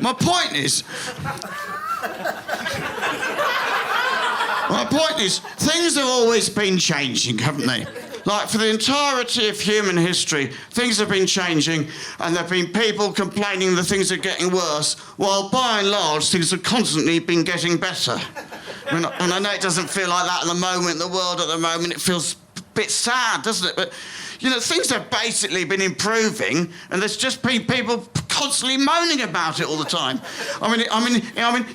My point is, things have always been changing, haven't they? Like, for the entirety of human history, things have been changing, and there have been people complaining that things are getting worse, while by and large, things have constantly been getting better. And I know it doesn't feel like that at the moment, in the world at the moment, it feels a bit sad, doesn't it? But, you know, things have basically been improving, and there's just been people constantly moaning about it all the time. I mean,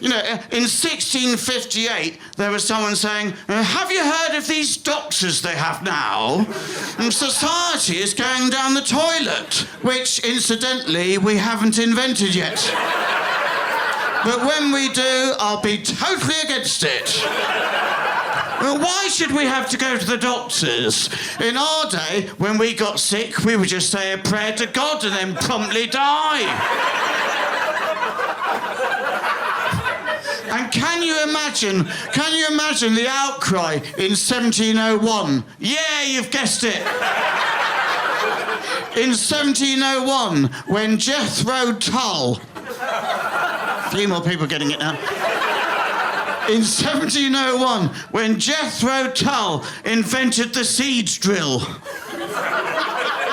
you know, in 1658, there was someone saying, have you heard of these doctors they have now? Society is going down the toilet, which, incidentally, we haven't invented yet. But when we do, I'll be totally against it. Well, why should we have to go to the doctors? In our day, when we got sick, we would just say a prayer to God and then promptly die. And can you imagine the outcry in 1701? Yeah, you've guessed it. In 1701, when Jethro Tull... A few more people getting it now. In 1701, when Jethro Tull invented the seeds drill.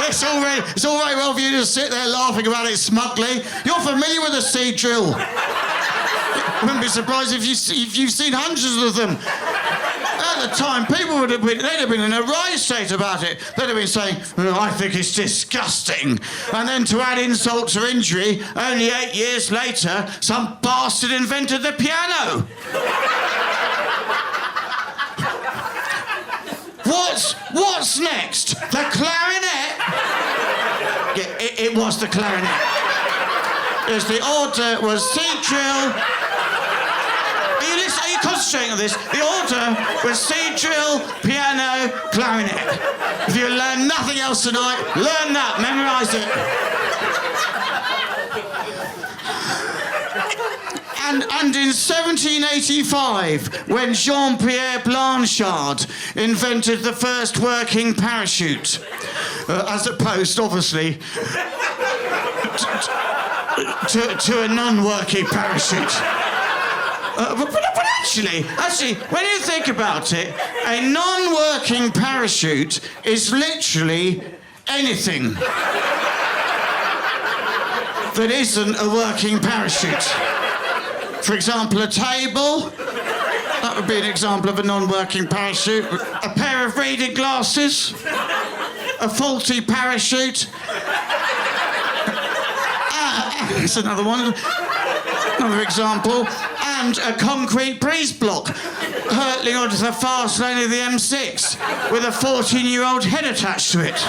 It's all very well for you to sit there laughing about it smugly. You're familiar with the seed drill. I wouldn't be surprised if you've seen hundreds of them. At the time, people they'd have been in a riot state about it. They'd have been saying, oh, I think it's disgusting. And then to add insult to injury, only 8 years later, some bastard invented the piano. What's next? The clarinet? Yeah, it was the clarinet. Yes, the order was C drill. Are you concentrating on this? The order was C drill, piano, clarinet. If you learn nothing else tonight, learn that, memorise it. And in 1785, when Jean-Pierre Blanchard invented the first working parachute, as opposed, obviously, to a non-working parachute. But actually, when you think about it, a non-working parachute is literally anything that isn't a working parachute. For example, a table. That would be an example of a non-working parachute. A pair of reading glasses. A faulty parachute. That's another one. Another example. And a concrete breeze block hurtling onto the fast lane of the M6 with a 14-year-old head attached to it.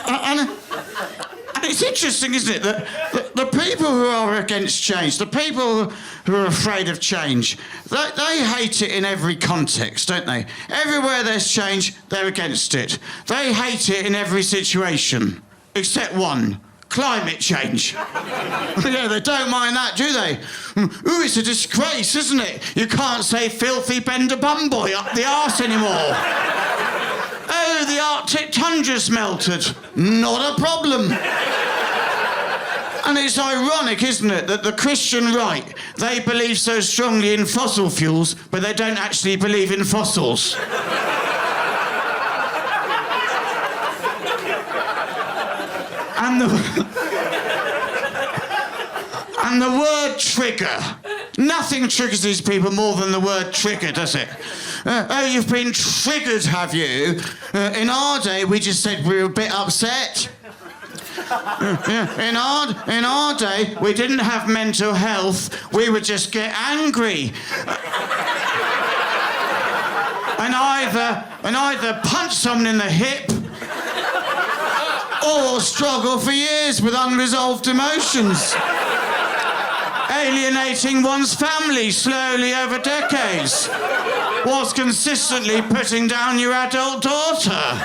And it's interesting, isn't it, that the people who are against change, the people who are afraid of change, they hate it in every context, don't they? Everywhere there's change, they're against it. They hate it in every situation, except one. Climate change. Yeah, they don't mind that, do they? Ooh, it's a disgrace, isn't it? You can't say filthy bender bum boy up the arse anymore. Oh, the Arctic tundra's melted. Not a problem. And it's ironic, isn't it, that the Christian right, they believe so strongly in fossil fuels, but they don't actually believe in fossils. And the word trigger. Nothing triggers these people more than the word trigger, does it? Oh, you've been triggered, have you? In our day, we just said we were a bit upset. In our day, we didn't have mental health. We would just get angry. And either punch someone in the hip or struggle for years with unresolved emotions. Alienating one's family slowly over decades, whilst consistently putting down your adult daughter.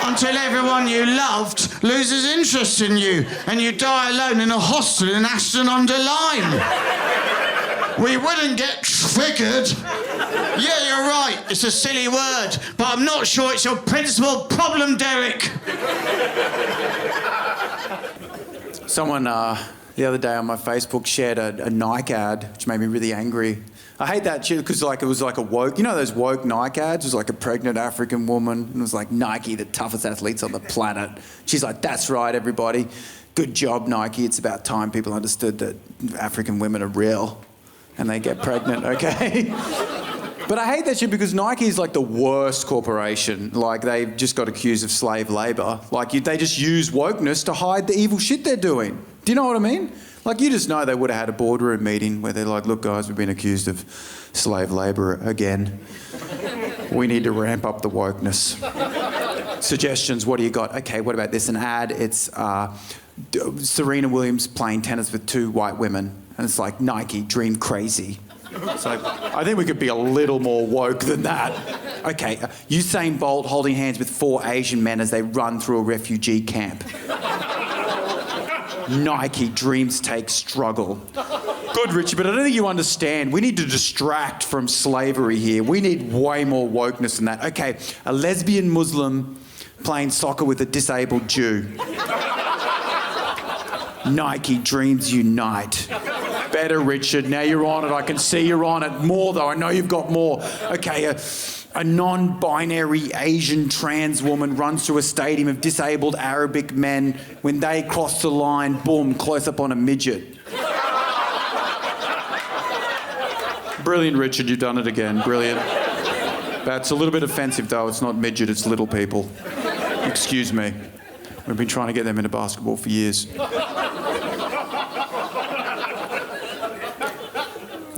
Until everyone you loved loses interest in you and you die alone in a hostel in Ashton-under-Lyne. We wouldn't get triggered. Yeah, you're right, it's a silly word, but I'm not sure it's your principal problem, Derek. Someone the other day on my Facebook shared a Nike ad, which made me really angry. I hate that shit because it was like a woke, you know those woke Nike ads? It was like a pregnant African woman and it was like, Nike, the toughest athletes on the planet. She's like, that's right, everybody. Good job, Nike. It's about time people understood that African women are real and they get pregnant, okay? But I hate that shit because Nike is like the worst corporation. Like, they've just got accused of slave labour. Like, they just use wokeness to hide the evil shit they're doing. Do you know what I mean? Like, you just know they would have had a boardroom meeting where they're like, look, guys, we've been accused of slave labour again. We need to ramp up the wokeness. Suggestions, what do you got? Okay, what about this? An ad, it's Serena Williams playing tennis with 2 white women. And it's like, Nike, dream crazy. So I think we could be a little more woke than that. Okay, Usain Bolt holding hands with 4 Asian men as they run through a refugee camp. Nike, dreams take struggle. Good, Richard, but I don't think you understand. We need to distract from slavery here. We need way more wokeness than that. Okay, a lesbian Muslim playing soccer with a disabled Jew. Nike, dreams unite. Better, Richard. Now you're on it. I can see you're on it. More, though. I know you've got more. Okay, a non-binary Asian trans woman runs through a stadium of disabled Arabic men. When they cross the line, boom, close up on a midget. Brilliant, Richard. You've done it again. Brilliant. That's a little bit offensive, though. It's not midget, it's little people. Excuse me. We've been trying to get them into basketball for years.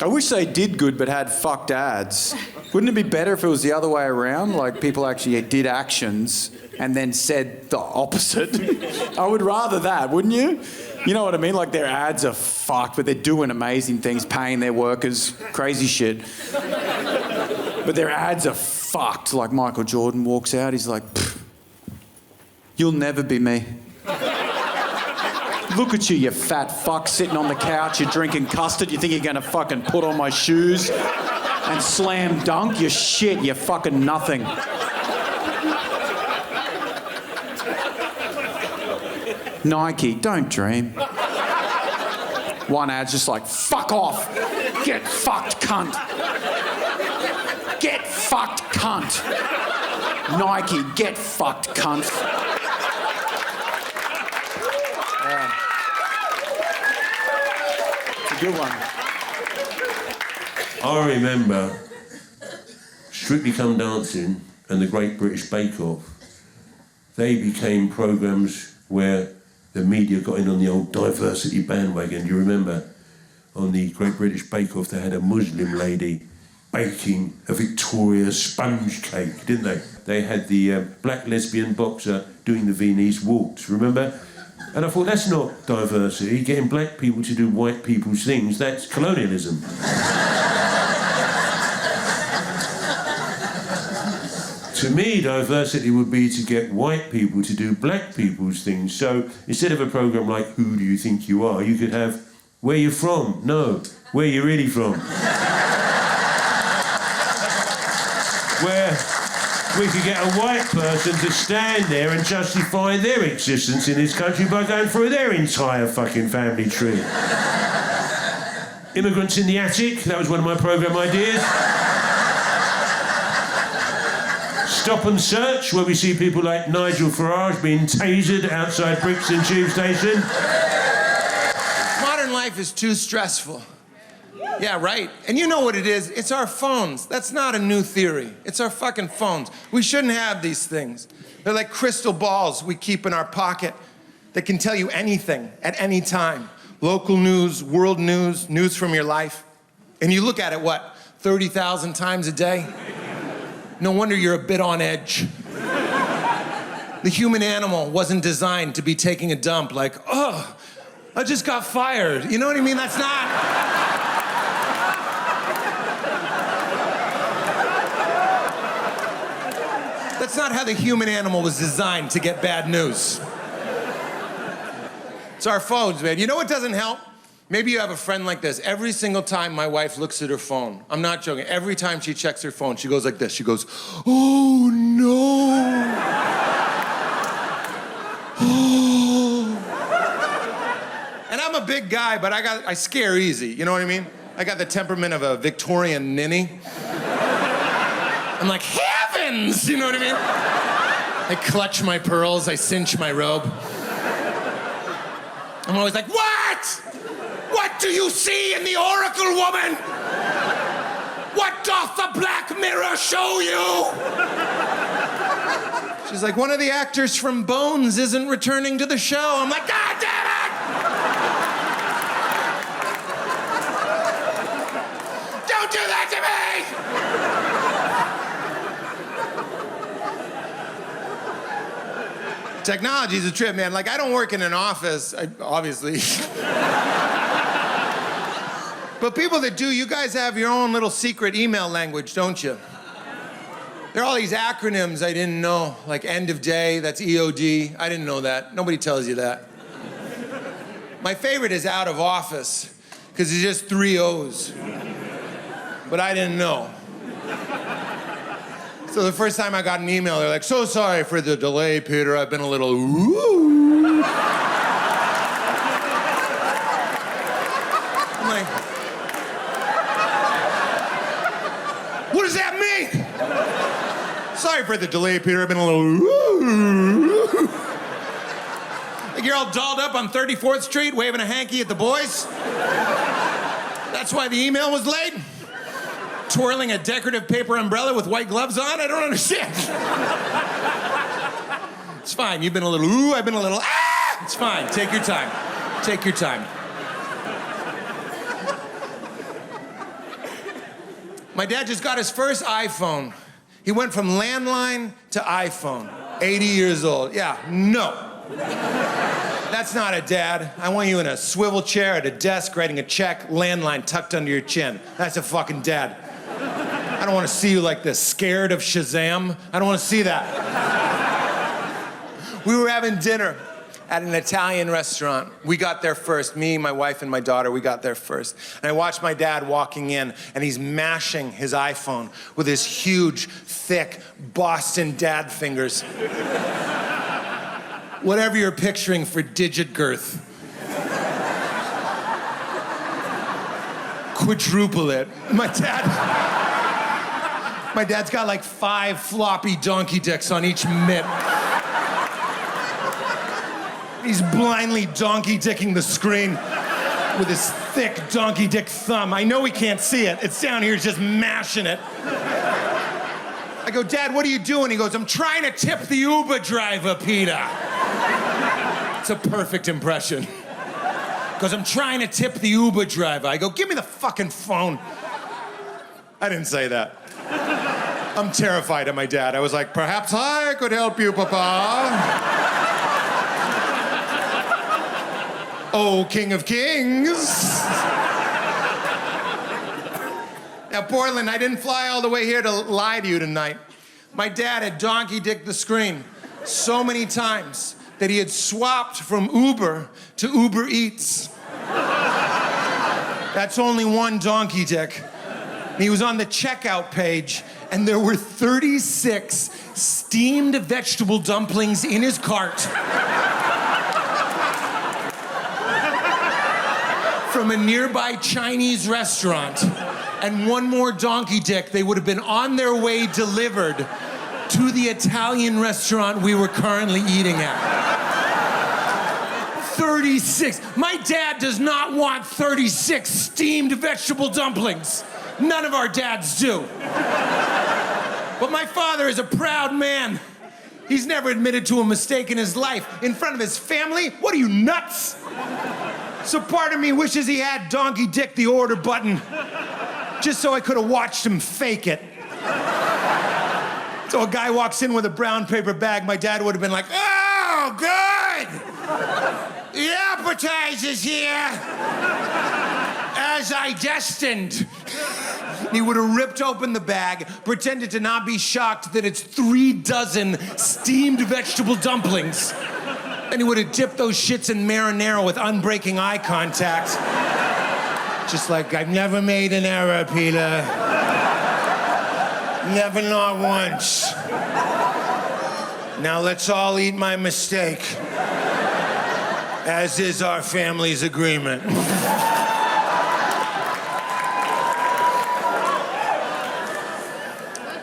I wish they did good but had fucked ads. Wouldn't it be better if it was the other way around? Like, people actually did actions and then said the opposite? I would rather that, wouldn't you? You know what I mean? Like, their ads are fucked, but they're doing amazing things, paying their workers, crazy shit. But their ads are fucked. Like, Michael Jordan walks out, he's like, you'll never be me. Look at you, you fat fuck, sitting on the couch, you're drinking custard, you think you're gonna fucking put on my shoes and slam dunk? You're shit, you're fucking nothing. Nike, don't dream. One ad's just like, fuck off, get fucked, cunt. Get fucked, cunt. Nike, get fucked, cunt. Good one. I remember Strictly Come Dancing and the Great British Bake Off. They became programmes where the media got in on the old diversity bandwagon. You remember on the Great British Bake Off they had a Muslim lady baking a Victoria sponge cake, didn't they? They had the black lesbian boxer doing the Viennese waltz, remember? And I thought, that's not diversity. Getting black people to do white people's things, that's colonialism. To me, diversity would be to get white people to do black people's things. So instead of a programme like Who Do You Think You Are, you could have Where You From? No, Where You Really From? Where we could get a white person to stand there and justify their existence in this country by going through their entire fucking family tree. Immigrants in the Attic, that was one of my programme ideas. Stop and Search, where we see people like Nigel Farage being tasered outside Brixton Tube Station. Modern life is too stressful. Yeah, right. And you know what it is? It's our phones. That's not a new theory. It's our fucking phones. We shouldn't have these things. They're like crystal balls we keep in our pocket that can tell you anything at any time. Local news, world news, news from your life. And you look at it, what, 30,000 times a day? No wonder you're a bit on edge. The human animal wasn't designed to be taking a dump like, oh, I just got fired. You know what I mean? That's not... That's not how the human animal was designed to get bad news. It's our phones, man. You know what doesn't help? Maybe you have a friend like this. Every single time my wife looks at her phone, I'm not joking, every time she checks her phone, she goes like this. She goes, oh no. Oh. I'm a big guy, but I scare easy, you know what I mean? I got the temperament of a Victorian ninny. I'm like, heavens, you know what I mean? I clutch my pearls, I cinch my robe. I'm always like, what? What do you see in the oracle, woman? What doth the black mirror show you? She's like, one of the actors from Bones isn't returning to the show. I'm like, God damn it! Don't do that to me! Technology's a trip, man. Like, I don't work in an office, obviously. But people that do, you guys have your own little secret email language, don't you? There are all these acronyms I didn't know, like end of day, that's EOD. I didn't know that. Nobody tells you that. My favorite is out of office, because it's just 3 O's. But I didn't know. So the first time I got an email, they're like, so sorry for the delay, Peter. I've been a little ooh. I'm like, what does that mean? Sorry for the delay, Peter. I've been a little ooh. Like you're all dolled up on 34th Street, waving a hanky at the boys. That's why the email was late? Twirling a decorative paper umbrella with white gloves on? I don't understand. It's fine. You've been a little ooh, I've been a little ah! It's fine. Take your time. Take your time. My dad just got his first iPhone. He went from landline to iPhone. 80 years old. Yeah, no. That's not a dad. I want you in a swivel chair at a desk writing a check, landline tucked under your chin. That's a fucking dad. I don't want to see you like this, scared of Shazam. I don't want to see that. We were having dinner at an Italian restaurant. We got there first. Me, my wife, and my daughter, we got there first. And I watched my dad walking in, and he's mashing his iPhone with his huge, thick Boston dad fingers. Whatever you're picturing for digit girth. Quadruple it. My dad's got like 5 floppy donkey dicks on each mitt. He's blindly donkey dicking the screen with his thick donkey dick thumb. I know he can't see it. It's down here just mashing it. I go, Dad, what are you doing? He goes, I'm trying to tip the Uber driver, Peter. It's a perfect impression. Because I'm trying to tip the Uber driver. I go, give me the fucking phone. I didn't say that. I'm terrified of my dad. I was like, perhaps I could help you, Papa. Oh, King of Kings. Now, Portland, I didn't fly all the way here to lie to you tonight. My dad had donkey dicked the screen so many times that he had swapped from Uber to Uber Eats. That's only one donkey dick. And he was on the checkout page, and there were 36 steamed vegetable dumplings in his cart. From a nearby Chinese restaurant. And one more donkey dick, they would have been on their way delivered to the Italian restaurant we were currently eating at. 36. My dad does not want 36 steamed vegetable dumplings. None of our dads do. But my father is a proud man. He's never admitted to a mistake in his life. In front of his family? What are you, nuts? So part of me wishes he had donkey dick the order button, just so I could have watched him fake it. So a guy walks in with a brown paper bag, my dad would have been like, oh, good! The appetizer's here! As I destined. He would have ripped open the bag, pretended to not be shocked that it's 36 steamed vegetable dumplings. And he would have dipped those shits in marinara with unbreaking eye contact. Just like, I've never made an error, Peter. Never, not once. Now let's all eat my mistake. As is our family's agreement.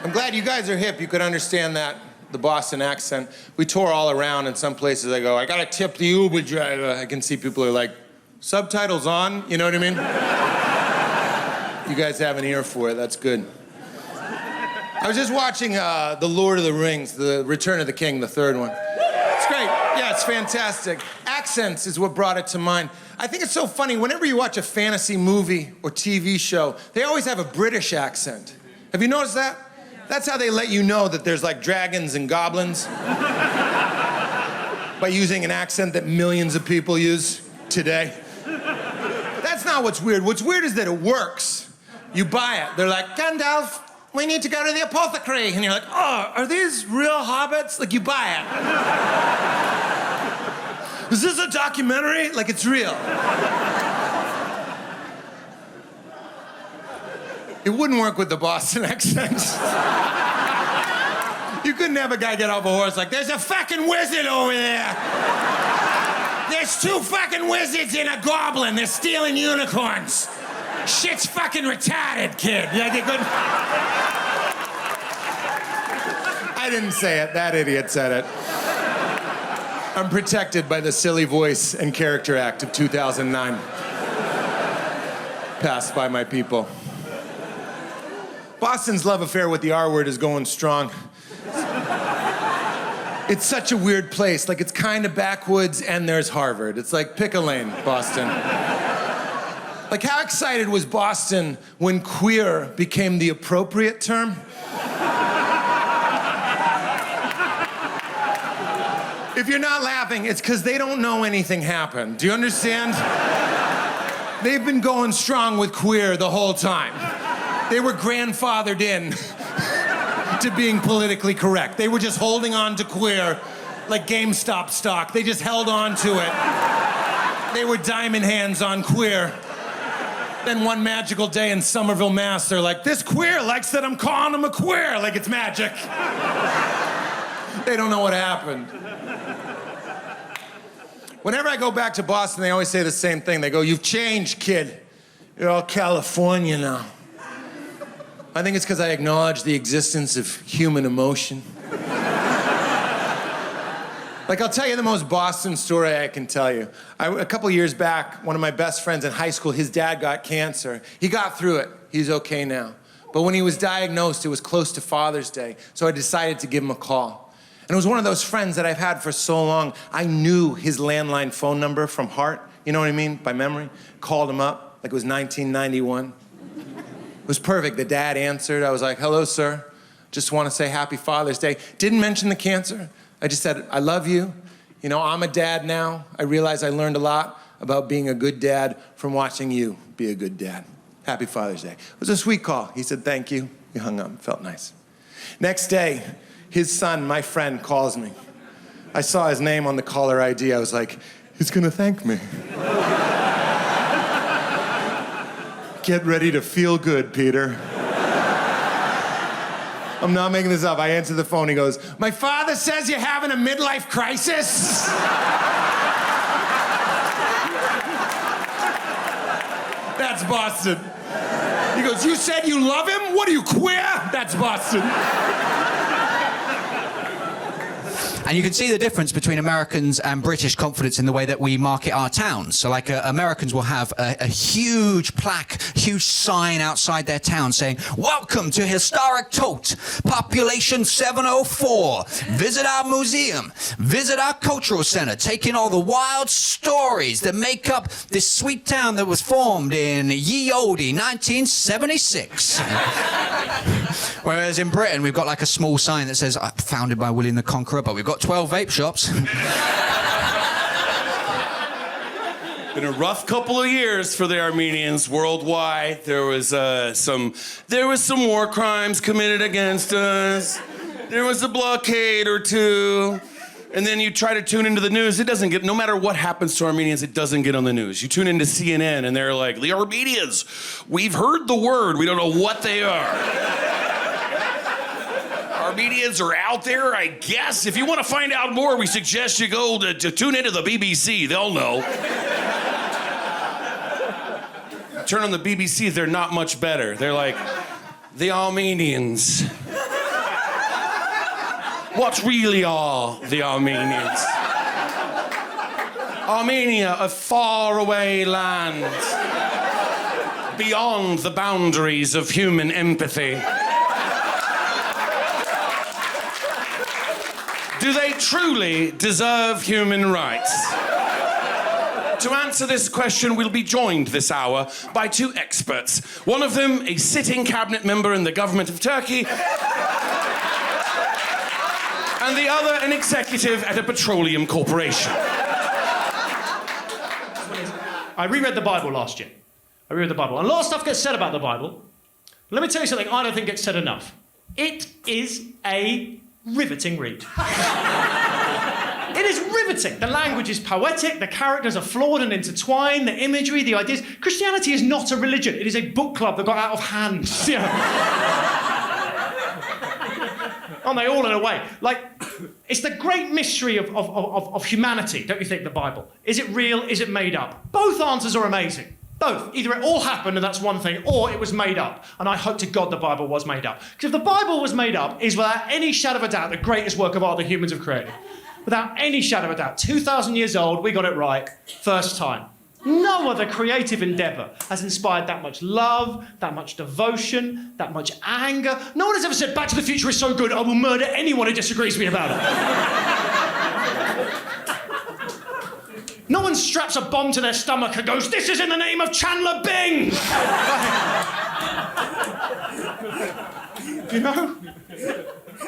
I'm glad you guys are hip. You could understand that, the Boston accent. We tour all around, and some places I go, I gotta tip the Uber driver. I can see people are like, subtitles on, you know what I mean? You guys have an ear for it, that's good. I was just watching The Lord of the Rings, The Return of the King, the third one. It's great, yeah, it's fantastic. Accents is what brought it to mind. I think it's so funny, whenever you watch a fantasy movie or TV show, they always have a British accent. Have you noticed that? That's how they let you know that there's like dragons and goblins. By using an accent that millions of people use today. That's not what's weird. What's weird is that it works. You buy it. They're like, Gandalf, we need to go to the apothecary. And you're like, oh, are these real hobbits? Like, you buy it. Is this a documentary? Like, it's real. It wouldn't work with the Boston accent. You couldn't have a guy get off a horse like, there's a fucking wizard over there. There's 2 fucking wizards and a goblin. They're stealing unicorns. Shit's fucking retarded, kid. Yeah, they couldn't. I didn't say it. That idiot said it. I'm protected by the silly voice and character act of 2009. Passed by my people. Boston's love affair with the R word is going strong. It's such a weird place. Like, it's kind of backwoods and there's Harvard. It's like, pick a lane, Boston. Like, how excited was Boston when queer became the appropriate term? If you're not laughing, it's because they don't know anything happened. Do you understand? They've been going strong with queer the whole time. They were grandfathered in to being politically correct. They were just holding on to queer like GameStop stock. They just held on to it. They were diamond hands on queer. Then one magical day in Somerville, Mass, they're like, this queer likes that I'm calling him a queer, like it's magic. They don't know what happened. Whenever I go back to Boston, they always say the same thing. They go, you've changed, kid. You're all California now. I think it's because I acknowledge the existence of human emotion. Like, I'll tell you the most Boston story I can tell you. A couple years back, one of my best friends in high school, his dad got cancer. He got through it. He's okay now. But when he was diagnosed, it was close to Father's Day, so I decided to give him a call. And it was one of those friends that I've had for so long. I knew his landline phone number from heart, you know what I mean, by memory. Called him up, like it was 1991. It was perfect. The dad answered. I was like, hello, sir. Just want to say happy Father's Day. Didn't mention the cancer. I just said, I love you. You know, I'm a dad now. I realize I learned a lot about being a good dad from watching you be a good dad. Happy Father's Day. It was a sweet call. He said, thank you. He hung up. Felt nice. Next day, his son, my friend, calls me. I saw his name on the caller ID. I was like, he's going to thank me. Get ready to feel good, Peter. I'm not making this up. I answer the phone. He goes, my father says you're having a midlife crisis. That's Boston. He goes, you said you love him? What are you, queer? That's Boston. And you can see the difference between Americans and British confidence in the way that we market our towns. So like Americans will have a huge plaque, huge sign outside their town saying, welcome to historic Tote, population 704. Visit our museum, visit our cultural center, take in all the wild stories that make up this sweet town that was formed in Ye Olde, 1976. Whereas in Britain, we've got like a small sign that says, founded by William the Conqueror, but we've got 12 vape shops. Been a rough couple of years for the Armenians worldwide. There was some war crimes committed against us. There was a blockade or two. And then you try to tune into the news, it doesn't get, no matter what happens to Armenians, it doesn't get on the news. You tune into CNN and they're like, the Armenians, we've heard the word, we don't know what they are. Armenians are out there, I guess. If you want to find out more, we suggest you go to tune into the BBC. They'll know. Turn on the BBC, they're not much better. They're like, the Armenians. What really are the Armenians? Armenia, a faraway land, beyond the boundaries of human empathy. Do they truly deserve human rights? To answer this question, we'll be joined this hour by two experts. One of them, a sitting cabinet member in the government of Turkey, and the other, an executive at a petroleum corporation. I reread the Bible last year. And a lot of stuff gets said about the Bible. Let me tell you something I don't think gets said enough. It is a riveting read. It is riveting. The language is poetic, the characters are flawed and intertwined, the imagery, the ideas. Christianity is not a religion. It is a book club that got out of hand. You know? Aren't they all in a way? Like, it's the great mystery of humanity, don't you think, the Bible? Is it real? Is it made up? Both answers are amazing. Both. Either it all happened and that's one thing, or it was made up. And I hope to God the Bible was made up. Because if the Bible was made up, is without any shadow of a doubt the greatest work of art that humans have created. Without any shadow of a doubt. 2,000 years old, we got it right. First time. No other creative endeavour has inspired that much love, that much devotion, that much anger. No one has ever said, Back to the Future is so good, I will murder anyone who disagrees with me about it. No one straps a bomb to their stomach and goes, this is in the name of Chandler Bing! You know?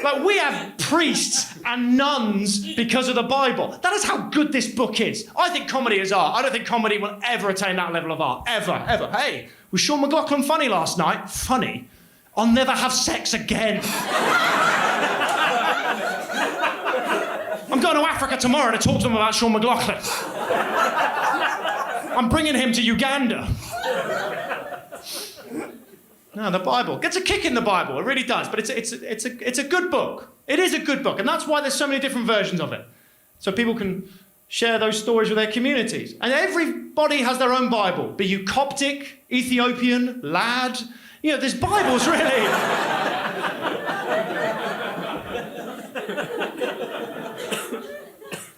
Like, we have priests and nuns because of the Bible. That is how good this book is. I think comedy is art. I don't think comedy will ever attain that level of art. Ever, ever. Hey, was Sean McLoughlin funny last night? Funny? I'll never have sex again. I'm going to Africa tomorrow to talk to them about Sean McLoughlin. I'm bringing him to Uganda. No, the Bible gets a kick in the Bible. It really does. But it's a good book. It is a good book, and that's why there's so many different versions of it, so people can share those stories with their communities. And everybody has their own Bible. Be you Coptic, Ethiopian, Lad. You know, there's Bibles really.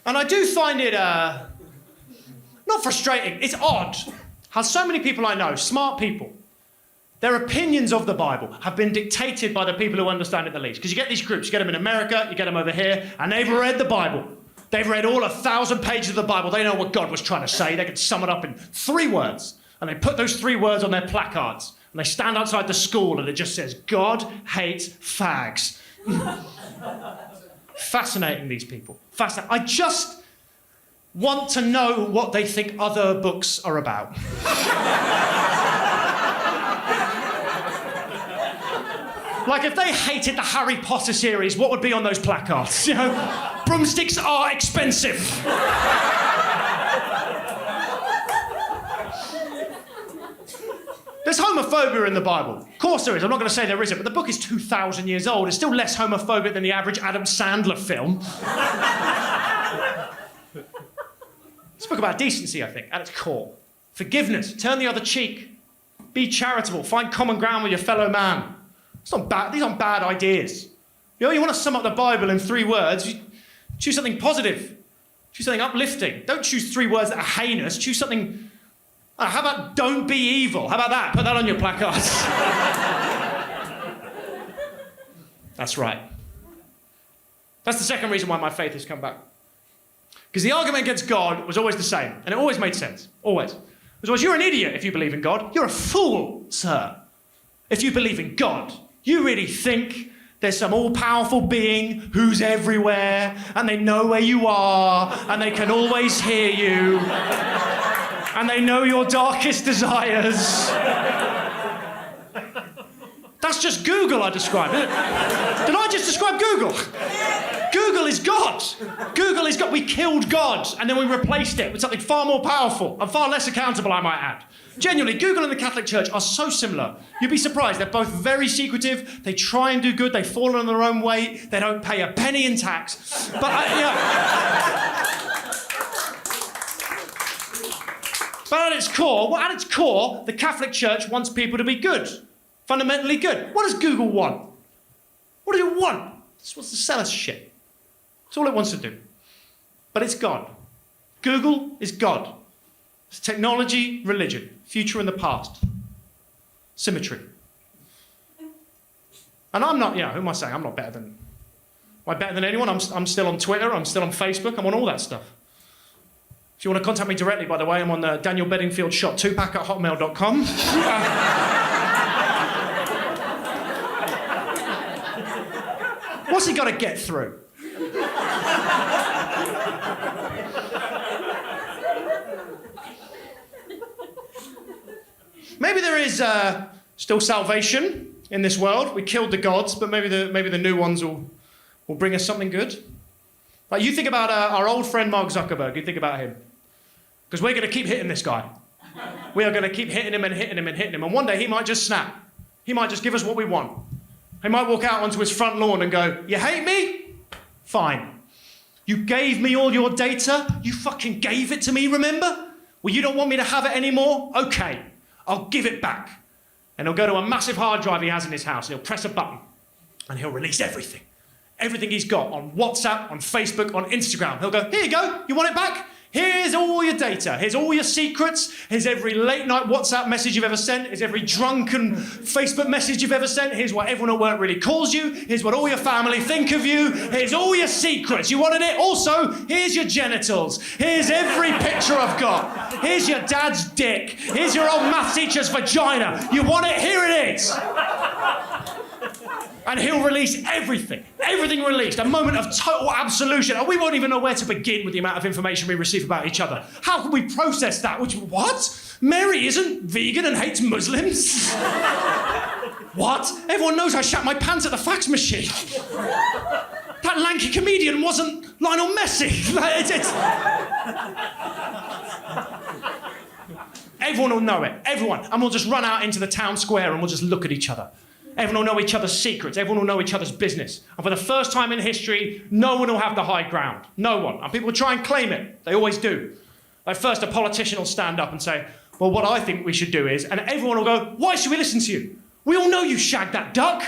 And I do find it not frustrating. It's odd how so many people I know, smart people. Their opinions of the Bible have been dictated by the people who understand it the least. Because you get these groups, you get them in America, you get them over here, and they've read the Bible. They've read all 1,000 pages of the Bible. They know what God was trying to say. They can sum it up in 3 words. And they put those 3 words on their placards. And they stand outside the school and it just says, God hates fags. Fascinating, these people. Fascinating. I just want to know what they think other books are about. Like, if they hated the Harry Potter series, what would be on those placards? You know, broomsticks are expensive. There's homophobia in the Bible. Of course there is. I'm not going to say there isn't, but the book is 2,000 years old. It's still less homophobic than the average Adam Sandler film. It's a book about decency, I think, at its core. Forgiveness. Turn the other cheek. Be charitable. Find common ground with your fellow man. It's not bad. These aren't bad ideas. You know, you want to sum up the Bible in 3 words, you choose something positive. Choose something uplifting. Don't choose 3 words that are heinous. Choose something... how about don't be evil? How about that? Put that on your placards. That's right. That's the second reason why my faith has come back. Because the argument against God was always the same, and it always made sense. Always. It was always, you're an idiot if you believe in God. You're a fool, sir, if you believe in God. You really think there's some all-powerful being who's everywhere, and they know where you are, and they can always hear you, and they know your darkest desires. That's just Google I described, isn't it? Did I just describe Google? Google is God. Google is God. We killed God and then we replaced it with something far more powerful and far less accountable, I might add. Genuinely, Google and the Catholic Church are so similar. You'd be surprised. They're both very secretive. They try and do good. They fall on their own weight. They don't pay a penny in tax. But, But at its core, the Catholic Church wants people to be good. Fundamentally good. What does Google want? What does it want? It just wants to sell us shit. That's all it wants to do. But it's God. Google is God. It's technology, religion, future and the past. Symmetry. And I'm not, who am I saying? I'm not better than... Am I better than anyone? I'm still on Twitter, I'm still on Facebook, I'm on all that stuff. If you want to contact me directly, by the way, I'm on the Daniel Bedingfield Shot 2pack@hotmail.com. What's he got to get through? Maybe there is still salvation in this world. We killed the gods, but maybe the new ones will bring us something good. Like you think about our old friend Mark Zuckerberg. You think about him, because we're going to keep hitting this guy. We are going to keep hitting him and hitting him and hitting him, and one day he might just snap. He might just give us what we want. He might walk out onto his front lawn and go, "You hate me? Fine. You gave me all your data. You fucking gave it to me, remember? Well, you don't want me to have it anymore? Okay. I'll give it back." And he'll go to a massive hard drive he has in his house, and he'll press a button, and he'll release everything. Everything he's got on WhatsApp, on Facebook, on Instagram. He'll go, "Here you go, you want it back? Here's all your data. Here's all your secrets. Here's every late night WhatsApp message you've ever sent. Here's every drunken Facebook message you've ever sent. Here's what everyone at work really calls you. Here's what all your family think of you. Here's all your secrets. You wanted it? Also, here's your genitals. Here's every picture I've got. Here's your dad's dick. Here's your old math teacher's vagina. You want it? Here it is." And he'll release everything. Everything released. A moment of total absolution. And we won't even know where to begin with the amount of information we receive about each other. How can we process that? What? Mary isn't vegan and hates Muslims? What? Everyone knows I shat my pants at the fax machine. That lanky comedian wasn't Lionel Messi. Everyone will know it. Everyone. And we'll just run out into the town square and we'll just look at each other. Everyone will know each other's secrets. Everyone will know each other's business. And for the first time in history, no one will have the high ground. No one. And people will try and claim it. They always do. Like first, a politician will stand up and say, "Well, what I think we should do is..." And everyone will go, "Why should we listen to you? We all know you shagged that duck."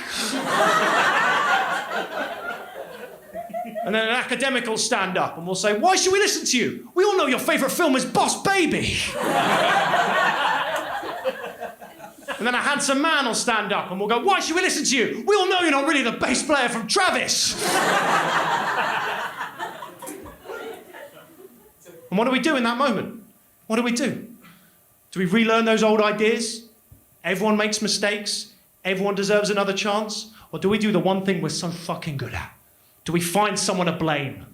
And then an academic will stand up and will say, "Why should we listen to you? We all know your favourite film is Boss Baby." And then a handsome man will stand up and we'll go, "Why should we listen to you? We all know you're not really the bass player from Travis." And what do we do in that moment? What do we do? Do we relearn those old ideas? Everyone makes mistakes. Everyone deserves another chance. Or do we do the one thing we're so fucking good at? Do we find someone to blame?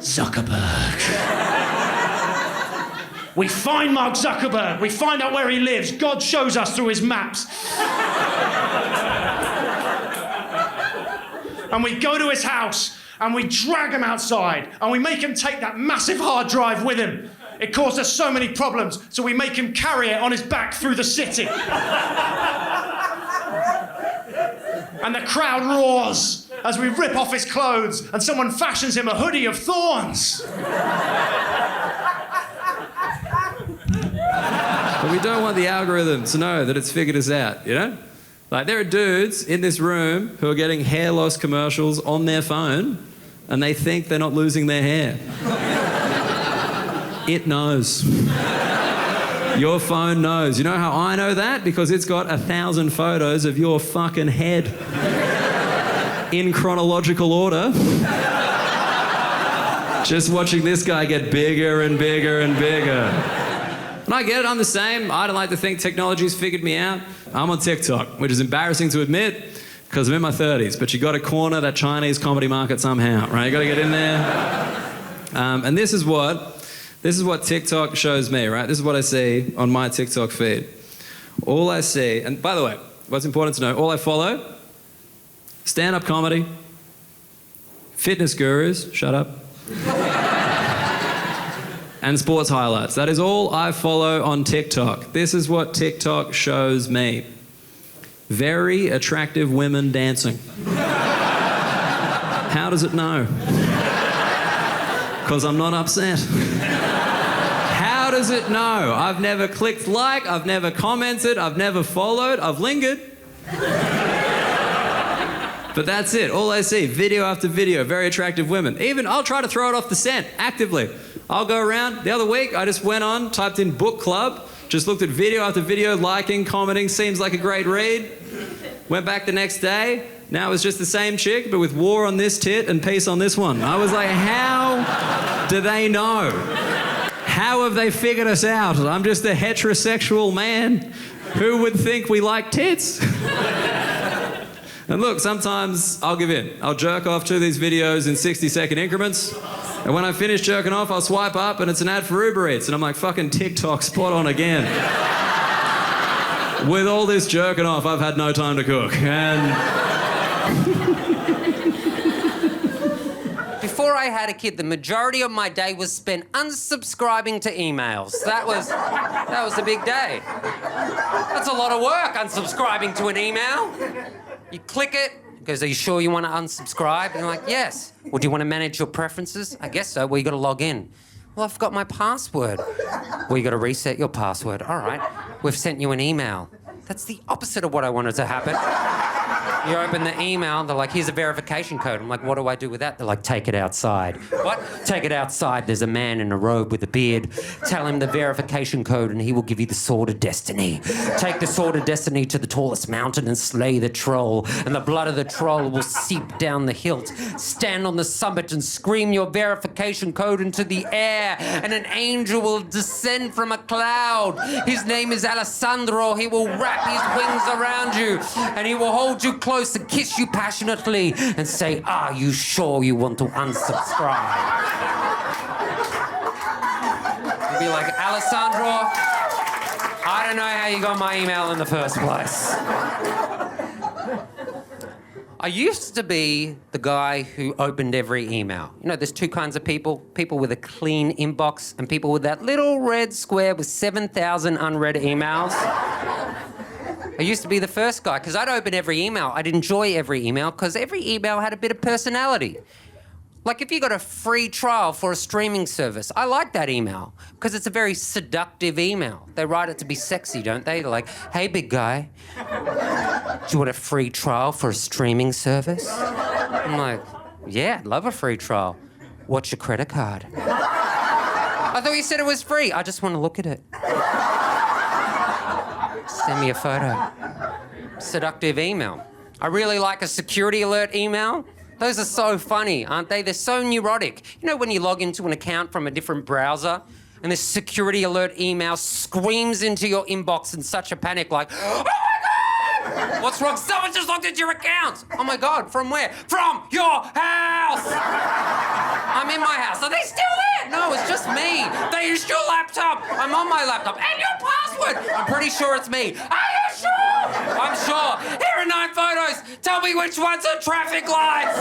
Zuckerberg. We find Mark Zuckerberg. We find out where he lives. God shows us through his maps. And we go to his house and we drag him outside and we make him take that massive hard drive with him. It caused us so many problems, so we make him carry it on his back through the city. And the crowd roars as we rip off his clothes and someone fashions him a hoodie of thorns. But we don't want the algorithm to know that it's figured us out, you know? Like, there are dudes in this room who are getting hair loss commercials on their phone and they think they're not losing their hair. It knows. Your phone knows. You know how I know that? Because it's got 1,000 photos of your fucking head in chronological order. Just watching this guy get bigger and bigger and bigger. And I get it, I'm the same. I don't like to think technology's figured me out. I'm on TikTok, which is embarrassing to admit because I'm in my 30s, but you got to corner that Chinese comedy market somehow, right? You got to get in there. And this is what TikTok shows me, right? This is what I see on my TikTok feed. All I see, and by the way, what's important to know, all I follow, stand-up comedy, fitness gurus, shut up, and sports highlights. That is all I follow on TikTok. This is what TikTok shows me. Very attractive women dancing. How does it know? Because I'm not upset. How does it know? I've never clicked like, I've never commented, I've never followed, I've lingered. But that's it. All I see, video after video, very attractive women. Even I'll try to throw it off the scent actively. I'll go around. The other week, I just went on, typed in book club, just looked at video after video, liking, commenting, seems like a great read. Went back the next day. Now it was just the same chick, but with war on this tit and peace on this one. I was like, how do they know? How have they figured us out? I'm just a heterosexual man. Who would think we like tits? And look, sometimes I'll give in. I'll jerk off to these videos in 60-second increments. And when I finish jerking off, I'll swipe up and it's an ad for Uber Eats. And I'm like, fucking TikTok, spot on again. With all this jerking off, I've had no time to cook. And before I had a kid, the majority of my day was spent unsubscribing to emails. That was a big day. That's a lot of work, unsubscribing to an email. You click it, it goes, are you sure you want to unsubscribe? And you're like, yes. Well, do you want to manage your preferences? I guess so. Well, you got to log in. Well, I've got my password. Well, you got to reset your password. All right, we've sent you an email. That's the opposite of what I wanted to happen. You open the email, they're like, here's a verification code. I'm like, what do I do with that? They're like, take it outside. What? Take it outside. There's a man in a robe with a beard. Tell him the verification code and he will give you the sword of destiny. Take the sword of destiny to the tallest mountain and slay the troll. And the blood of the troll will seep down the hilt. Stand on the summit and scream your verification code into the air. And an angel will descend from a cloud. His name is Alessandro. He will wrap his wings around you. And he will hold you close and kiss you passionately and say, are you sure you want to unsubscribe? You'll be like, Alessandro, I don't know how you got my email in the first place. I used to be the guy who opened every email. You know, there's two kinds of people. People with a clean inbox and people with that little red square with 7,000 unread emails. I used to be the first guy because I'd open every email. I'd enjoy every email because every email had a bit of personality. Like if you got a free trial for a streaming service, I like that email because it's a very seductive email. They write it to be sexy, don't they? They're like, hey, big guy, do you want a free trial for a streaming service? I'm like, yeah, I'd love a free trial. What's your credit card? I thought you said it was free. I just want to look at it. Send me a photo. Seductive email. I really like a security alert email. Those are so funny, aren't they? They're so neurotic. You know when you log into an account from a different browser and this security alert email screams into your inbox in such a panic like, oh my God! What's wrong? Someone just logged into your account! Oh my God, from where? From your house! I'm in my house. Are they still there? No, it's just me. They used your laptop. I'm on my laptop. And your password. I'm pretty sure it's me. Are you sure? I'm sure. Here are 9 photos. Tell me which ones are traffic lights.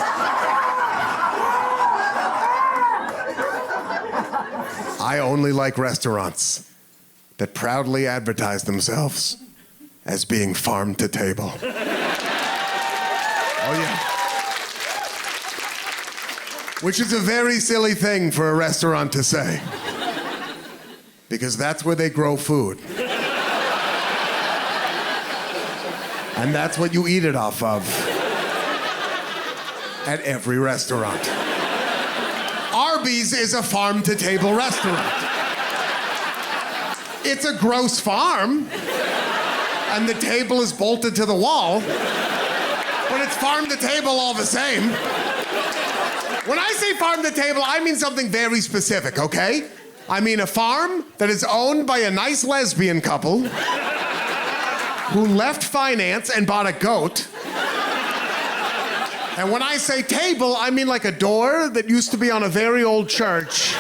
I only like restaurants that proudly advertise themselves as being farm to table. Oh, yeah. Which is a very silly thing for a restaurant to say. Because that's where they grow food. And that's what you eat it off of. At every restaurant. Arby's is a farm-to-table restaurant. It's a gross farm, and the table is bolted to the wall, but it's farm-to-table all the same. When I say farm-to-table, I mean something very specific, okay? I mean a farm that is owned by a nice lesbian couple who left finance and bought a goat. And when I say table, I mean like a door that used to be on a very old church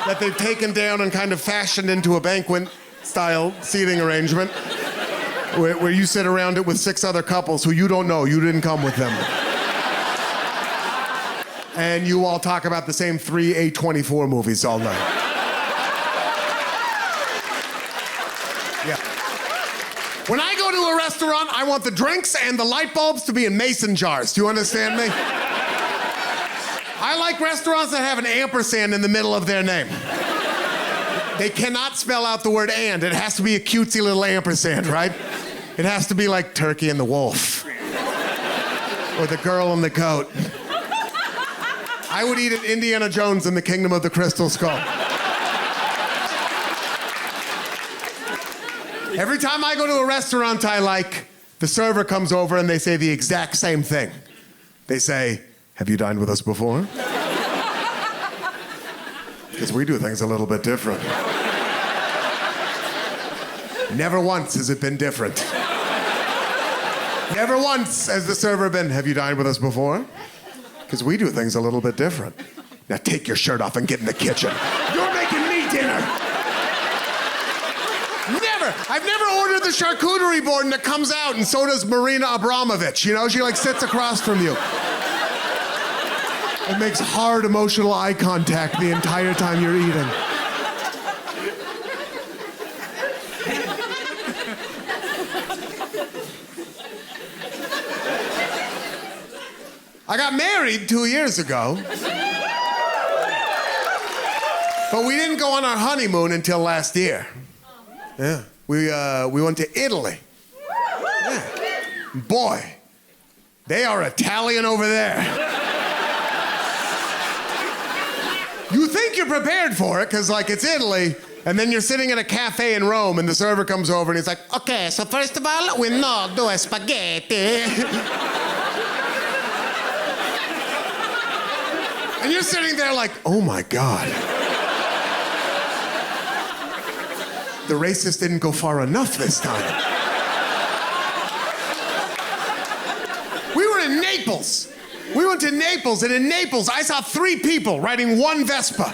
that they've taken down and kind of fashioned into a banquet-style seating arrangement where you sit around it with 6 other couples who you don't know. You didn't come with them. and you all talk about the same 3 A24 movies all night. Yeah. When I go to a restaurant, I want the drinks and the light bulbs to be in mason jars. Do you understand me? I like restaurants that have an ampersand in the middle of their name. They cannot spell out the word and. It has to be a cutesy little ampersand, right? It has to be like Turkey and the Wolf. Or the Girl and the Goat. I would eat at Indiana Jones in the Kingdom of the Crystal Skull. Every time I go to a restaurant I like, the server comes over and they say the exact same thing. They say, "Have you dined with us before?" Because we do things a little bit different. Never once has it been different. Never once has the server been, "Have you dined with us before?" Because we do things a little bit different. Now take your shirt off and get in the kitchen. You're making me dinner. Never. I've never ordered the charcuterie board and it comes out and so does Marina Abramovich. You know, she like sits across from you. It makes hard emotional eye contact the entire time you're eating. I got married 2 years ago. But we didn't go on our honeymoon until last year. Yeah. We went to Italy. Yeah. Boy, they are Italian over there. You think you're prepared for it, because, like, it's Italy, and then you're sitting at a cafe in Rome, and the server comes over, and he's like, "Okay, so first of all, we know due spaghetti." And you're sitting there like, oh my God. The racist didn't go far enough this time. We were in Naples. We went to Naples, and in Naples, I saw 3 people riding one Vespa.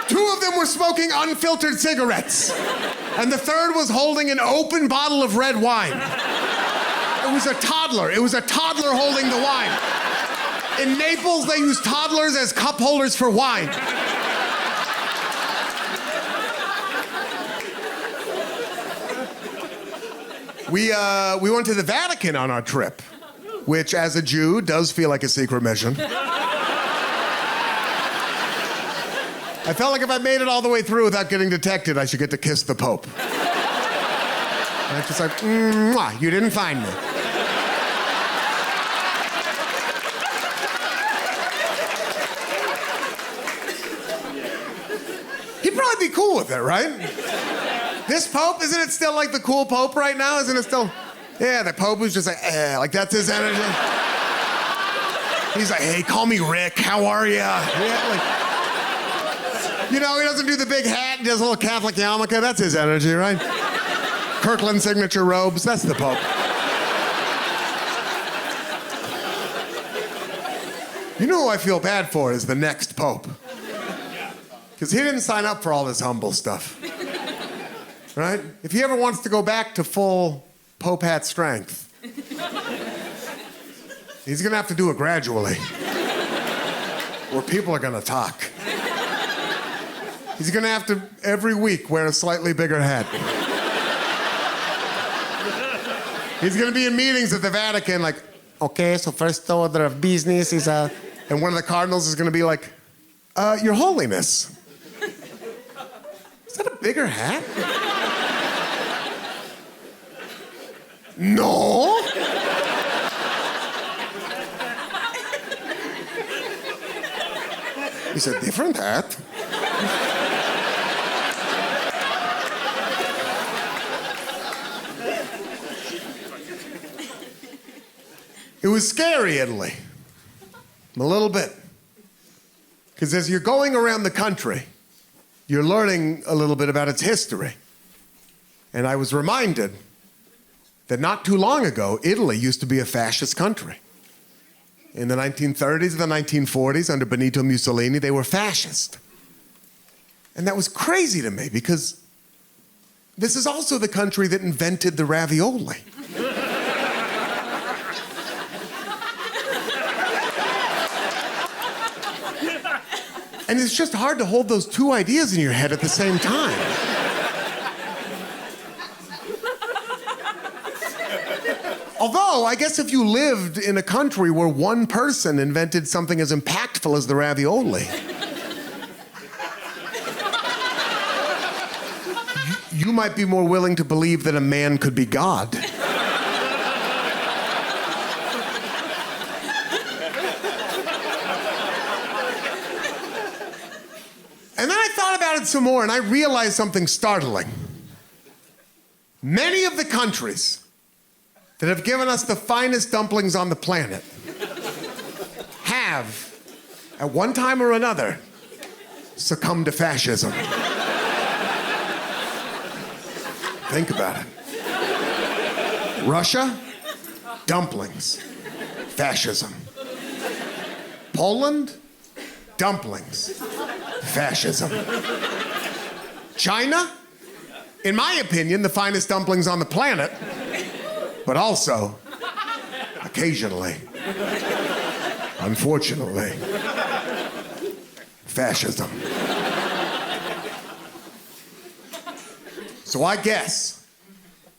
2 of them were smoking unfiltered cigarettes, and the third was holding an open bottle of red wine. It was a toddler. It was a toddler holding the wine. In Naples, they use toddlers as cup holders for wine. We went to the Vatican on our trip, which, as a Jew, does feel like a secret mission. I felt like if I made it all the way through without getting detected, I should get to kiss the Pope. And I just like, mwah, you didn't find me. He'd probably be cool with it, right? This Pope, isn't it still like the cool Pope right now? Isn't it still? Yeah, the Pope who's just like that's his energy. He's like, "Hey, call me Rick. How are ya?" Yeah, like, you know, he doesn't do the big hat. He does a little Catholic yarmulke. That's his energy, right? Kirkland signature robes. That's the Pope. You know who I feel bad for is the next Pope. Because he didn't sign up for all this humble stuff. Right? If he ever wants to go back to full Pope hat strength, he's gonna have to do it gradually. Or people are gonna talk. He's gonna have to, every week, wear a slightly bigger hat. He's gonna be in meetings at the Vatican like, "Okay, so first order of business is and one of the cardinals is gonna be like, "Your Holiness, is that a bigger hat?" "No." It's a different hat. It was scary, Italy. A little bit. Because as you're going around the country, you're learning a little bit about its history. And I was reminded that not too long ago, Italy used to be a fascist country. In the 1930s and the 1940s, under Benito Mussolini, they were fascist. And that was crazy to me because this is also the country that invented the ravioli. And it's just hard to hold those two ideas in your head at the same time. Although, I guess if you lived in a country where one person invented something as impactful as the ravioli, you might be more willing to believe that a man could be God. And then I thought about it some more, and I realized something startling. Many of the countries that have given us the finest dumplings on the planet have, at one time or another, succumbed to fascism. Think about it. Russia, dumplings, fascism. Poland, dumplings, fascism. China, in my opinion, the finest dumplings on the planet, but also, occasionally, unfortunately, fascism. So I guess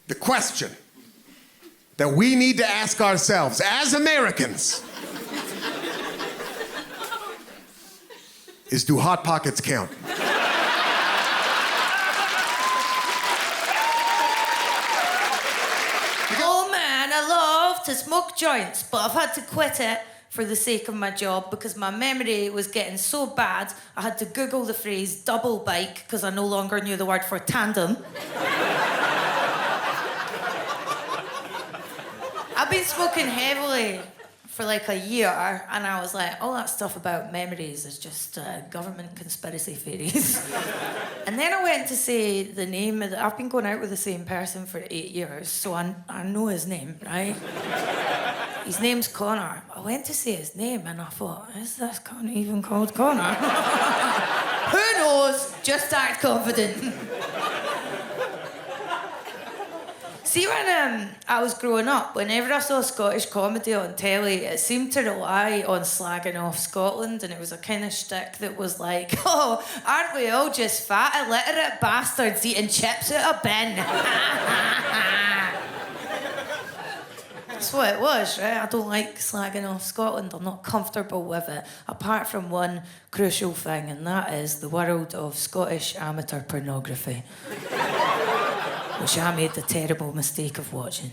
the question that we need to ask ourselves as Americans is, do Hot Pockets count? Oh man, I love to smoke joints, but I've had to quit it for the sake of my job because my memory was getting so bad I had to Google the phrase double bike because I no longer knew the word for tandem. I've been smoking heavily for like a year and I was like, all that stuff about memories is just government conspiracy theories. And then I went to say the name of I've been going out with the same person for 8 years, so I know his name, right? His name's Connor. I went to say his name and I thought, is this cunt even called Connor? Who knows? Just act confident. See, when I was growing up, whenever I saw Scottish comedy on telly, it seemed to rely on slagging off Scotland, and it was a kind of shtick that was like, oh, aren't we all just fat, illiterate bastards eating chips out of bin? That's what it was, right? I don't like slagging off Scotland. I'm not comfortable with it, apart from one crucial thing, and that is the world of Scottish amateur pornography, which I made the terrible mistake of watching.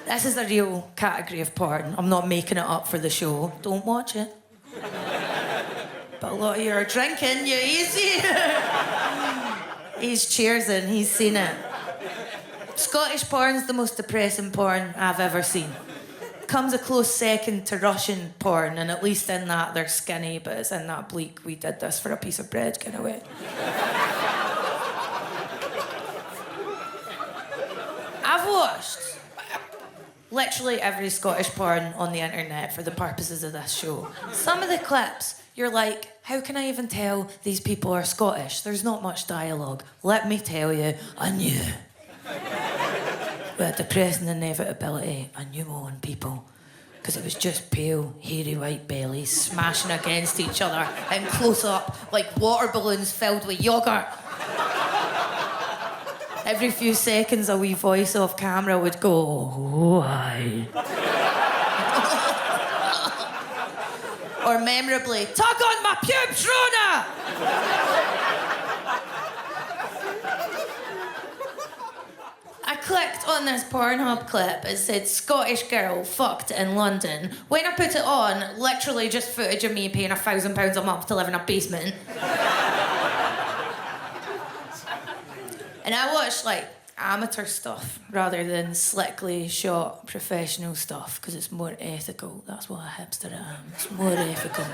This is a real category of porn. I'm not making it up for the show. Don't watch it. But a lot of you are drinking, you easy. He's cheersing, he's seen it. Scottish porn's the most depressing porn I've ever seen. Comes a close second to Russian porn, and at least in that they're skinny, but it's in that bleak, we did this for a piece of bread kind of way. I've watched literally every Scottish porn on the internet for the purposes of this show. Some of the clips, you're like, how can I even tell these people are Scottish? There's not much dialogue. Let me tell you, I knew. With a depressing inevitability, I knew my own people. Because it was just pale, hairy white bellies smashing against each other in close up like water balloons filled with yoghurt. Every few seconds, a wee voice off camera would go, oh, aye. Or memorably, tug on my pubes, Rona! I clicked on this Pornhub clip. It said, Scottish girl fucked in London. When I put it on, literally just footage of me paying £1,000 a month to live in a basement. And I watch, like, amateur stuff rather than slickly shot professional stuff because it's more ethical. That's what a hipster am. It's more ethical.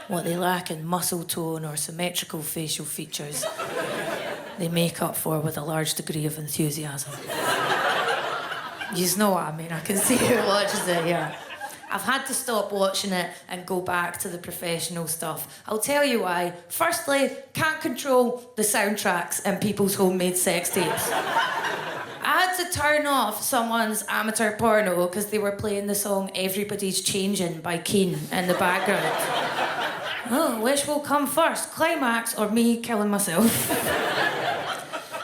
What they lack in muscle tone or symmetrical facial features, they make up for with a large degree of enthusiasm. You just know what I mean. I can see who watches it, yeah. I've had to stop watching it and go back to the professional stuff. I'll tell you why. Firstly, can't control the soundtracks in people's homemade sex tapes. I had to turn off someone's amateur porno because they were playing the song Everybody's Changing by Keane in the background. Oh, which will come first, climax or me killing myself?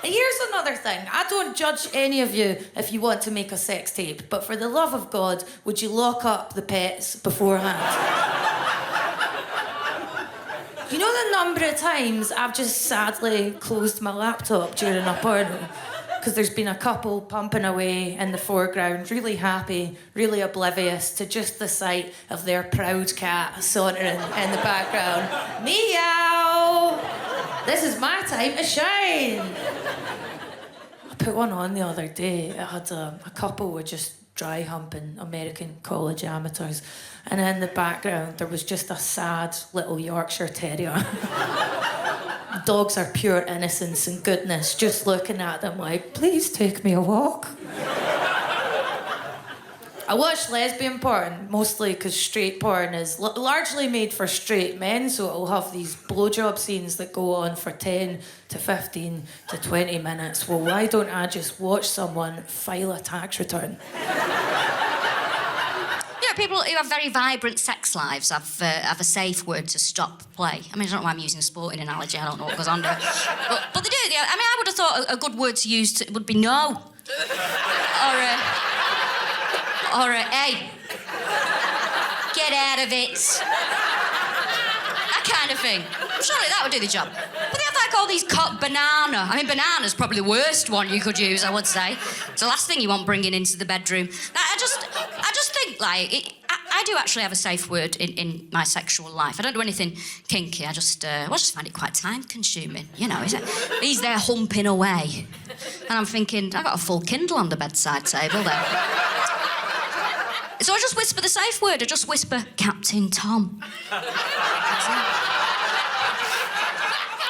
And here's another thing. I don't judge any of you if you want to make a sex tape, but for the love of God, would you lock up the pets beforehand? You know the number of times I've just sadly closed my laptop during a porno? Because there's been a couple pumping away in the foreground, really happy, really oblivious to just the sight of their proud cat sauntering in the background. Meow! This is my time to shine! I put one on the other day. It had a couple were just dry humping American college amateurs, and in the background there was just a sad little Yorkshire Terrier. Dogs are pure innocence and goodness, just looking at them like, please take me a walk. I watch lesbian porn, mostly because straight porn is largely made for straight men, so it'll have these blowjob scenes that go on for 10 to 15 to 20 minutes. Well, why don't I just watch someone file a tax return? People who have very vibrant sex lives have a safe word to stop play. I mean, I don't know why I'm using a sporting analogy. I don't know what goes on there. But they do. I mean, I would have thought a good word to use would be no. Or hey, get out of it. That kind of thing. Surely that would do the job. But they have like all these banana. I mean, banana's probably the worst one you could use, I would say. It's the last thing you want bringing into the bedroom. I just think, like, I do actually have a safe word in my sexual life. I don't do anything kinky. I just find it quite time-consuming. You know, he's there humping away. And I'm thinking, I've got a full Kindle on the bedside table there. So I just whisper the safe word. I just whisper, Captain Tom.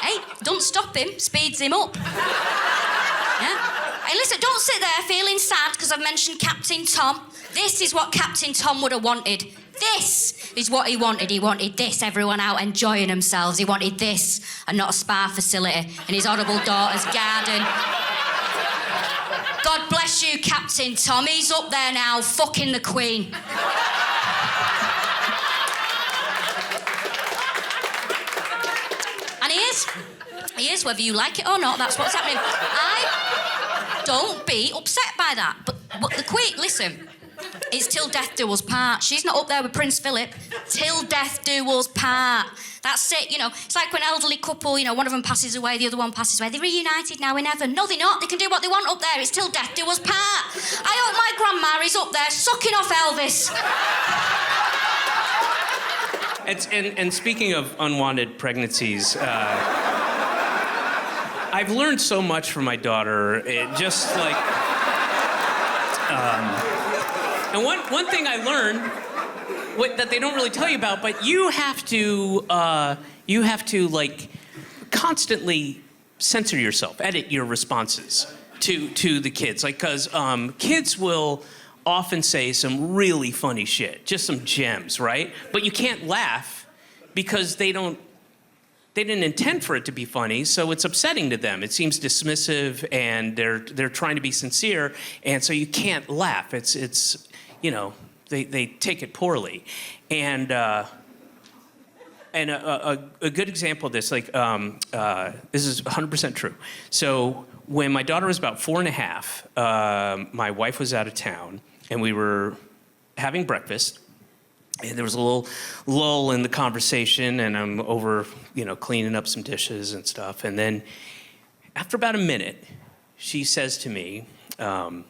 Hey, don't stop him. Speeds him up. Yeah? Hey, listen, don't sit there feeling sad because I've mentioned Captain Tom. This is what Captain Tom would have wanted. This is what he wanted. He wanted this, everyone out enjoying themselves. He wanted this and not a spa facility in his horrible daughter's garden. God bless you, Captain Tom. He's up there now, fucking the Queen. And he is. He is, whether you like it or not, that's what's happening. Don't be upset by that. But the Queen, listen, it's till death do us part. She's not up there with Prince Philip. Till death do us part. That's it, you know. It's like when an elderly couple, you know, one of them passes away, the other one passes away. They're reunited now in heaven. No, they're not. They can do what they want up there. It's till death do us part. I hope my grandma is up there sucking off Elvis. And speaking of unwanted pregnancies, I've learned so much from my daughter. Just like, and one thing I learned that they don't really tell you about, but you have to like constantly censor yourself, edit your responses to the kids, like because kids will often say some really funny shit, just some gems, right? But you can't laugh because they didn't intend for it to be funny, so it's upsetting to them. It seems dismissive, and they're trying to be sincere, and so you can't laugh. It's you know, they take it poorly, and a good example of this, like this is 100% true. So when my daughter was about 4.5, my wife was out of town, and we were having breakfast. And there was a little lull in the conversation, and I'm over, you know, cleaning up some dishes and stuff. And then after about a minute, she says to me, and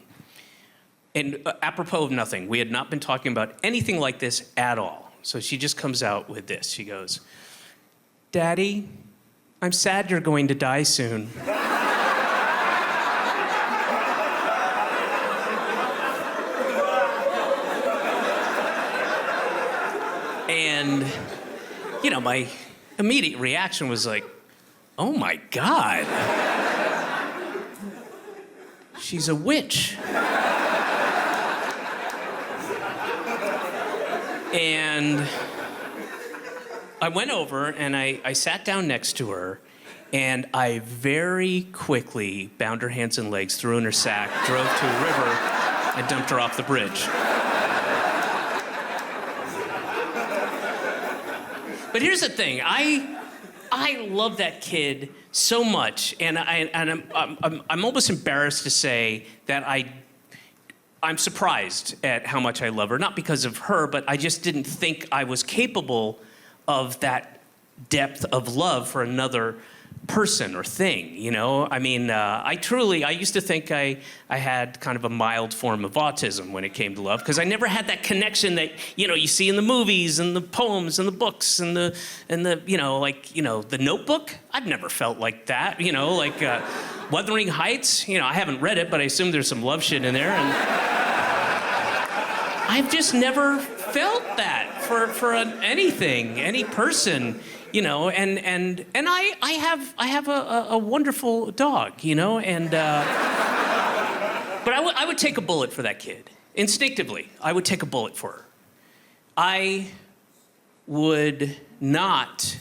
apropos of nothing, we had not been talking about anything like this at all. So she just comes out with this. She goes, "Daddy, I'm sad you're going to die soon." And, you know, my immediate reaction was like, oh my God. She's a witch. And I went over and I sat down next to her, and I very quickly bound her hands and legs, threw her in her sack, drove to a river, and dumped her off the bridge. But here's the thing. I love that kid so much, and I'm almost embarrassed to say that I'm surprised at how much I love her. Not because of her, but I just didn't think I was capable of that depth of love for another person or thing, you know? I mean, I used to think I had kind of a mild form of autism when it came to love, because I never had that connection that, you know, you see in the movies and the poems and the books and the you know, like, you know, The Notebook. I've never felt like that, you know, like Wuthering Heights. You know, I haven't read it, but I assume there's some love shit in there. And I've just never felt that for anything, any person. You know, and I have a wonderful dog, you know, and but I would take a bullet for that kid. Instinctively, I would take a bullet for her. I would not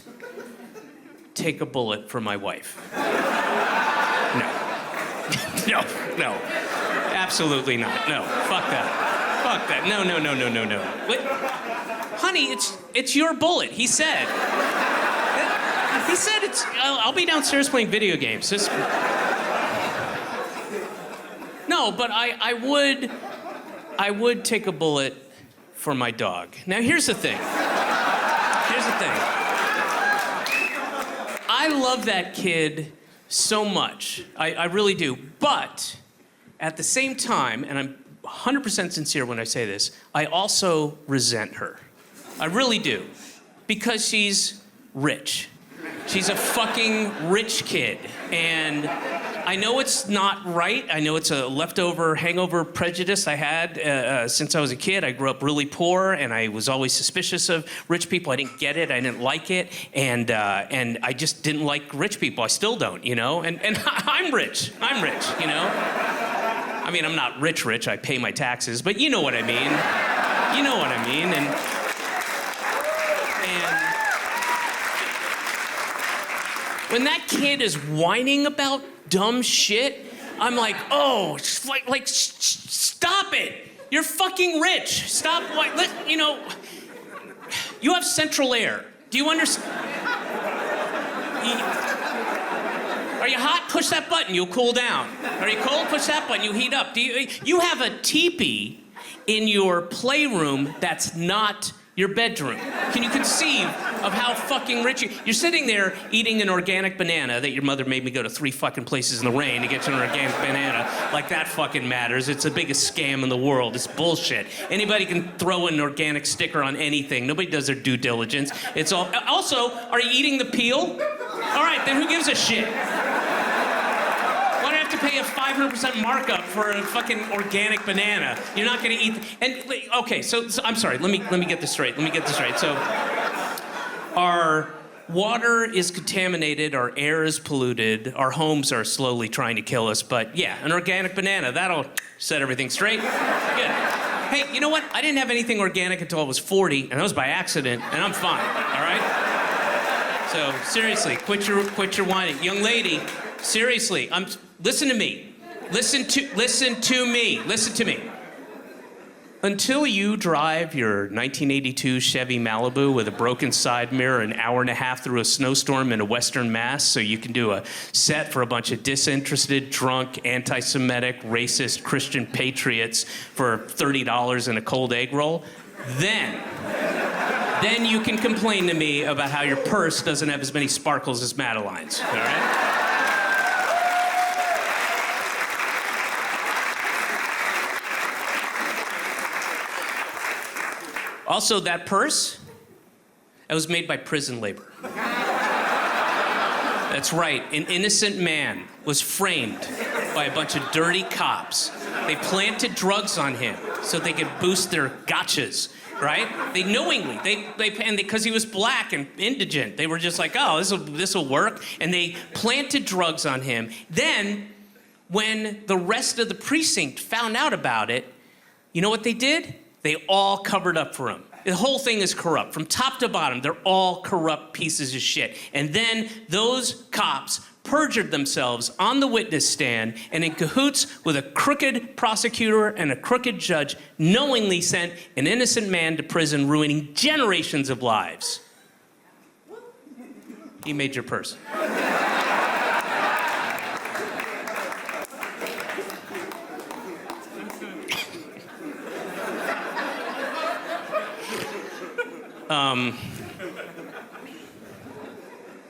take a bullet for my wife. No. No. Absolutely not. No. Fuck that. Fuck that. No. Wait. Honey, it's your bullet, he said. He said I'll be downstairs playing video games. No, but I would take a bullet for my dog. Now, here's the thing. I love that kid so much. I really do. But at the same time, and I'm 100% sincere when I say this, I also resent her. I really do. Because she's rich. She's a fucking rich kid. And I know it's not right. I know it's a leftover hangover prejudice I had since I was a kid. I grew up really poor, and I was always suspicious of rich people. I didn't get it. I didn't like it. And I just didn't like rich people. I still don't, you know? And I'm rich, you know? I mean, I'm not rich. I pay my taxes, but you know what I mean. You know what I mean. And when that kid is whining about dumb shit, I'm like, oh, stop it. You're fucking rich. Stop, you know, you have central air. Do you understand? Are you hot? Push that button, you'll cool down. Are you cold? Push that button, you heat up. You have a teepee in your playroom that's not your bedroom. Can you conceive of how fucking rich you're sitting there eating an organic banana that your mother made me go to 3 fucking places in the rain to get you an organic banana. Like that fucking matters. It's the biggest scam in the world. It's bullshit. Anybody can throw an organic sticker on anything. Nobody does their due diligence. It's all. Also, are you eating the peel? All right, then who gives a shit? Why do I have to pay a 500% markup for a fucking organic banana? You're not gonna eat. Okay, so I'm sorry. Let me get this straight. So, our water is contaminated. Our air is polluted. Our homes are slowly trying to kill us. But yeah, an organic banana that'll set everything straight. Good. Hey, you know what? I didn't have anything organic until I was 40, and that was by accident, and I'm fine. All right. So seriously, quit your whining, young lady. Seriously, listen to me. Listen to me. Until you drive your 1982 Chevy Malibu with a broken side mirror an hour and a half through a snowstorm in a Western Mass so you can do a set for a bunch of disinterested, drunk, anti-Semitic, racist Christian patriots for $30 and a cold egg roll, then you can complain to me about how your purse doesn't have as many sparkles as Madeline's, all right? Also, that purse, it was made by prison labor. That's right, an innocent man was framed by a bunch of dirty cops. They planted drugs on him so they could boost their gotchas, right? They knowingly, and because he was black and indigent, they were just like, oh, this will work, and they planted drugs on him. Then, when the rest of the precinct found out about it, you know what they did? They all covered up for him. The whole thing is corrupt. From top to bottom, they're all corrupt pieces of shit. And then those cops perjured themselves on the witness stand and in cahoots with a crooked prosecutor and a crooked judge knowingly sent an innocent man to prison, ruining generations of lives. He made your purse.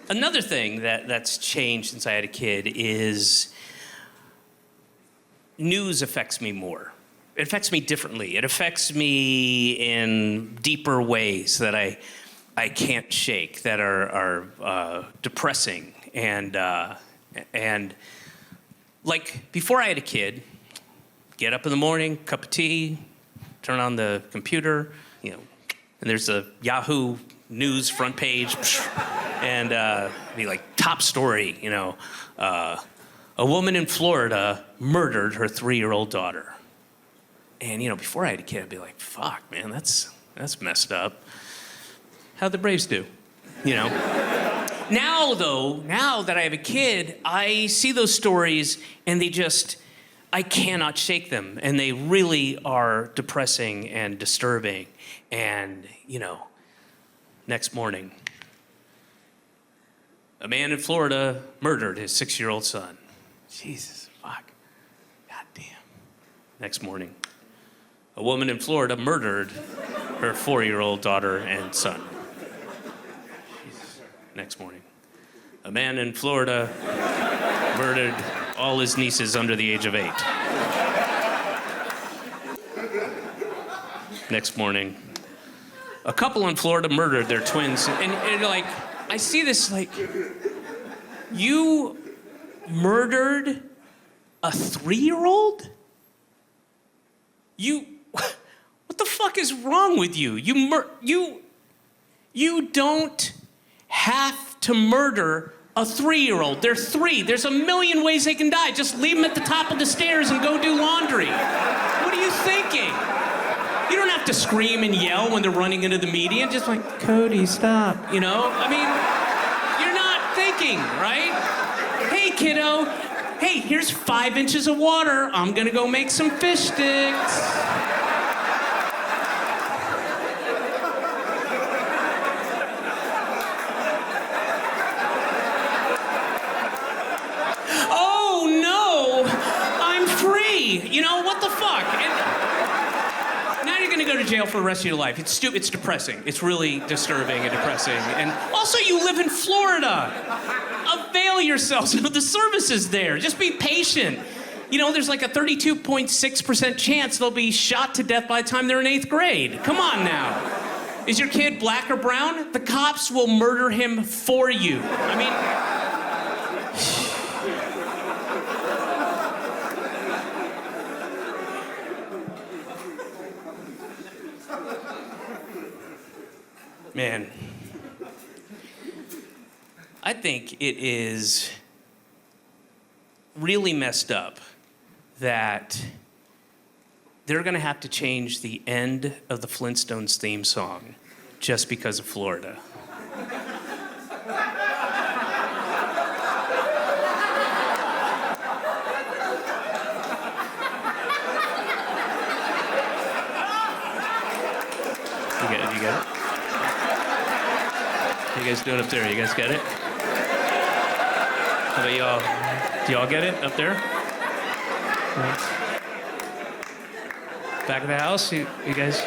Another thing that's changed since I had a kid is news affects me more. It affects me differently. It affects me in deeper ways that I can't shake, that are depressing. And like before I had a kid, get up in the morning, cup of tea, turn on the computer, you know, and there's a Yahoo News front page, and be like top story, you know, a woman in Florida murdered her 3-year-old daughter. And you know, before I had a kid, I'd be like, fuck, man, that's messed up. How'd the Braves do? You know? Now that I have a kid, I see those stories and I cannot shake them. And they really are depressing and disturbing. And, you know, next morning, a man in Florida murdered his 6-year-old son. Jesus, fuck. God damn. Next morning, a woman in Florida murdered her 4-year-old daughter and son. Jesus. Next morning, a man in Florida murdered all his nieces under the age of 8. Next morning, a couple in Florida murdered their twins. And like, I see this like, you murdered a 3-year-old? What the fuck is wrong with you? You don't have to murder a 3-year-old. They're 3. There's a million ways they can die. Just leave them at the top of the stairs and go do laundry. What are you thinking? You don't have to scream and yell when they're running into the media. Just like, Cody, stop. You know? I mean, you're not thinking, right? Hey, kiddo. Hey, here's 5 inches of water. I'm gonna go make some fish sticks. Oh no, I'm free. You know, what the fuck? And now you're gonna go to jail for the rest of your life. It's stupid, it's depressing. It's really disturbing and depressing. And also you live in Florida. Avail yourselves of the services there. Just be patient. You know, there's like a 32.6% chance they'll be shot to death by the time they're in 8th grade. Come on now. Is your kid black or brown? The cops will murder him for you. I mean... Man. I think it is really messed up that they're going to have to change the end of the Flintstones theme song just because of Florida. You get it? You guys do it up there? You guys get it? How about y'all? Do y'all get it up there? Back of the house? You guys?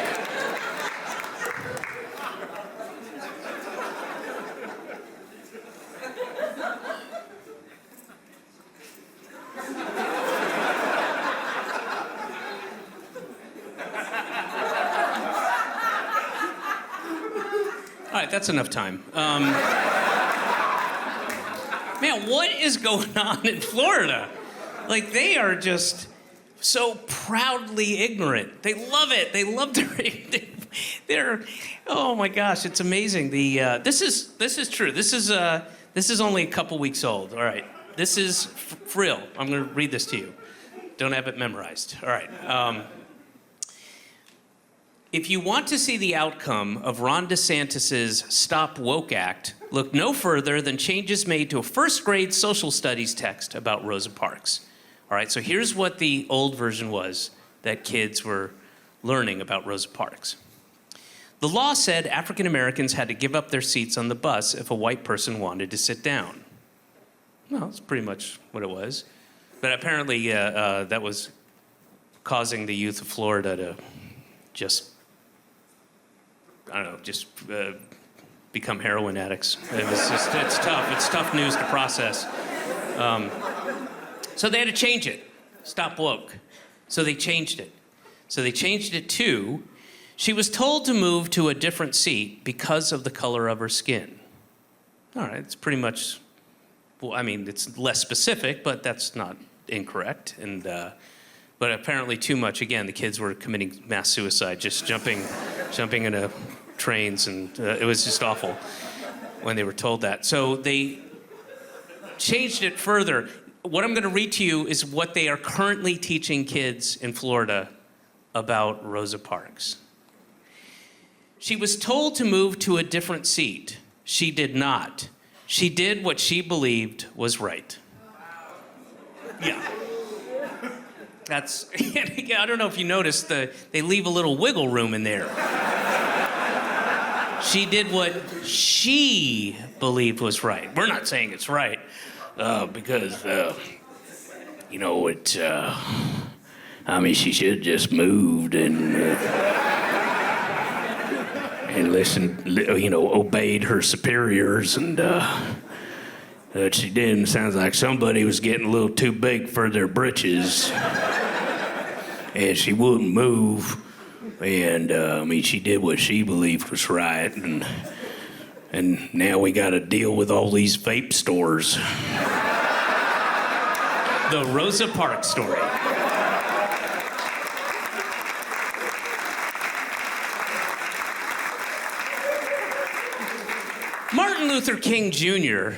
All right, that's enough time. Man, what is going on in Florida? Like, they are just so proudly ignorant. They love it. They love they're oh my gosh, it's amazing. This is true. This is only a couple weeks old. All right, this is for real. I'm gonna read this to you. Don't have it memorized. All right. If you want to see the outcome of Ron DeSantis's Stop Woke Act, look no further than changes made to a first-grade social studies text about Rosa Parks. All right, so here's what the old version was that kids were learning about Rosa Parks. The law said African Americans had to give up their seats on the bus if a white person wanted to sit down. Well, that's pretty much what it was. But apparently that was causing the youth of Florida to just, I don't know, just become heroin addicts. It's tough. It's tough news to process. So they had to change it. Stop woke. So they changed it. So they changed it to, she was told to move to a different seat because of the color of her skin. All right, it's pretty much, well, I mean, it's less specific, but that's not incorrect. And but apparently too much. Again, the kids were committing mass suicide, just jumping into trains, and it was just awful when they were told that. So they changed it further. What I'm going to read to you is what they are currently teaching kids in Florida about Rosa Parks. She was told to move to a different seat. She did not. She did what she believed was right. Yeah. That's, I don't know if you noticed, they leave a little wiggle room in there. She did what she believed was right. We're not saying it's right, because, you know, I mean, she should have just moved and listened, you know, obeyed her superiors, and she didn't. Sounds like somebody was getting a little too big for their britches, and she wouldn't move. And I mean, she did what she believed was right, and now we got to deal with all these vape stores. The Rosa Parks story. Martin Luther King Jr.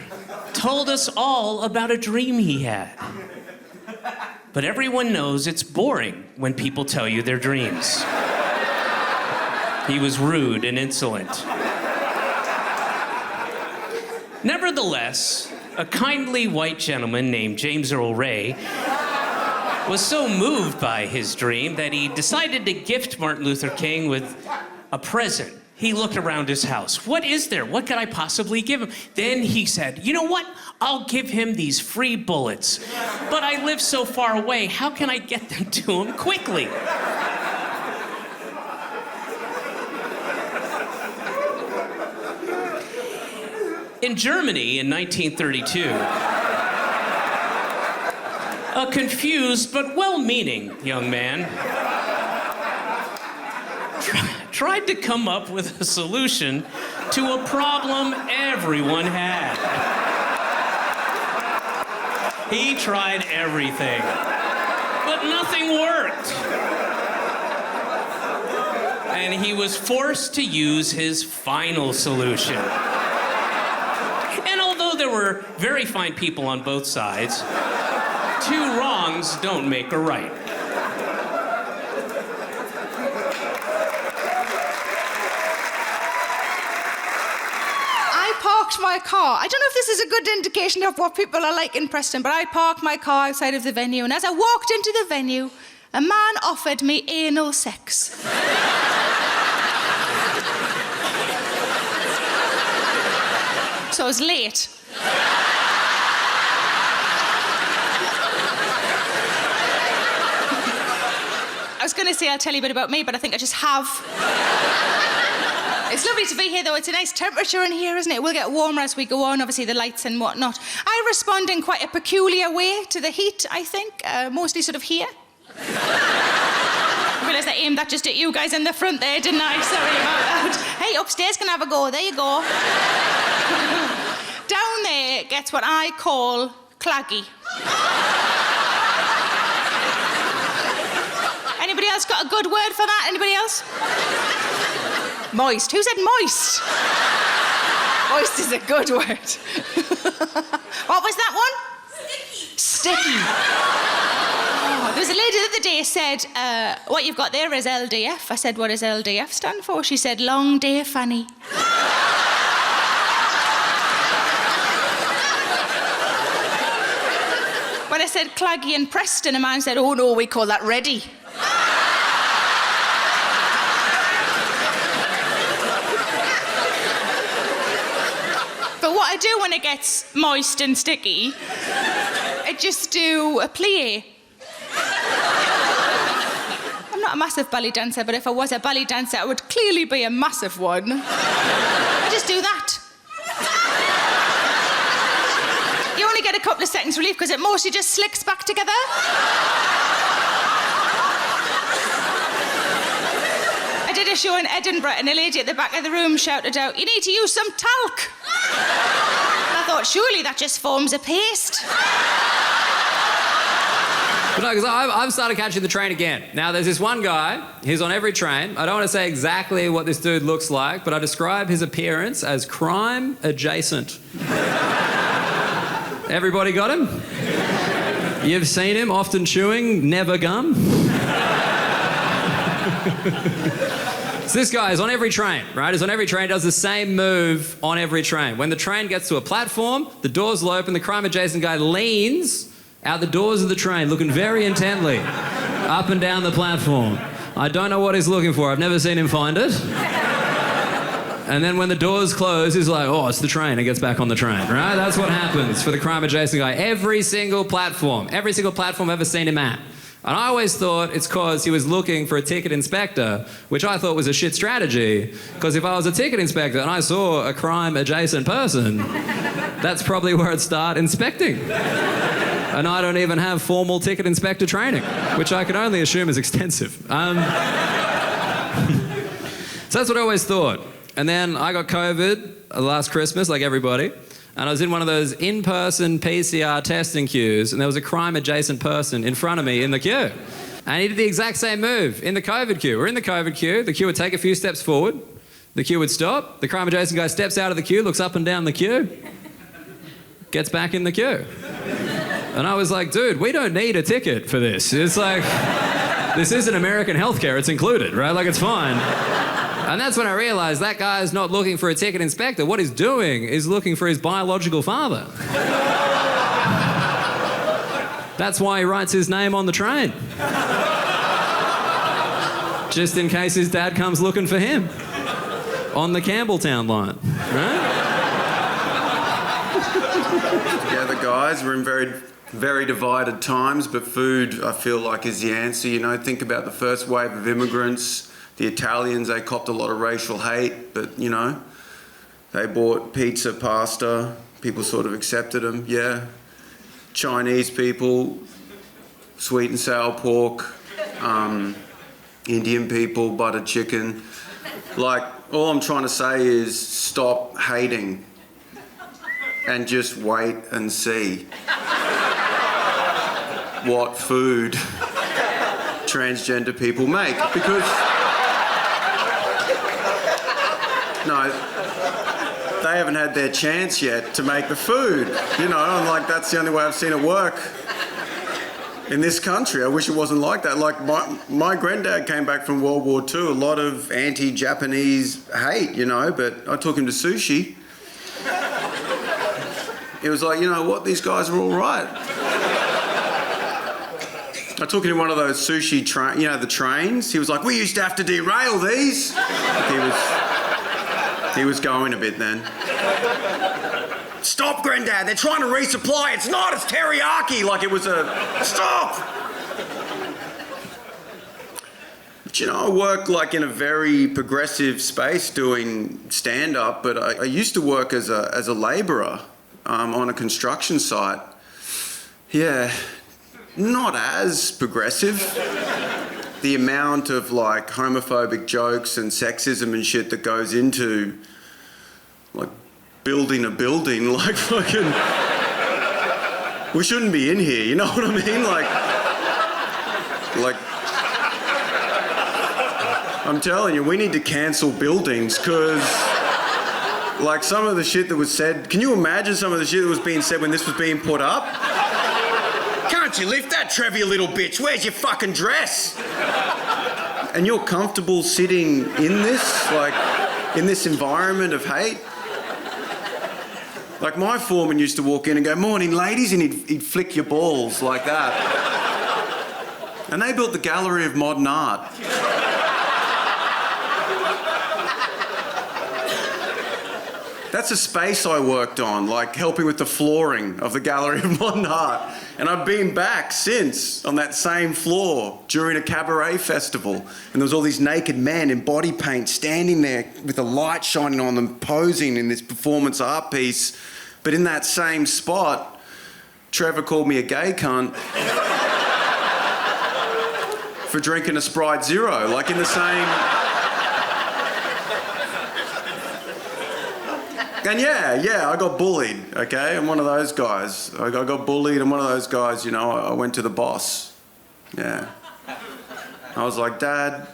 told us all about a dream he had. But everyone knows it's boring when people tell you their dreams. He was rude and insolent. Nevertheless, a kindly white gentleman named James Earl Ray was so moved by his dream that he decided to gift Martin Luther King with a present. He looked around his house. What is there? What could I possibly give him? Then he said, you know what? I'll give him these free bullets. But I live so far away, how can I get them to him quickly? In Germany in 1932, a confused but well-meaning young man tried to come up with a solution to a problem everyone had. He tried everything, but nothing worked. And he was forced to use his final solution. And although there were very fine people on both sides, two wrongs don't make a right. My car. I don't know if this is a good indication of what people are like in Preston, but I parked my car outside of the venue, and as I walked into the venue, a man offered me anal sex. So I was late. I was going to say I'll tell you a bit about me, but I think I just have. It's lovely to be here, though. It's a nice temperature in here, isn't it? We'll get warmer as we go on, obviously, the lights and whatnot. I respond in quite a peculiar way to the heat, I think. Mostly sort of here. I realised I aimed that just at you guys in the front there, didn't I? Sorry about that. Hey, upstairs can have a go. There you go. Down there gets what I call claggy. Anybody else got a good word for that? Anybody else? Moist. Who said moist? Moist is a good word. What was that one? Sticky. Oh, there was a lady the other day said, what you've got there is LDF. I said, what does LDF stand for? She said, long day funny. When I said claggy in Preston, a man said, oh no, we call that ready. what I do when it gets moist and sticky? I just do a plie. I'm not a massive belly dancer, but if I was a belly dancer, I would clearly be a massive one. I just do that. You only get a couple of seconds relief because it mostly just slicks back together. I did a show in Edinburgh and a lady at the back of the room shouted out, "You need to use some talc." And I thought, surely that just forms a paste. But no, because I've started catching the train again. Now, there's this one guy, he's on every train. I don't want to say exactly what this dude looks like, but I describe his appearance as crime adjacent. Everybody got him? You've seen him often chewing never gum? So this guy is on every train, right? He's on every train, does the same move on every train. When the train gets to a platform, the doors will open, the crime adjacent guy leans out the doors of the train, looking very intently up and down the platform. I don't know what he's looking for. I've never seen him find it. And then when the doors close, he's like, "Oh, it's the train," and gets back on the train, right? That's what happens for the crime adjacent guy. Every single platform I've ever seen him at. And I always thought it's because he was looking for a ticket inspector, which I thought was a shit strategy, because if I was a ticket inspector and I saw a crime-adjacent person, that's probably where I'd start inspecting. And I don't even have formal ticket inspector training, which I can only assume is extensive. So that's what I always thought. And then I got COVID last Christmas, like everybody. And I was in one of those in-person PCR testing queues, and there was a crime-adjacent person in front of me in the queue. And he did the exact same move in the COVID queue. We're in the COVID queue. The queue would take a few steps forward. The queue would stop. The crime-adjacent guy steps out of the queue, looks up and down the queue, gets back in the queue. And I was like, dude, we don't need a ticket for this. It's like, this isn't American healthcare. It's included, right? Like, it's fine. And that's when I realised that guy's not looking for a ticket inspector. What he's doing is looking for his biological father. That's why he writes his name on the train. Just in case his dad comes looking for him. On the Campbelltown line, right? Together, guys, we're in very divided times, but food, I feel like, is the answer. You know, think about the first wave of immigrants. The Italians, they copped a lot of racial hate, but, you know, they bought pizza, pasta, people sort of accepted them, yeah. Chinese people, sweet and sour pork, Indian people, buttered chicken. Like, all I'm trying to say is stop hating and just wait and see what food transgender people make, because... No, they haven't had their chance yet to make the food, you know, and like that's the only way I've seen it work in this country. I wish it wasn't like that. Like my granddad came back from World War II, a lot of anti-Japanese hate, you know, but I took him to sushi. It was like, you know what, these guys are all right. I took him to one of those sushi train, you know, the trains. He was like, we used to have to derail these. He was going a bit then. Stop, Granddad, they're trying to resupply. It's not, it's teriyaki. Like it was a... Stop! But you know, I work like in a very progressive space doing stand-up, but I used to work as a labourer on a construction site. Yeah, not as progressive. The amount of like homophobic jokes and sexism and shit that goes into like building a building, like fucking, we shouldn't be in here, you know what I mean? Like I'm telling you, we need to cancel buildings, because like some of the shit that was said, can you imagine some of the shit that was being said when this was being put up? Can't you lift that, Trevor, you little bitch? Where's your fucking dress? And you're comfortable sitting in this, like, in this environment of hate? Like, my foreman used to walk in and go, morning, ladies, and he'd flick your balls like that. And they built the Gallery of Modern Art. That's a space I worked on, like helping with the flooring of the Gallery of Modern Art. And I've been back since on that same floor during a cabaret festival. And there was all these naked men in body paint standing there with the light shining on them, posing in this performance art piece. But in that same spot, Trevor called me a gay cunt for drinking a Sprite Zero, like in the same... And yeah, I got bullied, okay? I'm one of those guys. I got bullied. I'm one of those guys, you know, I went to the boss. Yeah. I was like, Dad...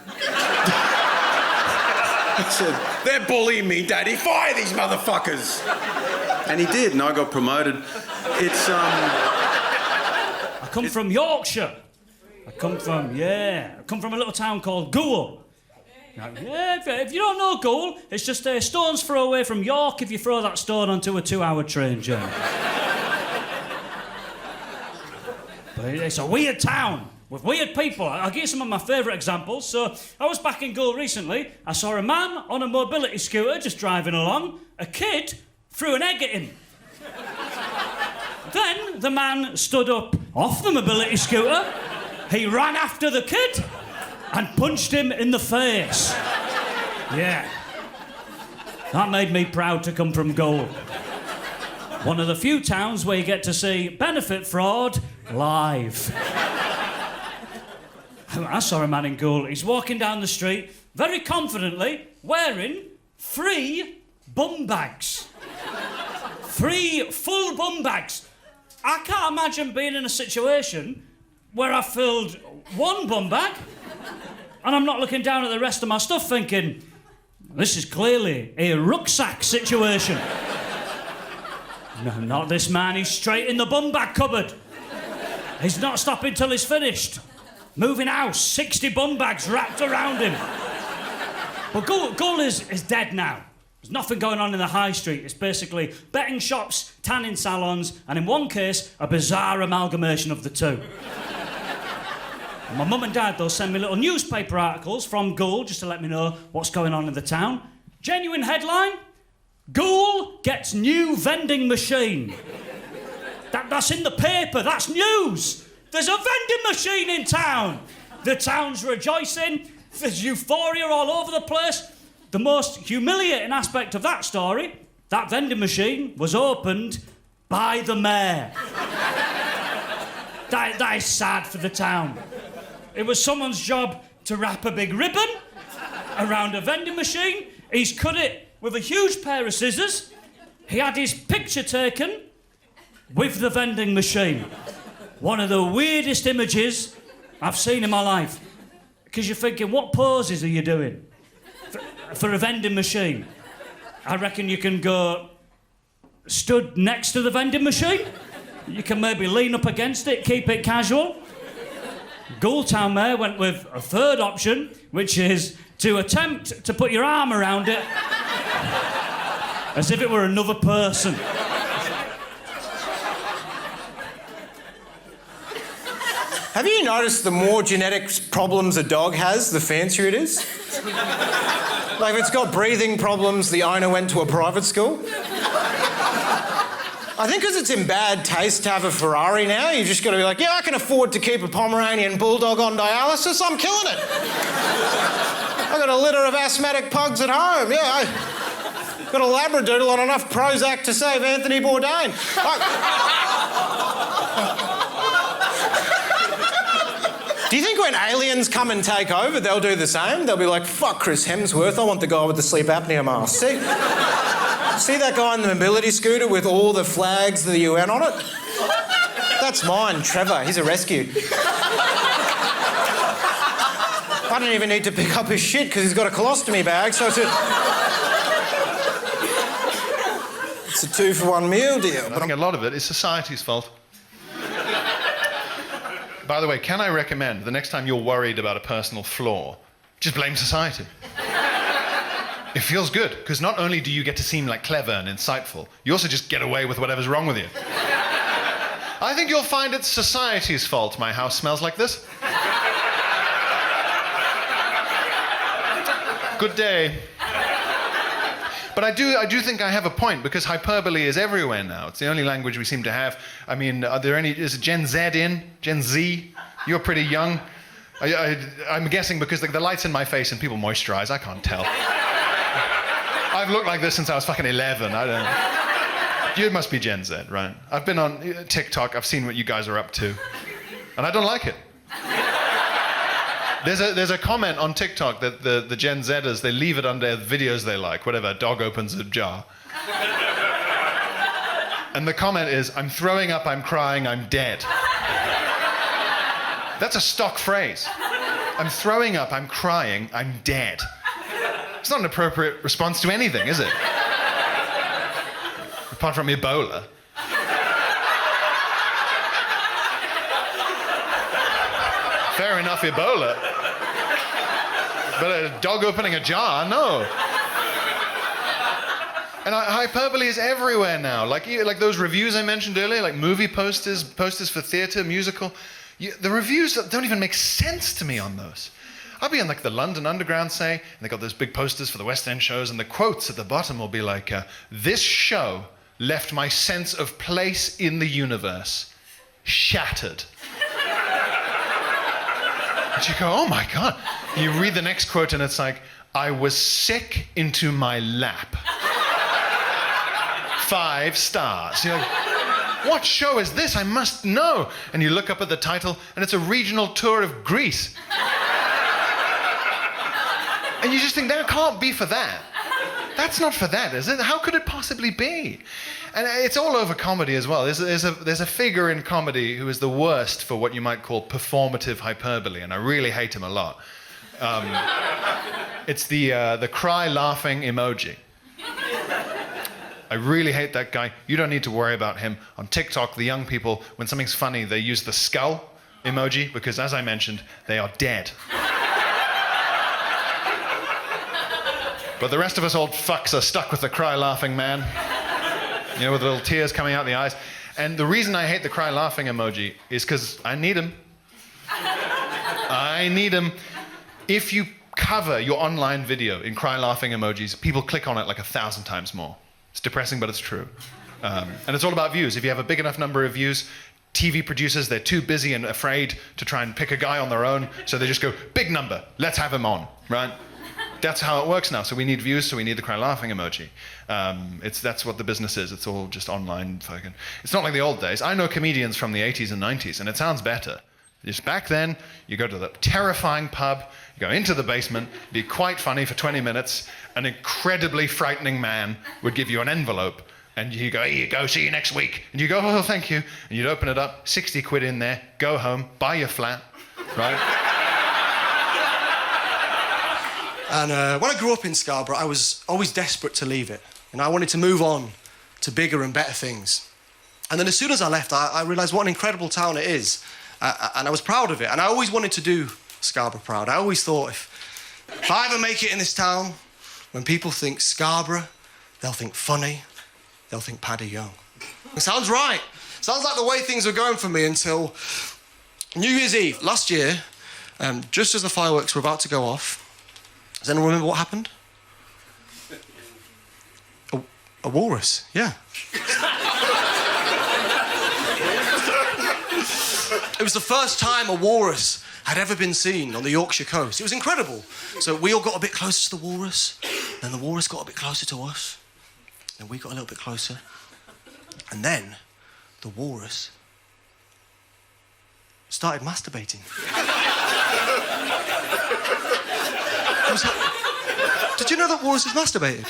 I said, they're bullying me, Daddy. Fire these motherfuckers. And he did, and I got promoted. It's, I come from Yorkshire. I come from a little town called Goole. Yeah, if you don't know Goole, it's just a stone's throw away from York if you throw that stone onto a 2-hour train journey. But it's a weird town with weird people. I'll give you some of my favourite examples. So, I was back in Goole recently. I saw a man on a mobility scooter just driving along. A kid threw an egg at him. Then the man stood up off the mobility scooter. He ran after the kid and punched him in the face. Yeah. That made me proud to come from Goole. One of the few towns where you get to see benefit fraud live. I saw a man in Goole. He's walking down the street very confidently wearing 3 bum bags. 3 full bum bags. I can't imagine being in a situation where I filled 1 bum bag and I'm not looking down at the rest of my stuff thinking, this is clearly a rucksack situation. No, not this man. He's straight in the bum bag cupboard. He's not stopping till he's finished. Moving house, 60 bum bags wrapped around him. But Goole is dead now. There's nothing going on in the high street. It's basically betting shops, tanning salons, and in one case, a bizarre amalgamation of the two. My mum and dad, they'll send me little newspaper articles from Goole just to let me know what's going on in the town. Genuine headline, Goole gets new vending machine. That's in the paper, that's news. There's a vending machine in town. The town's rejoicing. There's euphoria all over the place. The most humiliating aspect of that story, that vending machine was opened by the mayor. That is sad for the town. It was someone's job to wrap a big ribbon around a vending machine. He's cut it with a huge pair of scissors. He had his picture taken with the vending machine. One of the weirdest images I've seen in my life. Because you're thinking, what poses are you doing for a vending machine? I reckon you can go stood next to the vending machine. You can maybe lean up against it, keep it casual. Goole Town Mayor went with a third option, which is to attempt to put your arm around it as if it were another person. Have you noticed the more genetic problems a dog has, the fancier it is? Like if it's got breathing problems, the owner went to a private school. I think because it's in bad taste to have a Ferrari now, you just got to be like, yeah, I can afford to keep a Pomeranian bulldog on dialysis, I'm killing it. I got a litter of asthmatic pugs at home, yeah. I got a Labradoodle on enough Prozac to save Anthony Bourdain. Do you think when aliens come and take over, they'll do the same? They'll be like, fuck Chris Hemsworth, I want the guy with the sleep apnea mask. See that guy on the mobility scooter with all the flags of the UN on it? That's mine, Trevor. He's a rescue. I don't even need to pick up his shit because he's got a colostomy bag, so it's a 2-for-1 meal deal. I think a lot of it is society's fault. By the way, can I recommend the next time you're worried about a personal flaw, just blame society. It feels good, because not only do you get to seem like clever and insightful, you also just get away with whatever's wrong with you. I think you'll find it's society's fault my house smells like this. Good day. But I do think I have a point, because hyperbole is everywhere now. It's the only language we seem to have. I mean, is Gen Z in? Gen Z? You're pretty young. I'm guessing because the light's in my face and people moisturize. I can't tell. I've looked like this since I was fucking 11. I don't know. You must be Gen Z, right? I've been on TikTok. I've seen what you guys are up to. And I don't like it. There's a comment on TikTok that the Gen Zers, they leave it under videos they like, whatever, a dog opens a jar. And the comment is, I'm throwing up, I'm crying, I'm dead. That's a stock phrase. I'm throwing up, I'm crying, I'm dead. It's not an appropriate response to anything, is it? Apart from Ebola. Fair enough, Ebola. But a dog opening a jar, no. And hyperbole is everywhere now. Like those reviews I mentioned earlier, like movie posters for theatre, musical. The reviews don't even make sense to me on those. I'll be on like the London Underground, say, and they got those big posters for the West End shows, and the quotes at the bottom will be like, this show left my sense of place in the universe shattered. And you go, oh my God. You read the next quote and it's like, I was sick into my lap. 5 stars. You're like, what show is this? I must know. And you look up at the title and it's a regional tour of Greece. And you just think, that can't be for that. That's not for that, is it? How could it possibly be? And it's all over comedy as well. There's a figure in comedy who is the worst for what you might call performative hyperbole, and I really hate him a lot. It's the cry laughing emoji. I really hate that guy. You don't need to worry about him. On TikTok, the young people, when something's funny, they use the skull emoji because, as I mentioned, they are dead. But the rest of us old fucks are stuck with the cry-laughing man. You know, with little tears coming out the eyes. And the reason I hate the cry-laughing emoji is because I need him. I need him. If you cover your online video in cry-laughing emojis, people click on it like 1,000 times more. It's depressing, but it's true. And it's all about views. If you have a big enough number of views, TV producers, they're too busy and afraid to try and pick a guy on their own, so they just go, big number, let's have him on, right? That's how it works now. So we need views, so we need the cry-laughing emoji. That's what the business is. It's all just online fucking... It's not like the old days. I know comedians from the 80s and 90s, and it sounds better. Just back then, you go to the terrifying pub, you go into the basement, be quite funny for 20 minutes, an incredibly frightening man would give you an envelope, and you go, here you go, see you next week. And you go, oh, thank you. And you'd open it up, 60 quid in there, go home, buy your flat, right? And when I grew up in Scarborough, I was always desperate to leave it. And I wanted to move on to bigger and better things. And then as soon as I left, I realised what an incredible town it is. And I was proud of it. And I always wanted to do Scarborough proud. I always thought if I ever make it in this town, when people think Scarborough, they'll think funny, they'll think Paddy Young. It sounds right. Sounds like the way things were going for me until New Year's Eve last year, just as the fireworks were about to go off. Does anyone remember what happened? A walrus, yeah. It was the first time a walrus had ever been seen on the Yorkshire coast. It was incredible. So we all got a bit closer to the walrus, then the walrus got a bit closer to us, then we got a little bit closer, and then the walrus started masturbating. Did you know that walruses masturbated?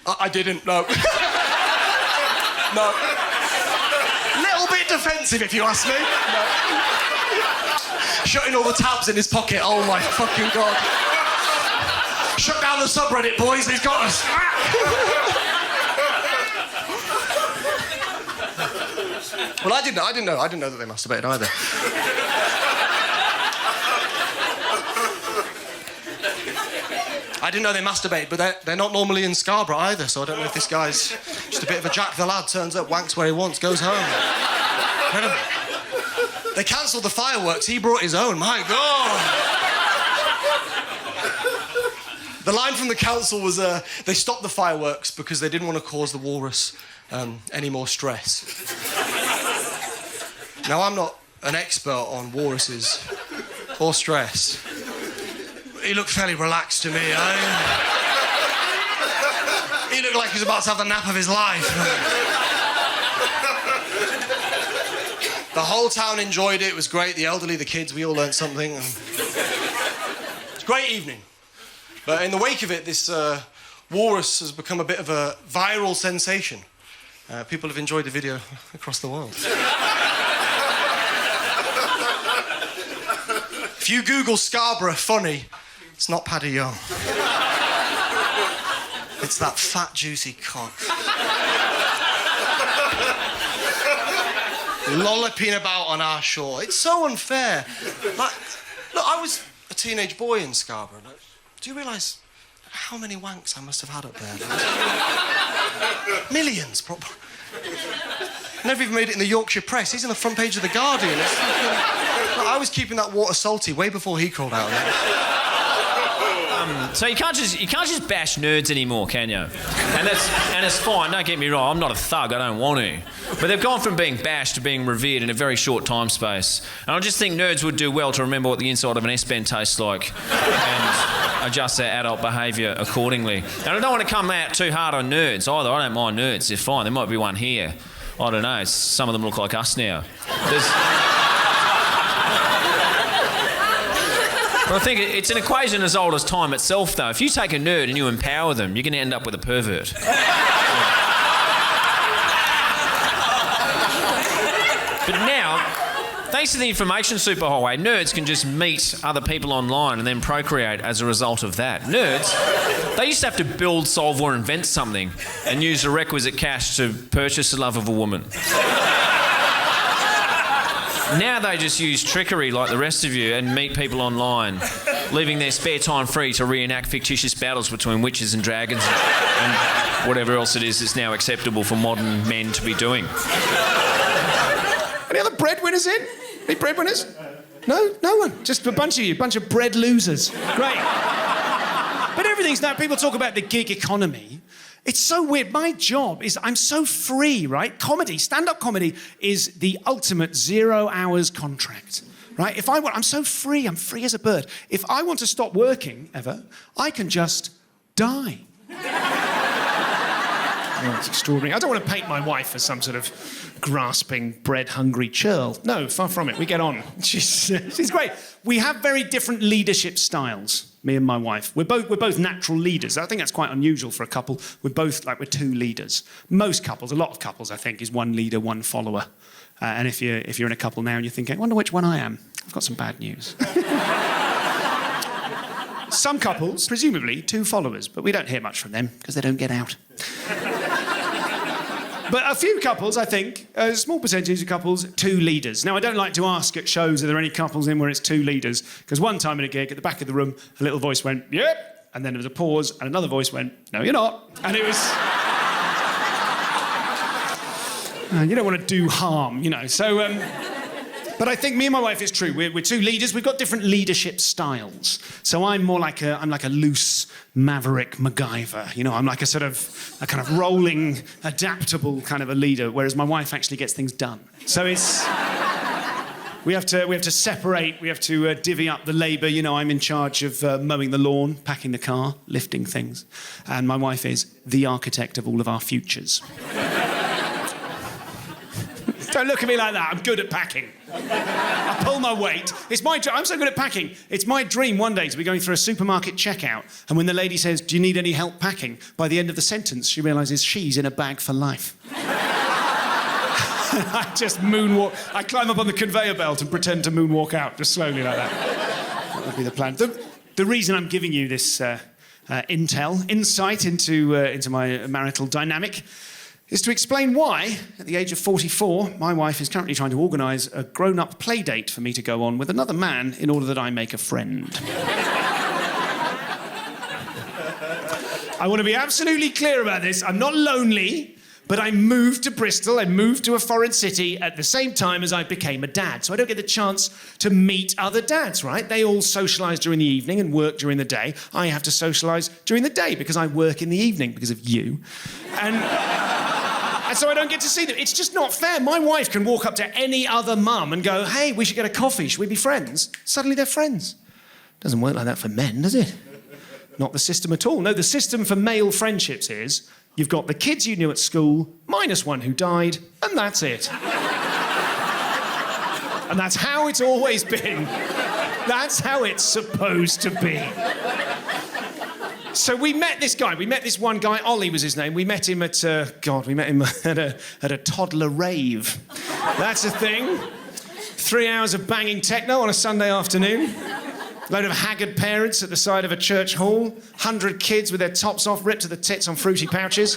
I didn't, no. No. Little bit defensive, if you ask me. No. Shutting all the tabs in his pocket, oh my fucking God. Shut down the subreddit, boys, he's got us. Well, I didn't know that they masturbated either. I didn't know they masturbate, but they're not normally in Scarborough either, so I don't know if this guy's just a bit of a Jack the Lad, turns up, wanks where he wants, goes home. Incredible. They cancelled the fireworks, he brought his own, my God. The line from the council was, they stopped the fireworks because they didn't want to cause the walrus any more stress. Now, I'm not an expert on walruses or stress. He looked fairly relaxed to me. He looked like he was about to have the nap of his life. The whole town enjoyed it. It was great. The elderly, the kids, we all learned something. It's a great evening. But in the wake of it, this walrus has become a bit of a viral sensation. People have enjoyed the video across the world. If you Google Scarborough funny, it's not Paddy Young. It's that fat, juicy cock. Lolloping about on our shore. It's so unfair. Like, look, I was a teenage boy in Scarborough. Like, do you realise how many wanks I must have had up there? Millions, probably. Never even made it in the Yorkshire Press. He's on the front page of the Guardian. I was keeping that water salty way before he crawled out there. So you can't just bash nerds anymore, can you? And it's fine. Don't get me wrong. I'm not a thug. I don't want to. But they've gone from being bashed to being revered in a very short time space. And I just think nerds would do well to remember what the inside of an S-Pen tastes like and adjust their adult behaviour accordingly. And I don't want to come out too hard on nerds either. I don't mind nerds. They're fine. There might be one here. I don't know. Some of them look like us now. But I think it's an equation as old as time itself, though. If you take a nerd and you empower them, you're going to end up with a pervert. But now, thanks to the information superhighway, nerds can just meet other people online and then procreate as a result of that. Nerds, they used to have to build, solve or invent something and use the requisite cash to purchase the love of a woman. Now they just use trickery like the rest of you and meet people online, leaving their spare time free to reenact fictitious battles between witches and dragons and whatever else it is that's now acceptable for modern men to be doing. Any other breadwinners in? Any breadwinners? No? No one? Just a bunch of you, bunch of bread losers. Great. But everything's now, people talk about the gig economy. It's so weird. My job is, I'm so free, right? Comedy, stand-up comedy is the ultimate 0 hours contract, right? If I want, I'm so free, I'm free as a bird. If I want to stop working, ever, I can just die. Oh, it's extraordinary. I don't want to paint my wife as some sort of grasping, bread-hungry churl. No, far from it. We get on. She's great. We have very different leadership styles, me and my wife. We're both natural leaders. I think that's quite unusual for a couple. We're we're two leaders. Most couples, a lot of couples, I think, is one leader, one follower. And if you're in a couple now and you're thinking, I wonder which one I am, I've got some bad news. Some couples, presumably, two followers, but we don't hear much from them because they don't get out. But a few couples, I think, a small percentage of couples, two leaders. Now, I don't like to ask at shows, are there any couples in where it's two leaders? Because one time in a gig, at the back of the room, a little voice went, yep, and then there was a pause, and another voice went, no, you're not. And it was... you don't want to do harm, you know, so... But I think me and my wife, it's true. We're two leaders. We've got different leadership styles. So I'm more like I'm like a loose maverick MacGyver. You know, I'm like a kind of rolling, adaptable kind of a leader, whereas my wife actually gets things done. So it's... We have to separate, we have to divvy up the labour. You know, I'm in charge of mowing the lawn, packing the car, lifting things. And my wife is the architect of all of our futures. Don't look at me like that. I'm good at packing. I pull my weight. I'm so good at packing. It's my dream one day to be going through a supermarket checkout, and when the lady says, do you need any help packing? By the end of the sentence, she realises she's in a bag for life. I just moonwalk. I climb up on the conveyor belt and pretend to moonwalk out, just slowly like that. That would be the plan. The reason I'm giving you this insight into my marital dynamic is to explain why, at the age of 44, my wife is currently trying to organise a grown-up play date for me to go on with another man in order that I make a friend. I want to be absolutely clear about this. I'm not lonely, But I moved to Bristol, I moved to a foreign city at the same time as I became a dad. So I don't get the chance to meet other dads, right? They all socialise during the evening and work during the day. I have to socialise during the day because I work in the evening because of you. And so I don't get to see them. It's just not fair. My wife can walk up to any other mum and go, hey, we should get a coffee, should we be friends? Suddenly they're friends. Doesn't work like that for men, does it? Not the system at all. No, the system for male friendships is you've got the kids you knew at school, minus one who died, and that's it. And that's how it's always been. That's how it's supposed to be. So we met this guy. We met this one guy. Ollie was his name. We met him at at a toddler rave. That's a thing. 3 hours of banging techno on a Sunday afternoon. Load of haggard parents at the side of a church hall. 100 kids with their tops off, ripped to the tits on fruity pouches.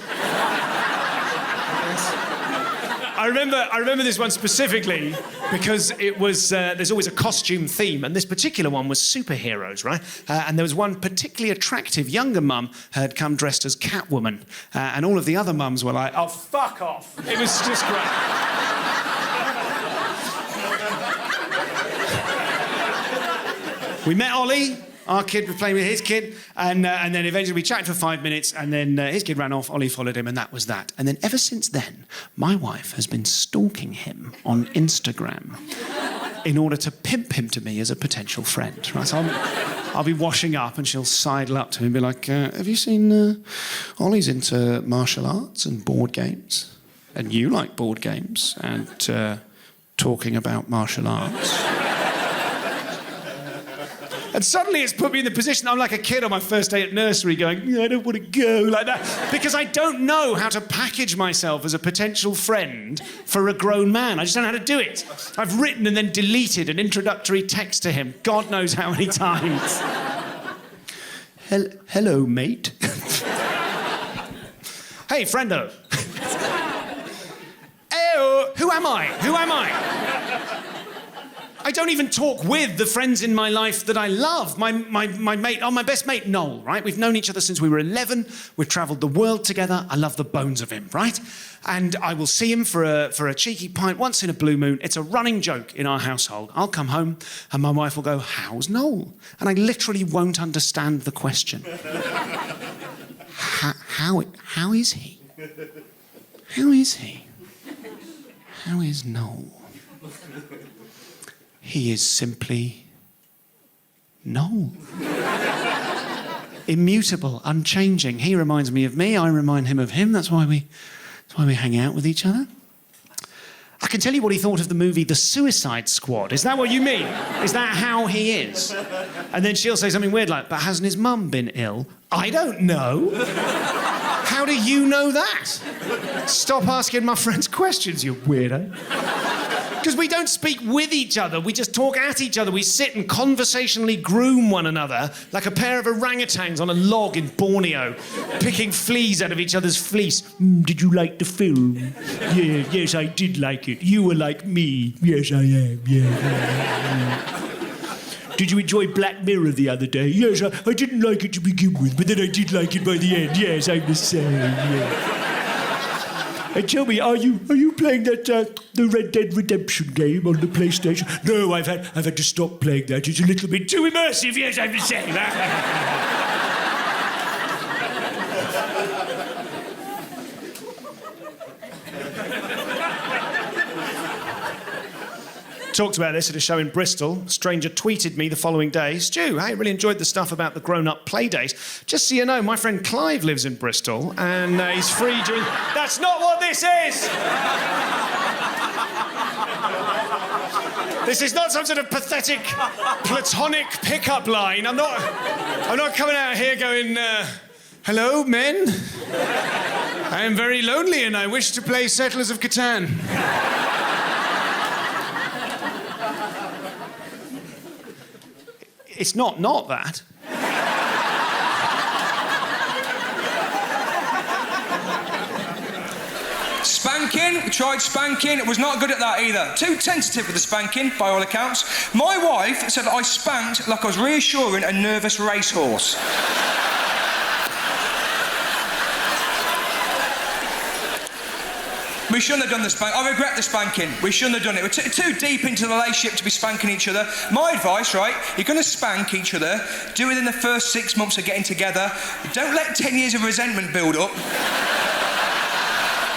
I remember this one specifically because it was, there's always a costume theme, and this particular one was superheroes, right? And there was one particularly attractive younger mum had come dressed as Catwoman, and all of the other mums were like, oh, fuck off. It was just great. We met Ollie. Our kid was playing with his kid, and then eventually we chatted for 5 minutes, and then his kid ran off, Ollie followed him, and that was that. And then ever since then, my wife has been stalking him on Instagram in order to pimp him to me as a potential friend. Right? So I'll be washing up, and she'll sidle up to him and be like, have you seen Ollie's into martial arts and board games? And you like board games and talking about martial arts? And suddenly it's put me in the position, I'm like a kid on my first day at nursery going, I don't want to go, like that. Because I don't know how to package myself as a potential friend for a grown man. I just don't know how to do it. I've written and then deleted an introductory text to him, God knows how many times. Hello, mate. Hey, friendo. Ew, who am I? Who am I? I don't even talk with the friends in my life that I love. My mate, my best mate, Noel, right? We've known each other since we were 11. We've travelled the world together. I love the bones of him, right? And I will see him for a cheeky pint once in a blue moon. It's a running joke in our household. I'll come home and my wife will go, how's Noel? And I literally won't understand the question. How is he? How is he? How is Noel? He is simply Noel. Immutable, unchanging. He reminds me of me, I remind him of him. That's why we hang out with each other. I can tell you what he thought of the movie The Suicide Squad. Is that what you mean? Is that how he is? And then she'll say something weird like, but hasn't his mum been ill? I don't know. How do you know that? Stop asking my friends questions, you weirdo. Because we don't speak with each other, we just talk at each other. We sit and conversationally groom one another like a pair of orangutans on a log in Borneo, picking fleas out of each other's fleece. Did you like the film? Yeah, yes, I did like it. You were like me. Yes, I am. Yeah. Did you enjoy Black Mirror the other day? Yes, I didn't like it to begin with, but then I did like it by the end. Yes, I'm the same, yeah. And tell me, are you playing that the Red Dead Redemption game on the PlayStation? No, I've had to stop playing that. It's a little bit too immersive. Yes, I'm the same. Talked about this at a show in Bristol. A stranger tweeted me the following day, Stu, I really enjoyed the stuff about the grown-up play days. Just so you know, my friend Clive lives in Bristol and he's free during... That's not what this is! This is not some sort of pathetic, platonic pickup line. I'm not coming out here going, hello, men. I am very lonely and I wish to play Settlers of Catan. It's not that. Spanking, we tried spanking, it was not good at that either. Too tentative with the spanking, by all accounts. My wife said that I spanked like I was reassuring a nervous racehorse. We shouldn't have done the spanking. I regret the spanking. We shouldn't have done it. We're too deep into the relationship to be spanking each other. My advice, right? You're going to spank each other. Do it in the first 6 months of getting together. Don't let 10 years of resentment build up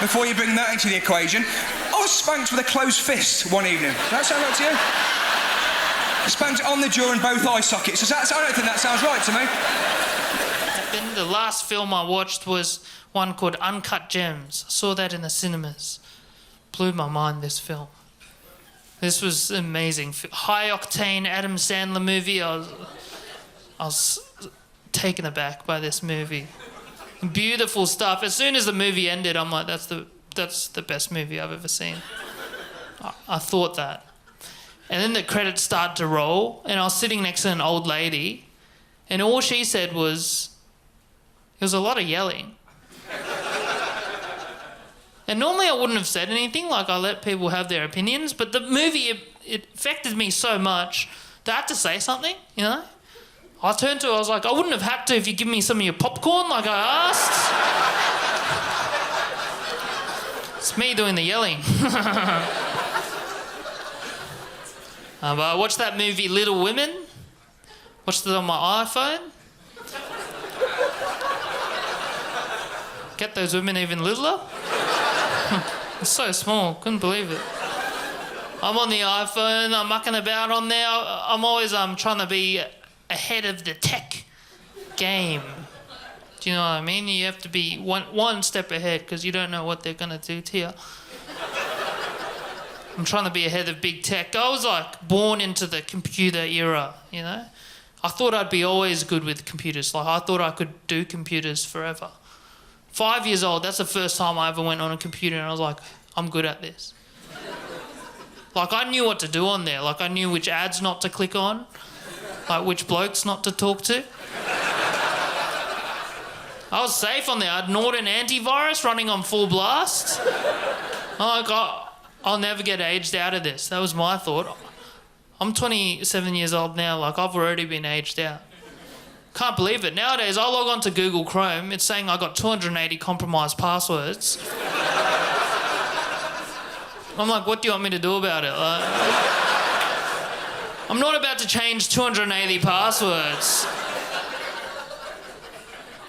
before you bring that into the equation. I was spanked with a closed fist one evening. Does that sound right to you? Spanked on the jaw and both eye sockets. I don't think that sounds right to me. Then the last film I watched was one called Uncut Gems. I saw that in the cinemas. Blew my mind, this film. This was amazing. High-octane Adam Sandler movie. I was taken aback by this movie. Beautiful stuff. As soon as the movie ended, I'm like, that's the best movie I've ever seen. I thought that. And then the credits started to roll, and I was sitting next to an old lady, and all she said was, there was a lot of yelling. And normally I wouldn't have said anything, like I let people have their opinions, but the movie, it affected me so much that I had to say something, you know? I turned to her, I was like, I wouldn't have had to if you give me some of your popcorn like I asked. It's me doing the yelling. But I watched that movie Little Women. Watched it on my iPhone. Get those women even littler. It's so small, couldn't believe it. I'm on the iPhone, I'm mucking about on there. I'm always trying to be ahead of the tech game. Do you know what I mean? You have to be one step ahead because you don't know what they're going to do to you. I'm trying to be ahead of big tech. I was like born into the computer era, you know? I thought I'd be always good with computers. Like I thought I could do computers forever. 5 years old, that's the first time I ever went on a computer and I was like, I'm good at this. Like I knew what to do on there. Like I knew which ads not to click on, like which blokes not to talk to. I was safe on there. I had Norton antivirus running on full blast. I'm like, I'll never get aged out of this. That was my thought. I'm 27 years old now. Like, I've already been aged out. Can't believe it. Nowadays, I log on to Google Chrome. It's saying I got 280 compromised passwords. I'm like, what do you want me to do about it? Like, I'm not about to change 280 passwords.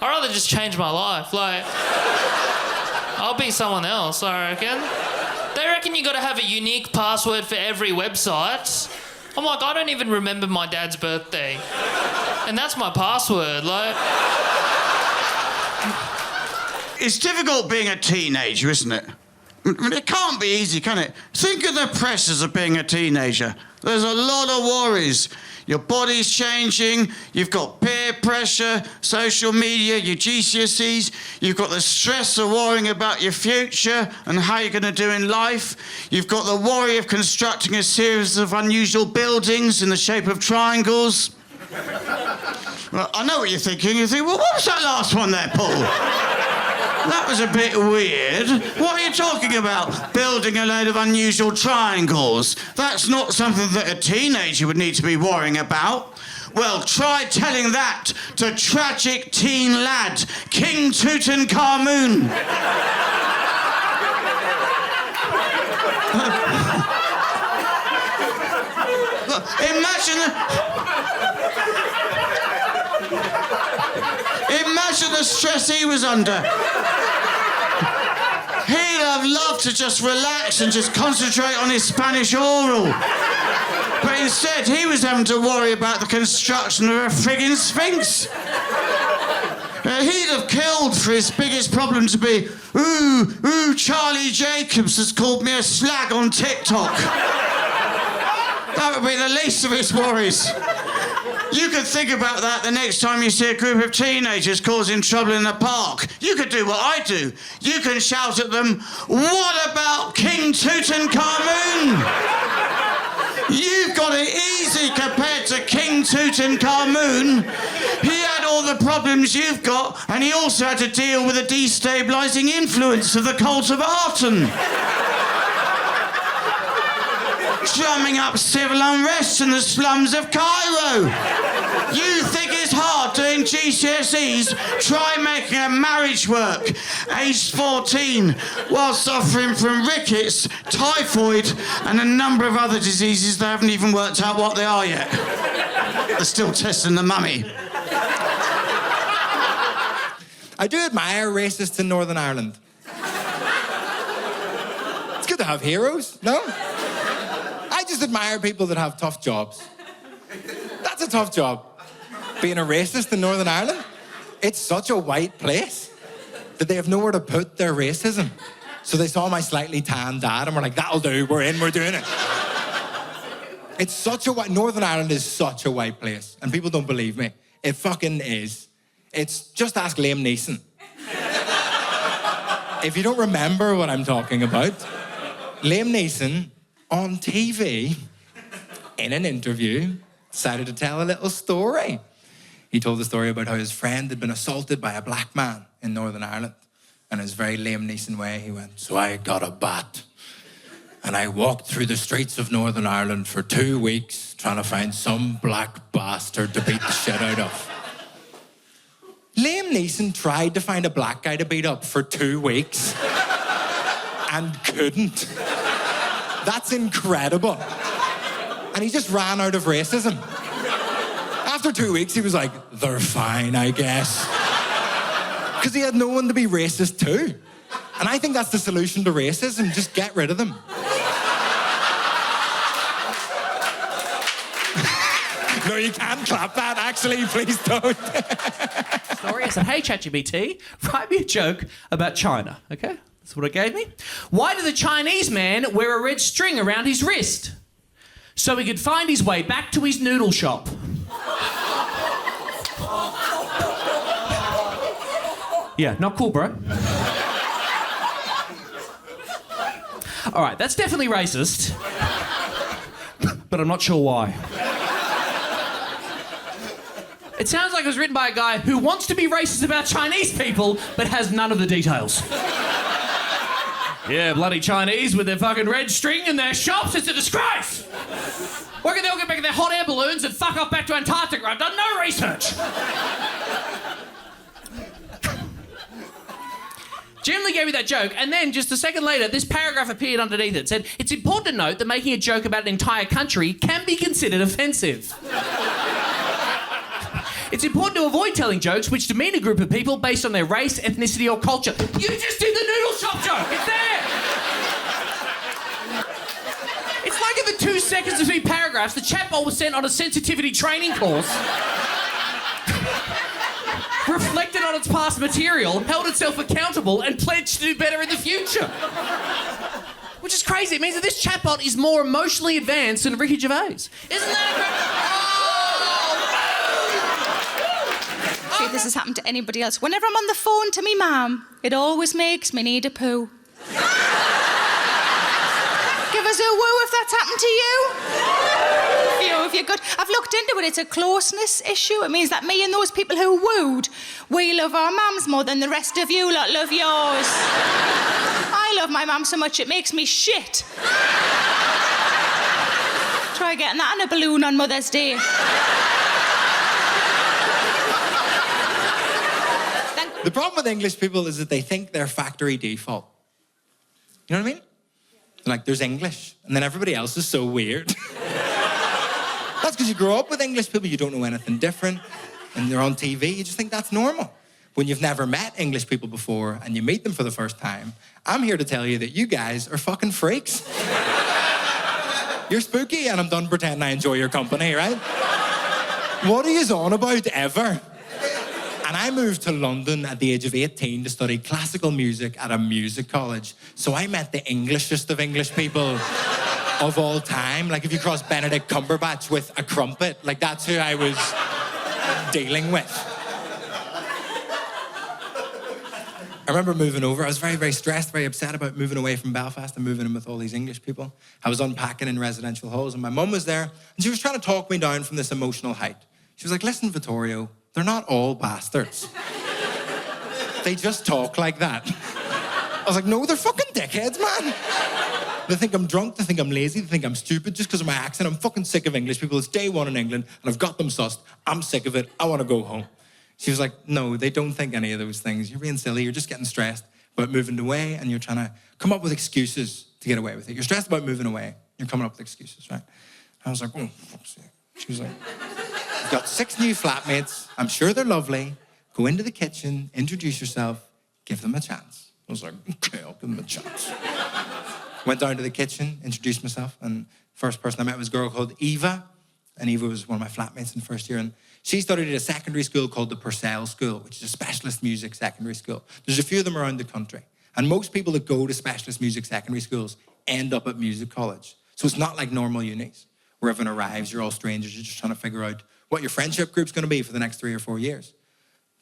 I'd rather just change my life. Like, I'll be someone else, I reckon. They reckon you got to have a unique password for every website. I'm like, I don't even remember my dad's birthday. And that's my password, like... It's difficult being a teenager, isn't it? I mean, it can't be easy, can it? Think of the pressures of being a teenager. There's a lot of worries. Your body's changing, you've got peer pressure, social media, your GCSEs, you've got the stress of worrying about your future and how you're going to do in life. You've got the worry of constructing a series of unusual buildings in the shape of triangles. Well, I know what you're thinking. You think, well, what was that last one there, Paul? That was a bit weird. What are you talking about? Building a load of unusual triangles. That's not something that a teenager would need to be worrying about. Well, try telling that to tragic teen lad, King Tutankhamun. Imagine the stress he was under. He'd have loved to just relax and just concentrate on his Spanish oral. But instead, he was having to worry about the construction of a friggin' Sphinx. He'd have killed for his biggest problem to be, ooh, Charlie Jacobs has called me a slag on TikTok. That would be the least of his worries. You could think about that the next time you see a group of teenagers causing trouble in the park. You could do what I do. You can shout at them, what about King Tutankhamun? You've got it easy compared to King Tutankhamun. He had all the problems you've got, and he also had to deal with the destabilising influence of the cult of Aten. Drumming up civil unrest in the slums of Cairo. You think it's hard? are doing GCSEs, try making a marriage work, aged 14, while suffering from rickets, typhoid, and a number of other diseases they haven't even worked out what they are yet. They're still testing the mummy. I do admire racists in Northern Ireland. It's good to have heroes, no? I just admire people that have tough jobs. That's a tough job. Being a racist in Northern Ireland, it's such a white place that they have nowhere to put their racism. So they saw my slightly tan dad and were like, that'll do, we're in, we're doing it. It's such a white... Northern Ireland is such a white place. And people don't believe me. It fucking is. It's... Just ask Liam Neeson. If you don't remember what I'm talking about, Liam Neeson, on TV, in an interview, decided to tell a little story. He told the story about how his friend had been assaulted by a black man in Northern Ireland. And in his very Liam Neeson way, he went, so I got a bat. And I walked through the streets of Northern Ireland for 2 weeks trying to find some black bastard to beat the shit out of. Liam Neeson tried to find a black guy to beat up for 2 weeks and couldn't. That's incredible. And he just ran out of racism. After 2 weeks, he was like, they're fine, I guess. Because he had no one to be racist to. And I think that's the solution to racism. Just get rid of them. No, you can't clap that, actually. Please don't. Story. I said, hey, ChatGPT, write me a joke about China, okay? That's what it gave me. Why did the Chinese man wear a red string around his wrist? So he could find his way back to his noodle shop. Yeah, not cool, bro. All right, that's definitely racist. But I'm not sure why. It sounds like it was written by a guy who wants to be racist about Chinese people, but has none of the details. Yeah, bloody Chinese with their fucking red string in their shops, it's a disgrace! Why can't they all get back in their hot air balloons and fuck off back to Antarctica? I've done no research! Jim gave me that joke, and then just a second later, this paragraph appeared underneath it. It said, it's important to note that making a joke about an entire country can be considered offensive. It's important to avoid telling jokes which demean a group of people based on their race, ethnicity, or culture. You just did the noodle shop joke. It's there. It's like in the 2 seconds between paragraphs, the chatbot was sent on a sensitivity training course, reflected on its past material, held itself accountable, and pledged to do better in the future. Which is crazy. It means that this chatbot is more emotionally advanced than Ricky Gervais. Isn't that See if this has happened to anybody else. Whenever I'm on the phone to me mum, it always makes me need a poo. Give us a woo if that's happened to you. If you're good. I've looked into it. It's a closeness issue. It means that me and those people who wooed, we love our mums more than the rest of you lot love yours. I love my mum so much it makes me shit. Try getting that in a balloon on Mother's Day. The problem with English people is that they think they're factory default. You know what I mean? Like, there's English, and then everybody else is so weird. That's because you grow up with English people, you don't know anything different, and they're on TV, you just think that's normal. When you've never met English people before, and you meet them for the first time, I'm here to tell you that you guys are fucking freaks. You're spooky, and I'm done pretending I enjoy your company, right? What are you on about, ever? And I moved to London at the age of 18 to study classical music at a music college. So I met the Englishest of English people of all time. Like, if you cross Benedict Cumberbatch with a crumpet, like, that's who I was dealing with. I remember moving over. I was very, very stressed, very upset about moving away from Belfast and moving in with all these English people. I was unpacking in residential halls, and my mum was there, and she was trying to talk me down from this emotional height. She was like, listen, Vittorio, they're not all bastards. They just talk like that. I was like, no, they're fucking dickheads, man. They think I'm drunk, they think I'm lazy, they think I'm stupid just because of my accent. I'm fucking sick of English people. It's day one in England, and I've got them sussed. I'm sick of it. I want to go home. She was like, no, they don't think any of those things. You're being silly. You're just getting stressed about moving away, and you're trying to come up with excuses to get away with it. You're stressed about moving away. You're coming up with excuses, right? I was like, oh, fuck's sake. She was like, I've got 6 new flatmates. I'm sure they're lovely. Go into the kitchen, introduce yourself, give them a chance. I was like, okay, I'll give them a chance. Went down to the kitchen, introduced myself, and first person I met was a girl called Eva, and Eva was one of my flatmates in first year, and she studied at a secondary school called the Purcell School, which is a specialist music secondary school. There's a few of them around the country, and most people that go to specialist music secondary schools end up at music college. So it's not like normal unis, where everyone arrives, you're all strangers, you're just trying to figure out what your friendship group's going to be for the next 3 or 4 years.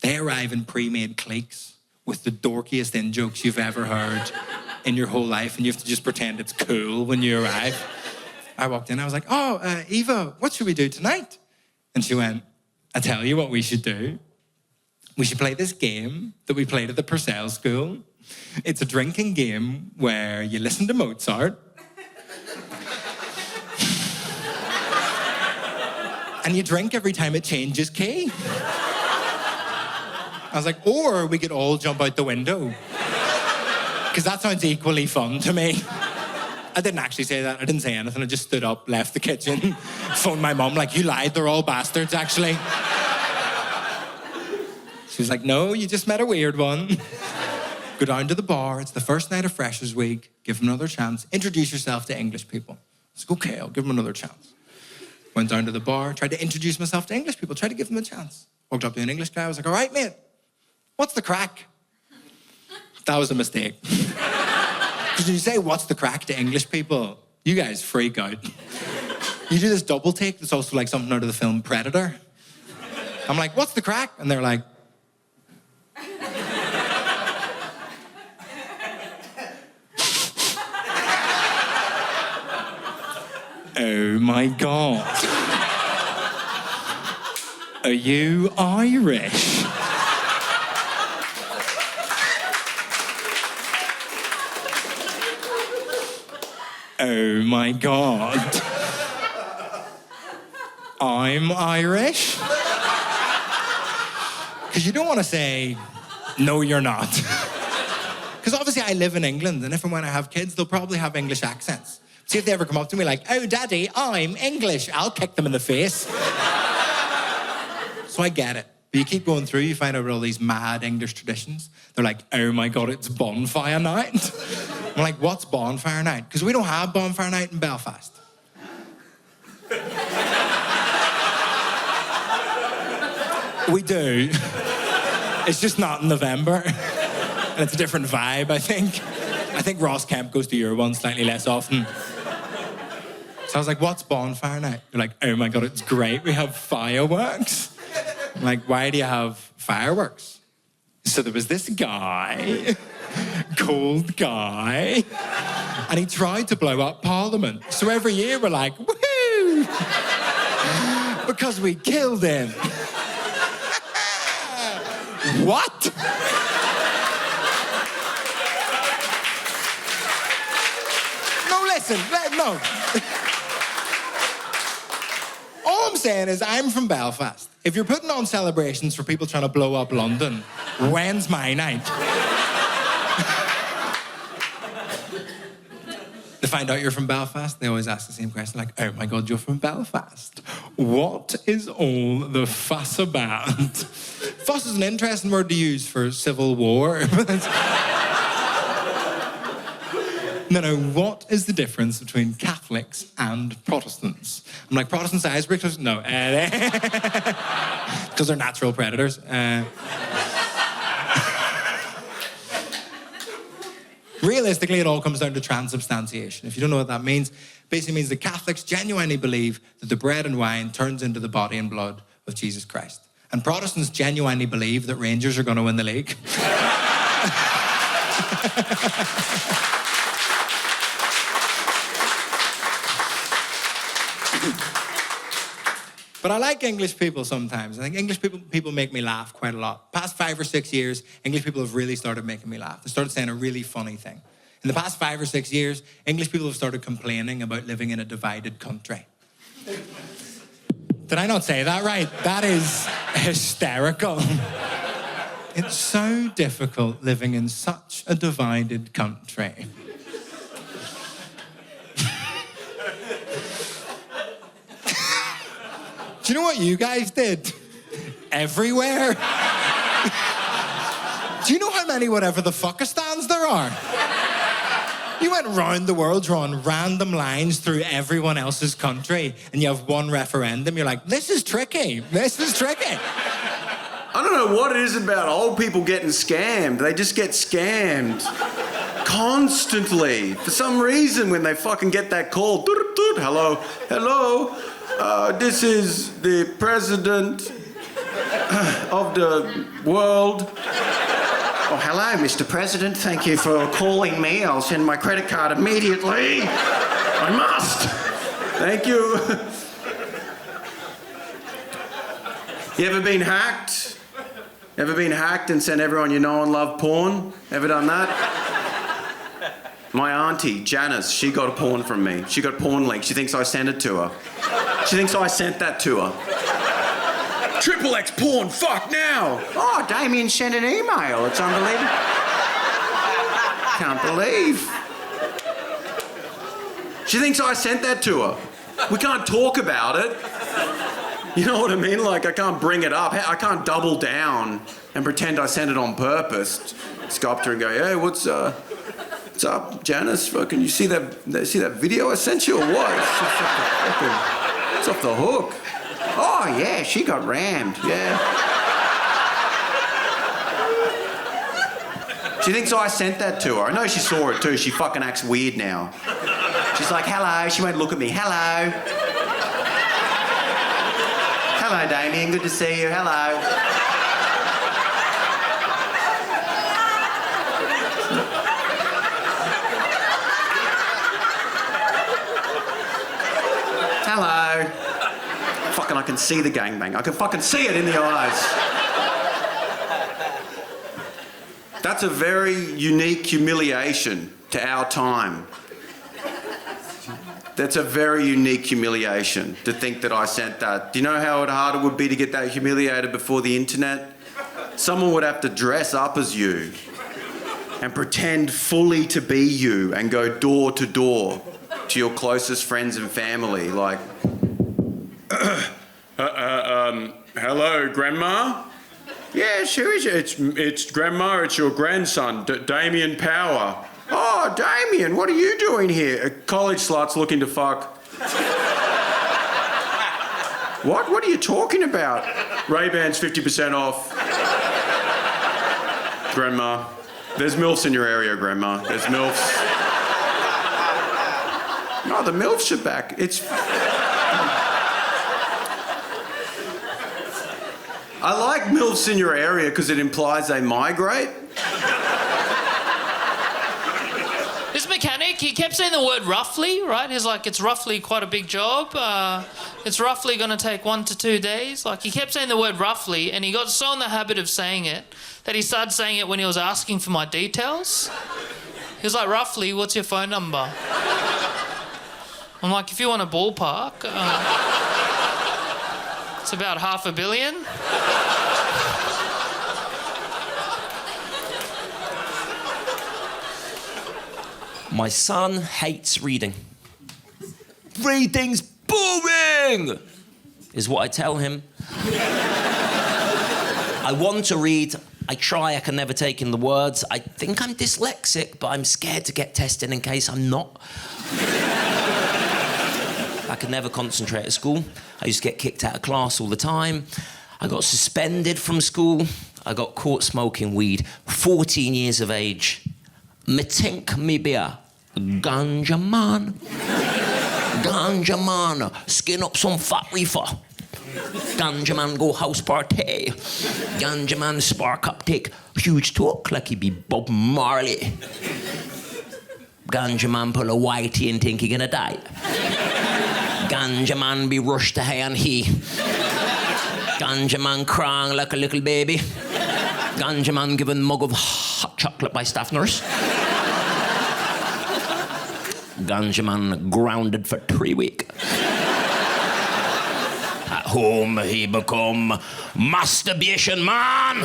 They arrive in pre-made cliques with the dorkiest in-jokes you've ever heard in your whole life, and you have to just pretend it's cool when you arrive. I walked in, I was like, oh, Eva, what should we do tonight? And she went, I tell you what we should do. We should play this game that we played at the Purcell School. It's a drinking game where you listen to Mozart and you drink every time it changes key. I was like, or we could all jump out the window. Because that sounds equally fun to me. I didn't actually say that. I didn't say anything. I just stood up, left the kitchen, phoned my mum, like, you lied, they're all bastards, actually. She was like, no, you just met a weird one. Go down to the bar. It's the first night of Freshers Week. Give them another chance. Introduce yourself to English people. I was like, okay, I'll give them another chance. Went down to the bar, tried to introduce myself to English people, tried to give them a chance. Walked up to an English guy. I was like, all right, mate, what's the crack? That was a mistake. Because when you say, what's the crack to English people, you guys freak out. You do this double take that's also like something out of the film Predator. I'm like, what's the crack? And they're like, oh my God. Are you Irish? Oh my God. I'm Irish? Because you don't want to say, no, you're not. Because obviously I live in England, and if and when I have kids, they'll probably have English accents. See if they ever come up to me like, oh, Daddy, I'm English. I'll kick them in the face. So I get it. But you keep going through, you find out all these mad English traditions. They're like, oh my God, it's bonfire night. I'm like, what's bonfire night? Because we don't have bonfire night in Belfast. We do. It's just not in November. And it's a different vibe, I think. I think Ross Kemp goes to your one slightly less often. So I was like, what's bonfire night? They're like, oh my God, it's great. We have fireworks. I'm like, why do you have fireworks? So there was this guy, cold guy, and he tried to blow up Parliament. So every year we're like, woohoo! Because we killed him. What? No, listen, no. All I'm saying is I'm from Belfast. If you're putting on celebrations for people trying to blow up London, when's my night? They find out you're from Belfast, they always ask the same question, like, oh my God, you're from Belfast. What is all the fuss about? Fuss is an interesting word to use for civil war. No, what is the difference between Catholics and Protestants? I'm like, Protestants, icebreakers? No. Because they're natural predators. Realistically, it all comes down to transubstantiation. If you don't know what that means, basically means that Catholics genuinely believe that the bread and wine turns into the body and blood of Jesus Christ. And Protestants genuinely believe that Rangers are going to win the league. But I like English people sometimes. I think English people make me laugh quite a lot. Past 5 or 6 years, English people have really started making me laugh. They started saying a really funny thing. In the past 5 or 6 years, English people have started complaining about living in a divided country. Did I not say that right? That is hysterical. It's so difficult living in such a divided country. Do you know what you guys did? Everywhere? Do you know how many whatever the fuckistans there are? You went round the world drawing random lines through everyone else's country, and you have one referendum. You're like, this is tricky. This is tricky. I don't know what it is about old people getting scammed. They just get scammed constantly. For some reason, when they fucking get that call, hello, this is the president of the world. Oh, hello, Mr. President. Thank you for calling me. I'll send my credit card immediately. I must. Thank you. You ever been hacked? Ever been hacked and sent everyone you know and love porn? Ever done that? My auntie, Janice, she got a porn from me. She got porn link. She thinks I sent it to her. She thinks I sent that to her. XXX porn, fuck now! Oh, Damien sent an email. It's unbelievable. Can't believe. She thinks I sent that to her. We can't talk about it. You know what I mean? Like, I can't bring it up. I can't double down and pretend I sent it on purpose. Just go up to her and go, hey, what's up, Janice? Fucking, you see that video I sent you or what? It's off the hook. Oh, yeah, she got rammed, yeah. She thinks I sent that to her. I know she saw it too. She fucking acts weird now. She's like, hello. She won't look at me. Hello. Hello, Damien. Good to see you. Hello. Hello. Fucking, I can see the gangbang. I can fucking see it in the eyes. That's a very unique humiliation to our time. That's a very unique humiliation to think that I sent that. Do you know how hard it would be to get that humiliated before the internet? Someone would have to dress up as you and pretend fully to be you and go door to door to your closest friends and family, like, hello, Grandma? Yes, who is it? It's Grandma, it's your grandson, Damien Power. Oh, Damien, what are you doing here? A college slut's looking to fuck. What? What are you talking about? Ray-Bans 50% off. Grandma. There's MILFs in your area, Grandma. There's MILFs. No, the MILFs are back. It's... I like MILFs in your area because it implies they migrate. This mechanic, he kept saying the word roughly, right? He's like, it's roughly quite a big job. It's roughly going to take 1 to 2 days. Like, he kept saying the word roughly, and he got so in the habit of saying it that he started saying it when he was asking for my details. He was like, roughly, what's your phone number? I'm like, if you want a ballpark, it's about $500 million. My son hates reading. Reading's boring, is what I tell him. I want to read. I try, I can never take in the words. I think I'm dyslexic, but I'm scared to get tested in case I'm not. I could never concentrate at school. I used to get kicked out of class all the time. I got suspended from school. I got caught smoking weed. 14 years of age. Me think me be a ganja man. Ganja man, skin up some fat reefer. Ganja man go house party. Ganja man spark up, take huge talk like he be Bob Marley. Ganja man pull a whitey and think he gonna die. Ganja man be rushed to high and he. Ganja man crying like a little baby. Ganja man given mug of hot chocolate by staff nurse. ganja man grounded for 3 weeks. At home, he become masturbation man.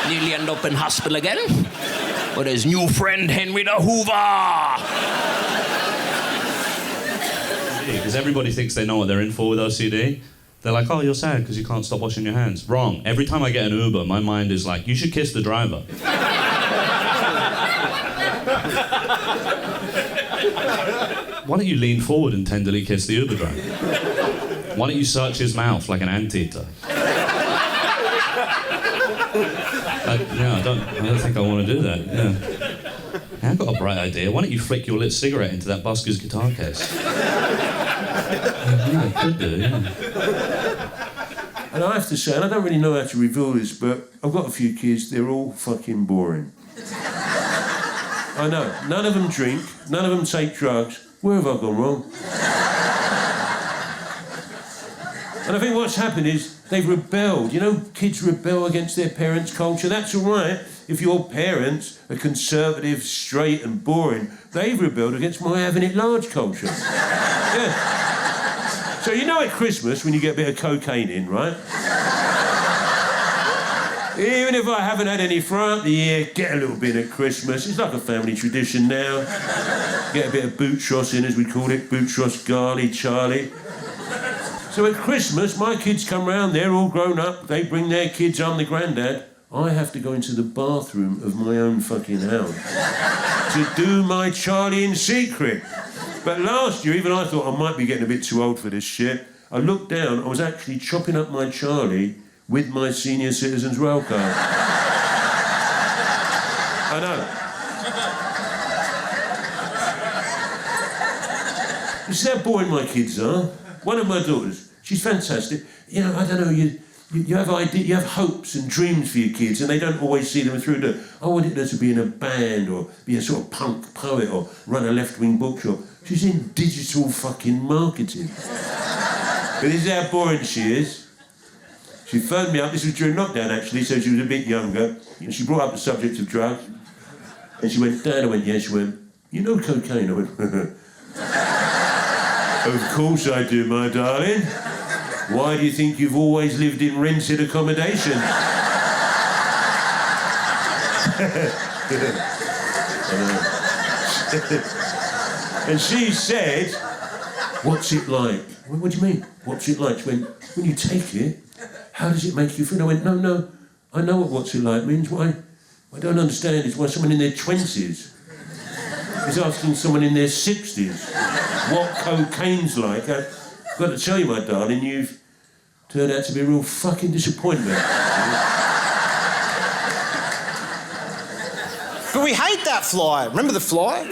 Nearly end up in hospital again with his new friend Henry the Hoover. Because everybody thinks they know what they're in for with OCD. They're like, oh, you're sad because you can't stop washing your hands. Wrong. Every time I get an Uber, my mind is like, you should kiss the driver. Why don't you lean forward and tenderly kiss the Uber driver? Why don't you search his mouth like an anteater? I don't think I want to do that. Yeah. I've got a bright idea. Why don't you flick your lit cigarette into that busker's guitar case? Yeah, I could do, yeah. And I have to say, and I don't really know how to reveal this, but I've got a few kids, they're all fucking boring. I know. None of them drink, none of them take drugs. Where have I gone wrong? And I think what's happened is they've rebelled. You know, kids rebel against their parents' culture. That's all right if your parents are conservative, straight and boring. They've rebelled against my having it large culture. Yeah. So you know at Christmas when you get a bit of cocaine in, right? Even if I haven't had any throughout the year, get a little bit at Christmas. It's like a family tradition now. Get a bit of bootros in, as we call it, bootros Garley Charlie. So at Christmas, my kids come round, they're all grown up, they bring their kids, I'm the granddad. I have to go into the bathroom of my own fucking house to do my Charlie in secret. But last year, even I thought I might be getting a bit too old for this shit. I looked down, I was actually chopping up my Charlie with my senior citizens rail card. I know. You see how boring my kids are? One of my daughters, she's fantastic. You know, I don't know, you have ideas, you have hopes and dreams for your kids, and they don't always see them through. I wanted her to be in a band, or be a sort of punk poet, or run a left-wing bookshop. She's in digital fucking marketing. But this is how boring she is. She phoned me up, this was during lockdown actually, so she was a bit younger. And she brought up the subject of drugs. And she went, Dad, I went, yeah. She went, you know cocaine? I went, of course I do, my darling. Why do you think you've always lived in rented accommodation? And she said, what's it like? What do you mean? What's it like? She went, when you take it, how does it make you feel? I went, no, I know what what's it like means. What I don't understand is why someone in their 20s is asking someone in their 60s what cocaine's like. I've got to tell you, my darling, you've turned out to be a real fucking disappointment. But we hate that fly. Remember the fly?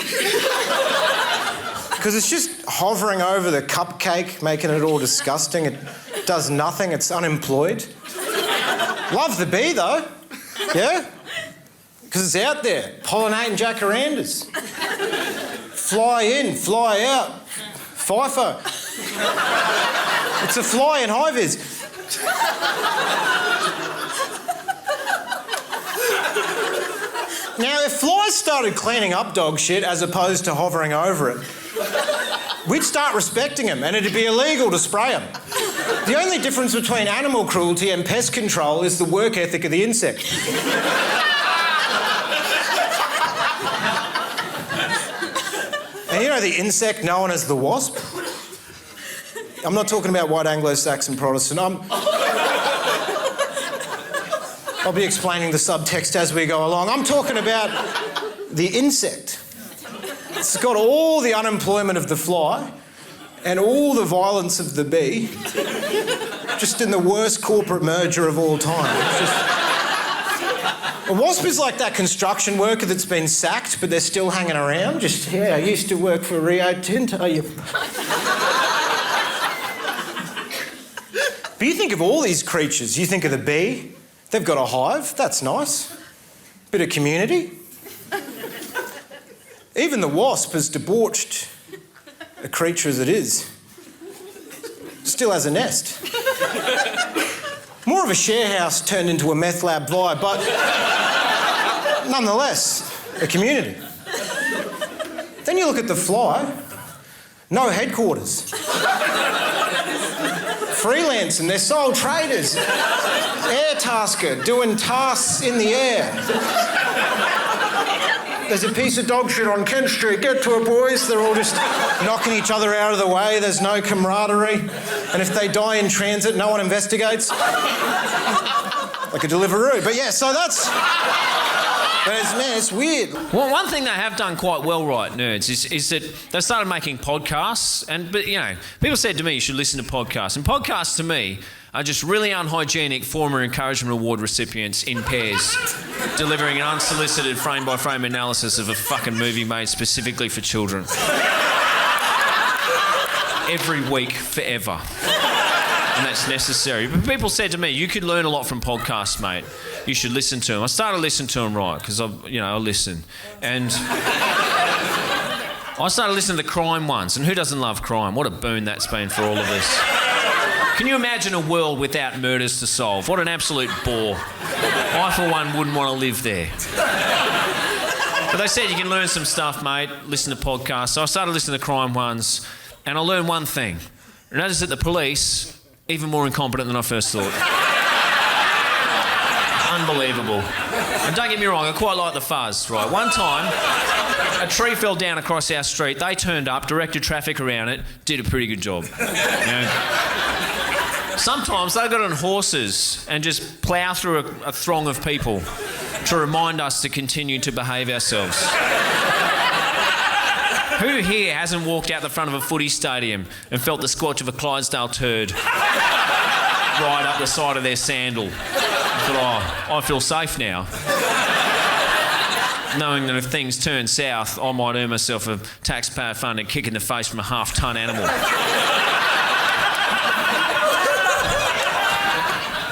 Because it's just hovering over the cupcake, making it all disgusting. It does nothing, it's unemployed. Love the bee, though. Yeah? Because it's out there, pollinating jacarandas. Fly in, fly out. FIFO. It's a fly in high-vis. Now, if flies started cleaning up dog shit as opposed to hovering over it, we'd start respecting them and it'd be illegal to spray them. The only difference between animal cruelty and pest control is the work ethic of the insect. And you know the insect known as the wasp? I'm not talking about white Anglo-Saxon Protestant. I'll be explaining the subtext as we go along. I'm talking about the insect. It's got all the unemployment of the fly and all the violence of the bee, just in the worst corporate merger of all time. It's just... A wasp is like that construction worker that's been sacked, but they're still hanging around. Just, yeah, I used to work for Rio Tinto. But you think of all these creatures. You think of the bee. They've got a hive. That's nice. Bit of community. Even the wasp, as debauched a creature as it is, still has a nest. More of a share house turned into a meth lab vibe, but nonetheless, a community. Then you look at the Fly, no headquarters. Freelancing, they're sole traders. Air tasker, doing tasks in the air. There's a piece of dog shit on Kent Street. Get to it, boys. They're all just knocking each other out of the way. There's no camaraderie. And if they die in transit, no one investigates. Like a Deliveroo. But yeah, so that's... But it's weird. Well, one thing they have done quite well, right, nerds, is that they started making podcasts. But people said to me, you should listen to podcasts. And podcasts, to me, are just really unhygienic former encouragement award recipients in pairs, delivering an unsolicited frame-by-frame analysis of a fucking movie made specifically for children. Every week, forever. And that's necessary. But people said to me, you could learn a lot from podcasts, mate. You should listen to them. I started listening to them, right, because I listen. And I started listening to the crime ones. And who doesn't love crime? What a boon that's been for all of us. Can you imagine a world without murders to solve? What an absolute bore. I, for one, wouldn't want to live there. But they said you can learn some stuff, mate. Listen to podcasts. So I started listening to crime ones. And I learned one thing. And that is that the police... even more incompetent than I first thought. Unbelievable. And don't get me wrong, I quite like the fuzz, right? One time, a tree fell down across our street. They turned up, directed traffic around it, did a pretty good job. Sometimes they got on horses and just plough through a throng of people to remind us to continue to behave ourselves. Who here hasn't walked out the front of a footy stadium and felt the squelch of a Clydesdale turd right up the side of their sandal? But I feel safe now, knowing that if things turn south, I might earn myself a taxpayer-funded kick in the face from a half-ton animal.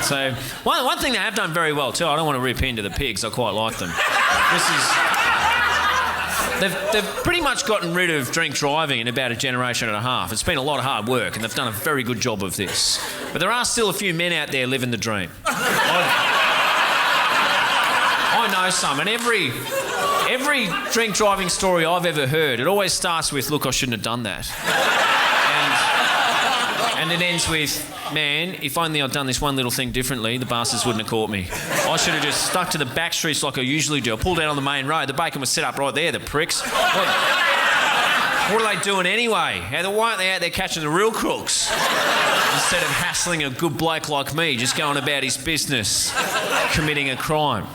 So, one thing they have done very well too, I don't want to rip into the pigs, I quite like them. They've pretty much gotten rid of drink driving in about a generation and a half. It's been a lot of hard work and they've done a very good job of this. But there are still a few men out there living the dream. I know some, and every drink driving story I've ever heard, it always starts with, look, I shouldn't have done that. And it ends with, man, if only I'd done this one little thing differently, the bastards wouldn't have caught me. I should have just stuck to the back streets like I usually do. I pulled out on the main road. The bacon was set up right there, the pricks. What are they doing anyway? Why aren't they out there catching the real crooks? Instead of hassling a good bloke like me, just going about his business, committing a crime.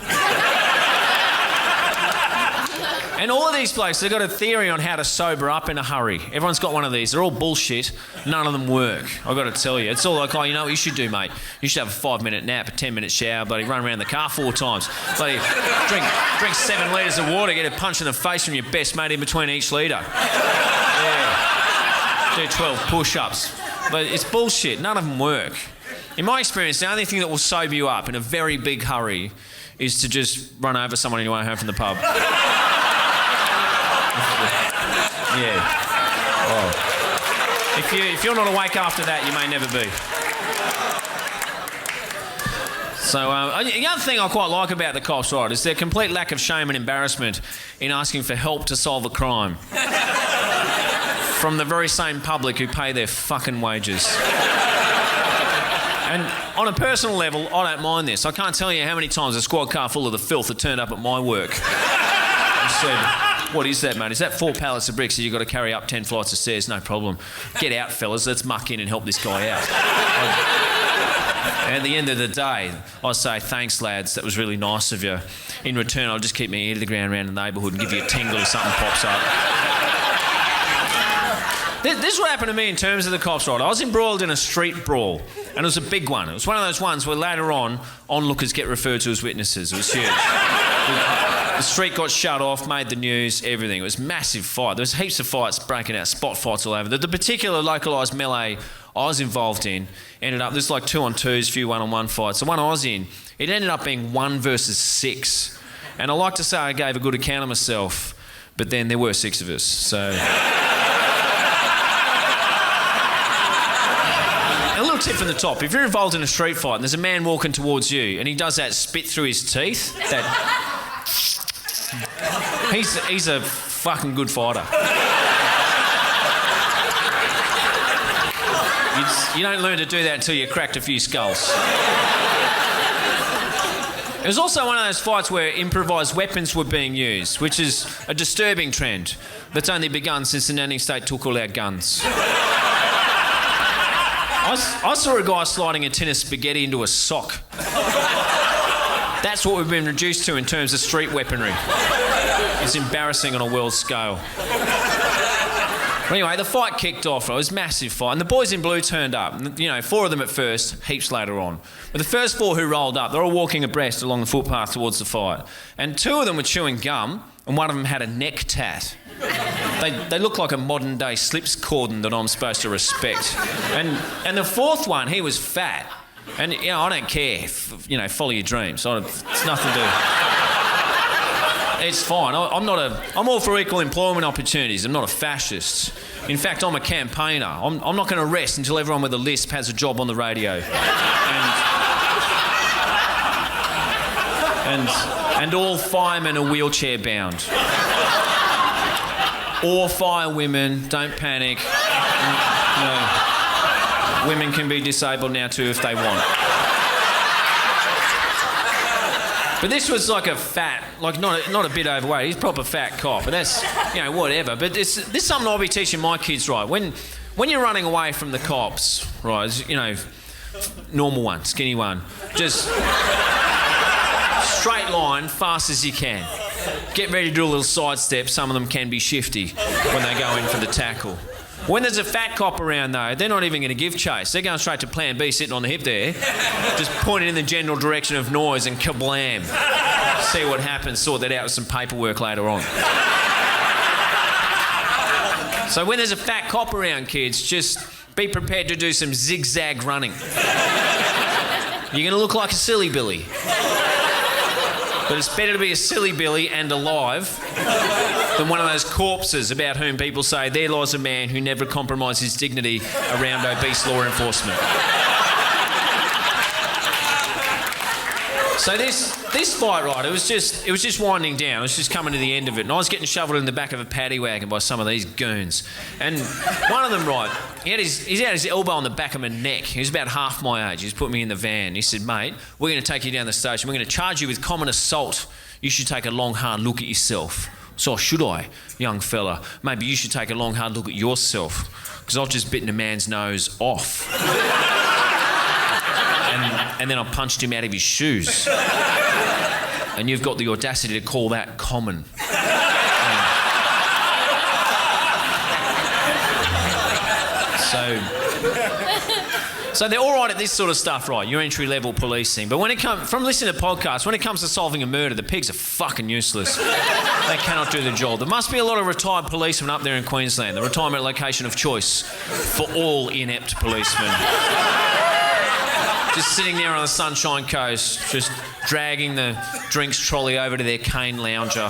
And all of these blokes, they've got a theory on how to sober up in a hurry. Everyone's got one of these. They're all bullshit. None of them work. I've got to tell you. It's all like, you know what you should do, mate? You should have a 5-minute nap, a 10-minute shower, bloody run around the car 4 times. Bloody drink 7 litres of water, get a punch in the face from your best mate in between each litre. Yeah. Do 12 push-ups. But it's bullshit. None of them work. In my experience, the only thing that will sober you up in a very big hurry is to just run over someone on your way home from the pub. Yeah. Oh. If you're not awake after that, you may never be. So the other thing I quite like about the cops, right, is their complete lack of shame and embarrassment in asking for help to solve a crime from the very same public who pay their fucking wages. And on a personal level, I don't mind this. I can't tell you how many times a squad car full of the filth had turned up at my work and said, what is that, mate? Is that 4 pallets of bricks that you've got to carry up 10 flights of stairs? No problem. Get out, fellas. Let's muck in and help this guy out. And at the end of the day, I say, thanks, lads. That was really nice of you. In return, I'll just keep my ear to the ground around the neighbourhood and give you a tingle if something pops up. This is what happened to me in terms of the cops, right? I was embroiled in a street brawl, and it was a big one. It was one of those ones where later on, onlookers get referred to as witnesses. It was huge. The street got shut off, made the news, everything. It was a massive fight. There was heaps of fights breaking out, spot fights all over. The particular localised melee I was involved in ended up, there's like 2-on-2s, a few 1-on-1 fights. The one I was in, it ended up being 1 versus 6. And I like to say I gave a good account of myself, but then there were 6 of us, so... A little tip from the top. If you're involved in a street fight and there's a man walking towards you and he does that spit through his teeth, that... He's a fucking good fighter. You don't learn to do that until you cracked a few skulls. It was also one of those fights where improvised weapons were being used, which is a disturbing trend that's only begun since the nanny state took all our guns. I saw a guy sliding a tin of spaghetti into a sock. That's what we've been reduced to in terms of street weaponry. It's embarrassing on a world scale. Anyway, the fight kicked off. It was a massive fight. And the boys in blue turned up. You know, 4 of them at first, heaps later on. But the first 4 who rolled up, they're all walking abreast along the footpath towards the fight. And 2 of them were chewing gum, and one of them had a neck tat. They look like a modern-day slips cordon that I'm supposed to respect. And the 4th one, he was fat. And, you know, I don't care. Follow your dreams. It's nothing to do. It's fine. I'm all for equal employment opportunities. I'm not a fascist. In fact, I'm a campaigner. I'm not going to rest until everyone with a lisp has a job on the radio. And all firemen are wheelchair bound. Or firewomen, don't panic. Women can be disabled now too if they want. But this was like a fat, like not a bit overweight. He's a proper fat cop, but that's, whatever. But this is something I'll be teaching my kids, right? When you're running away from the cops, right? Normal one, skinny one, just straight line, fast as you can. Get ready to do a little sidestep. Some of them can be shifty when they go in for the tackle. When there's a fat cop around, though, they're not even going to give chase. They're going straight to plan B, sitting on the hip there, just pointing in the general direction of noise and kablam. See what happens, sort that out with some paperwork later on. So when there's a fat cop around, kids, just be prepared to do some zigzag running. You're going to look like a silly Billy. But it's better to be a silly Billy and alive than one of those corpses about whom people say there lies a man who never compromised his dignity around obese law enforcement. So this fight, right, it was just winding down. It was just coming to the end of it. And I was getting shoveled in the back of a paddy wagon by some of these goons. And one of them, right, he's had his elbow on the back of my neck. He was about half my age. He's put me in the van. He said, mate, we're going to take you down the station. We're going to charge you with common assault. You should take a long, hard look at yourself. So should I, young fella? Maybe you should take a long, hard look at yourself. Because I've just bitten a man's nose off. And then I punched him out of his shoes. And you've got the audacity to call that common. So they're all right at this sort of stuff, right? Your entry-level policing. But when it comes, from listening to podcasts, when it comes to solving a murder, the pigs are fucking useless. They cannot do the job. There must be a lot of retired policemen up there in Queensland, the retirement location of choice for all inept policemen. Just sitting there on the Sunshine Coast, just dragging the drinks trolley over to their cane lounger,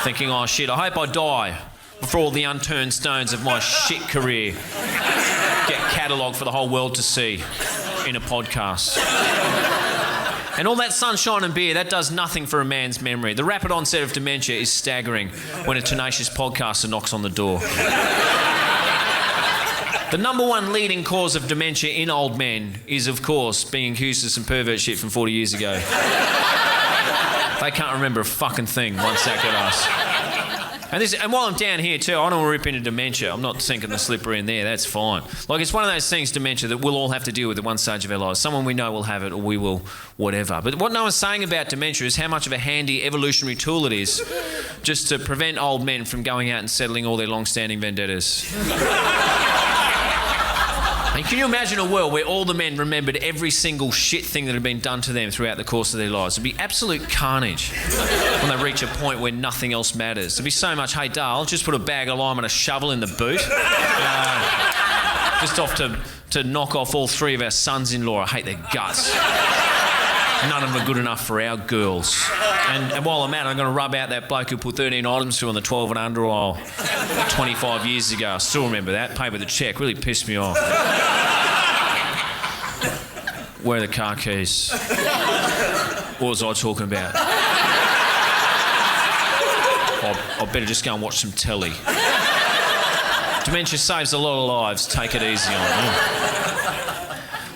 thinking, oh shit, I hope I die before all the unturned stones of my shit career get catalogued for the whole world to see in a podcast. And all that sunshine and beer, that does nothing for a man's memory. The rapid onset of dementia is staggering when a tenacious podcaster knocks on the door. The number one leading cause of dementia in old men is, of course, being accused of some pervert shit from 40 years ago. They can't remember a fucking thing once that got us. And while I'm down here too, I don't want to rip into dementia. I'm not sinking the slipper in there, that's fine. Like, it's one of those things, dementia, that we'll all have to deal with at one stage of our lives. Someone we know will have it, or we will, whatever. But what no one's saying about dementia is how much of a handy evolutionary tool it is just to prevent old men from going out and settling all their long-standing vendettas. And can you imagine a world where all the men remembered every single shit thing that had been done to them throughout the course of their lives? It'd be absolute carnage when they reach a point where nothing else matters. There'd be so much, hey, Dale, just put a bag of lime and a shovel in the boot. Just off to knock off all 3 of our sons-in-law. I hate their guts. None of them are good enough for our girls. And while I'm at it, I'm going to rub out that bloke who put 13 items through on the 12 and under aisle 25 years ago. I still remember that. Paid with a cheque. Really pissed me off. Where are the car keys? What was I talking about? I better just go and watch some telly. Dementia saves a lot of lives. Take it easy on it.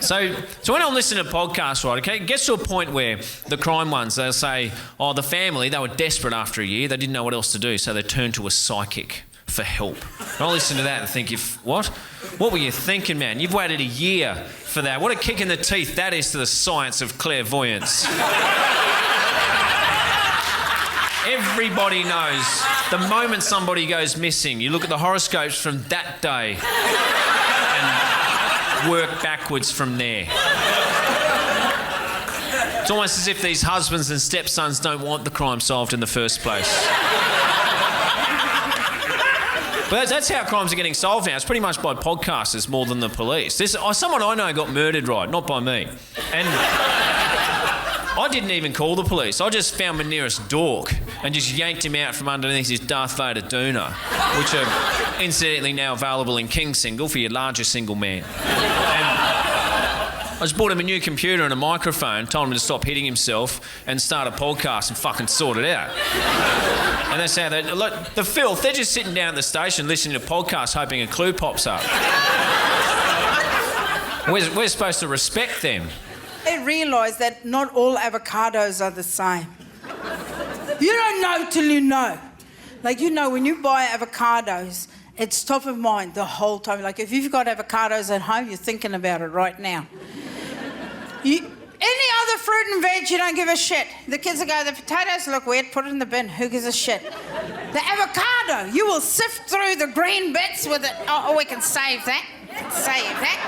So when I'm listening to podcasts, right, okay, it gets to a point where the crime ones, they'll say, oh, the family, they were desperate after a year. They didn't know what else to do, so they turned to a psychic for help. And I listen to that and think, what? What were you thinking, man? You've waited a year for that. What a kick in the teeth that is to the science of clairvoyance. Everybody knows the moment somebody goes missing, you look at the horoscopes from that day and work backwards from there. It's almost as if these husbands and stepsons don't want the crime solved in the first place. But that's how crimes are getting solved now. It's pretty much by podcasters more than the police. Someone I know got murdered, right, not by me. And I didn't even call the police. I just found my nearest dork and just yanked him out from underneath his Darth Vader doona, which are incidentally now available in King single for your larger single man. And I just bought him a new computer and a microphone, told him to stop hitting himself and start a podcast and fucking sort it out. And that's how look, the filth, they're just sitting down at the station listening to podcasts hoping a clue pops up. We're supposed to respect them. I realised that not all avocados are the same. You don't know till you know. Like, you know, when you buy avocados, it's top of mind the whole time. Like, if you've got avocados at home, you're thinking about it right now. Any other fruit and veg, you don't give a shit. The kids will go, the potatoes look weird, put it in the bin. Who gives a shit? The avocado, you will sift through the green bits with it. Oh, we can save that. Save that.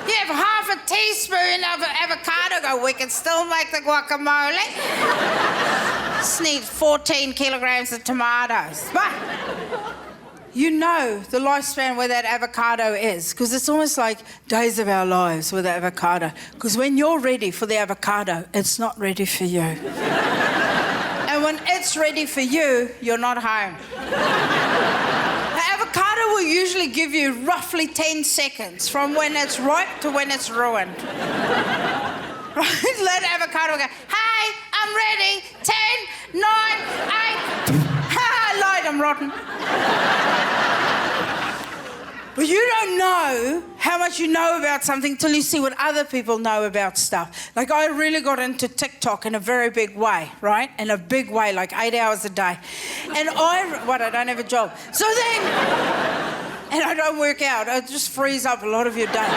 You have half a teaspoon of avocado, go, we can still make the guacamole. Just need 14 kilograms of tomatoes. But you know the lifespan where that avocado is, because it's almost like days of our lives with the avocado. Because when you're ready for the avocado, it's not ready for you. And when it's ready for you, you're not home. The avocado will usually give you roughly 10 seconds from when it's ripe to when it's ruined. Right? Let avocado go, hey, I'm ready, 10, 9, 8, I lied, I'm rotten. But you don't know how much you know about something till you see what other people know about stuff. Like, I really got into TikTok in a very big way, right? In a big way, like 8 hours a day. And I don't have a job. So then, and I don't work out. I just freeze up a lot of your day.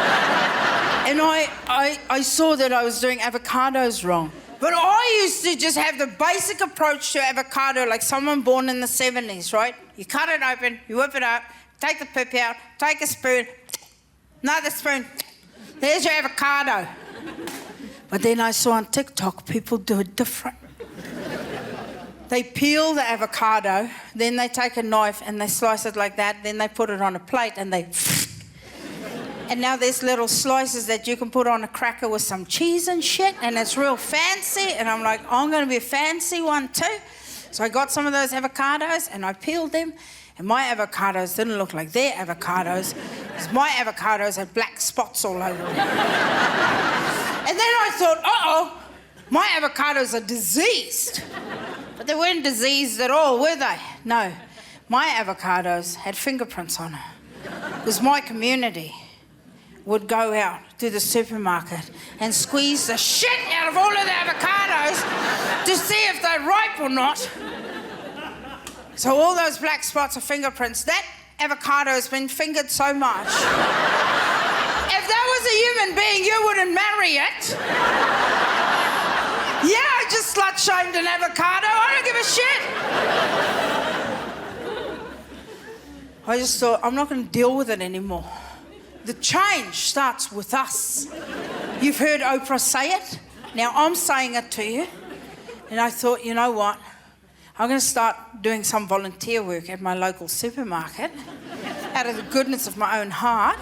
And I saw that I was doing avocados wrong. But I used to just have the basic approach to avocado, like someone born in the 70s, right? You cut it open, you whip it up, take the pip out, take a spoon, another spoon, there's your avocado. But then I saw on TikTok people do it different. They peel the avocado, then they take a knife and they slice it like that, then they put it on a plate and they... And now there's little slices that you can put on a cracker with some cheese and shit, and it's real fancy. And I'm like, I'm going to be a fancy one too. So I got some of those avocados and I peeled them. And my avocados didn't look like their avocados, because my avocados had black spots all over them. And then I thought, uh-oh, my avocados are diseased. But they weren't diseased at all, were they? No, my avocados had fingerprints on them. Because my community would go out to the supermarket and squeeze the shit out of all of the avocados to see if they're ripe or not. So all those black spots are fingerprints. That avocado has been fingered so much. If that was a human being, you wouldn't marry it. Yeah, I just slut-shamed an avocado. I don't give a shit. I just thought, I'm not going to deal with it anymore. The change starts with us. You've heard Oprah say it. Now I'm saying it to you. And I thought, you know what? I'm going to start doing some volunteer work at my local supermarket. Out of the goodness of my own heart,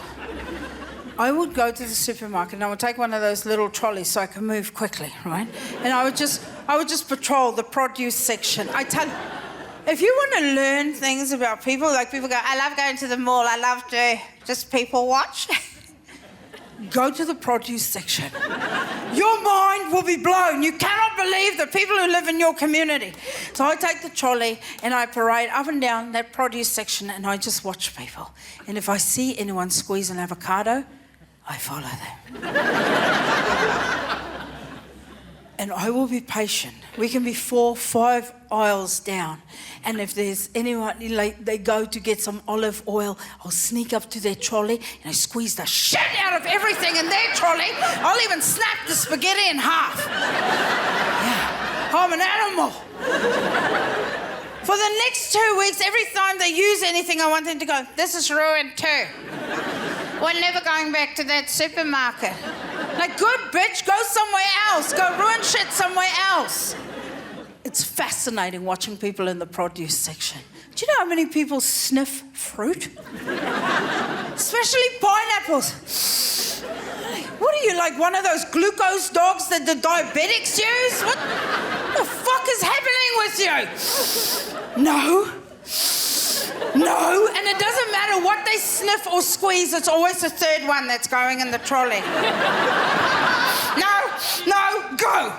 I would go to the supermarket and I would take one of those little trolleys so I can move quickly, right? And I would just patrol the produce section. I tell you, if you want to learn things about people, like people go, I love going to the mall, I love to just people watch. Go to the produce section. Your mind will be blown. You cannot believe the people who live in your community. So I take the trolley and I parade up and down that produce section and I just watch people. And if I see anyone squeeze an avocado, I follow them. And I will be patient. We can be 4, 5 aisles down. And if there's anyone, like, they go to get some olive oil, I'll sneak up to their trolley and I squeeze the shit out of everything in their trolley. I'll even snap the spaghetti in half. Yeah, I'm an animal. For the next 2 weeks, every time they use anything, I want them to go, this is ruined too. We're never going back to that supermarket. Like, good bitch, go somewhere else. Go ruin shit somewhere else. It's fascinating watching people in the produce section. Do you know how many people sniff fruit? Especially pineapples. What are you, like one of those glucose dogs that the diabetics use? What the fuck is happening with you? No. No, and it doesn't matter what they sniff or squeeze, it's always the third one that's going in the trolley. No, go!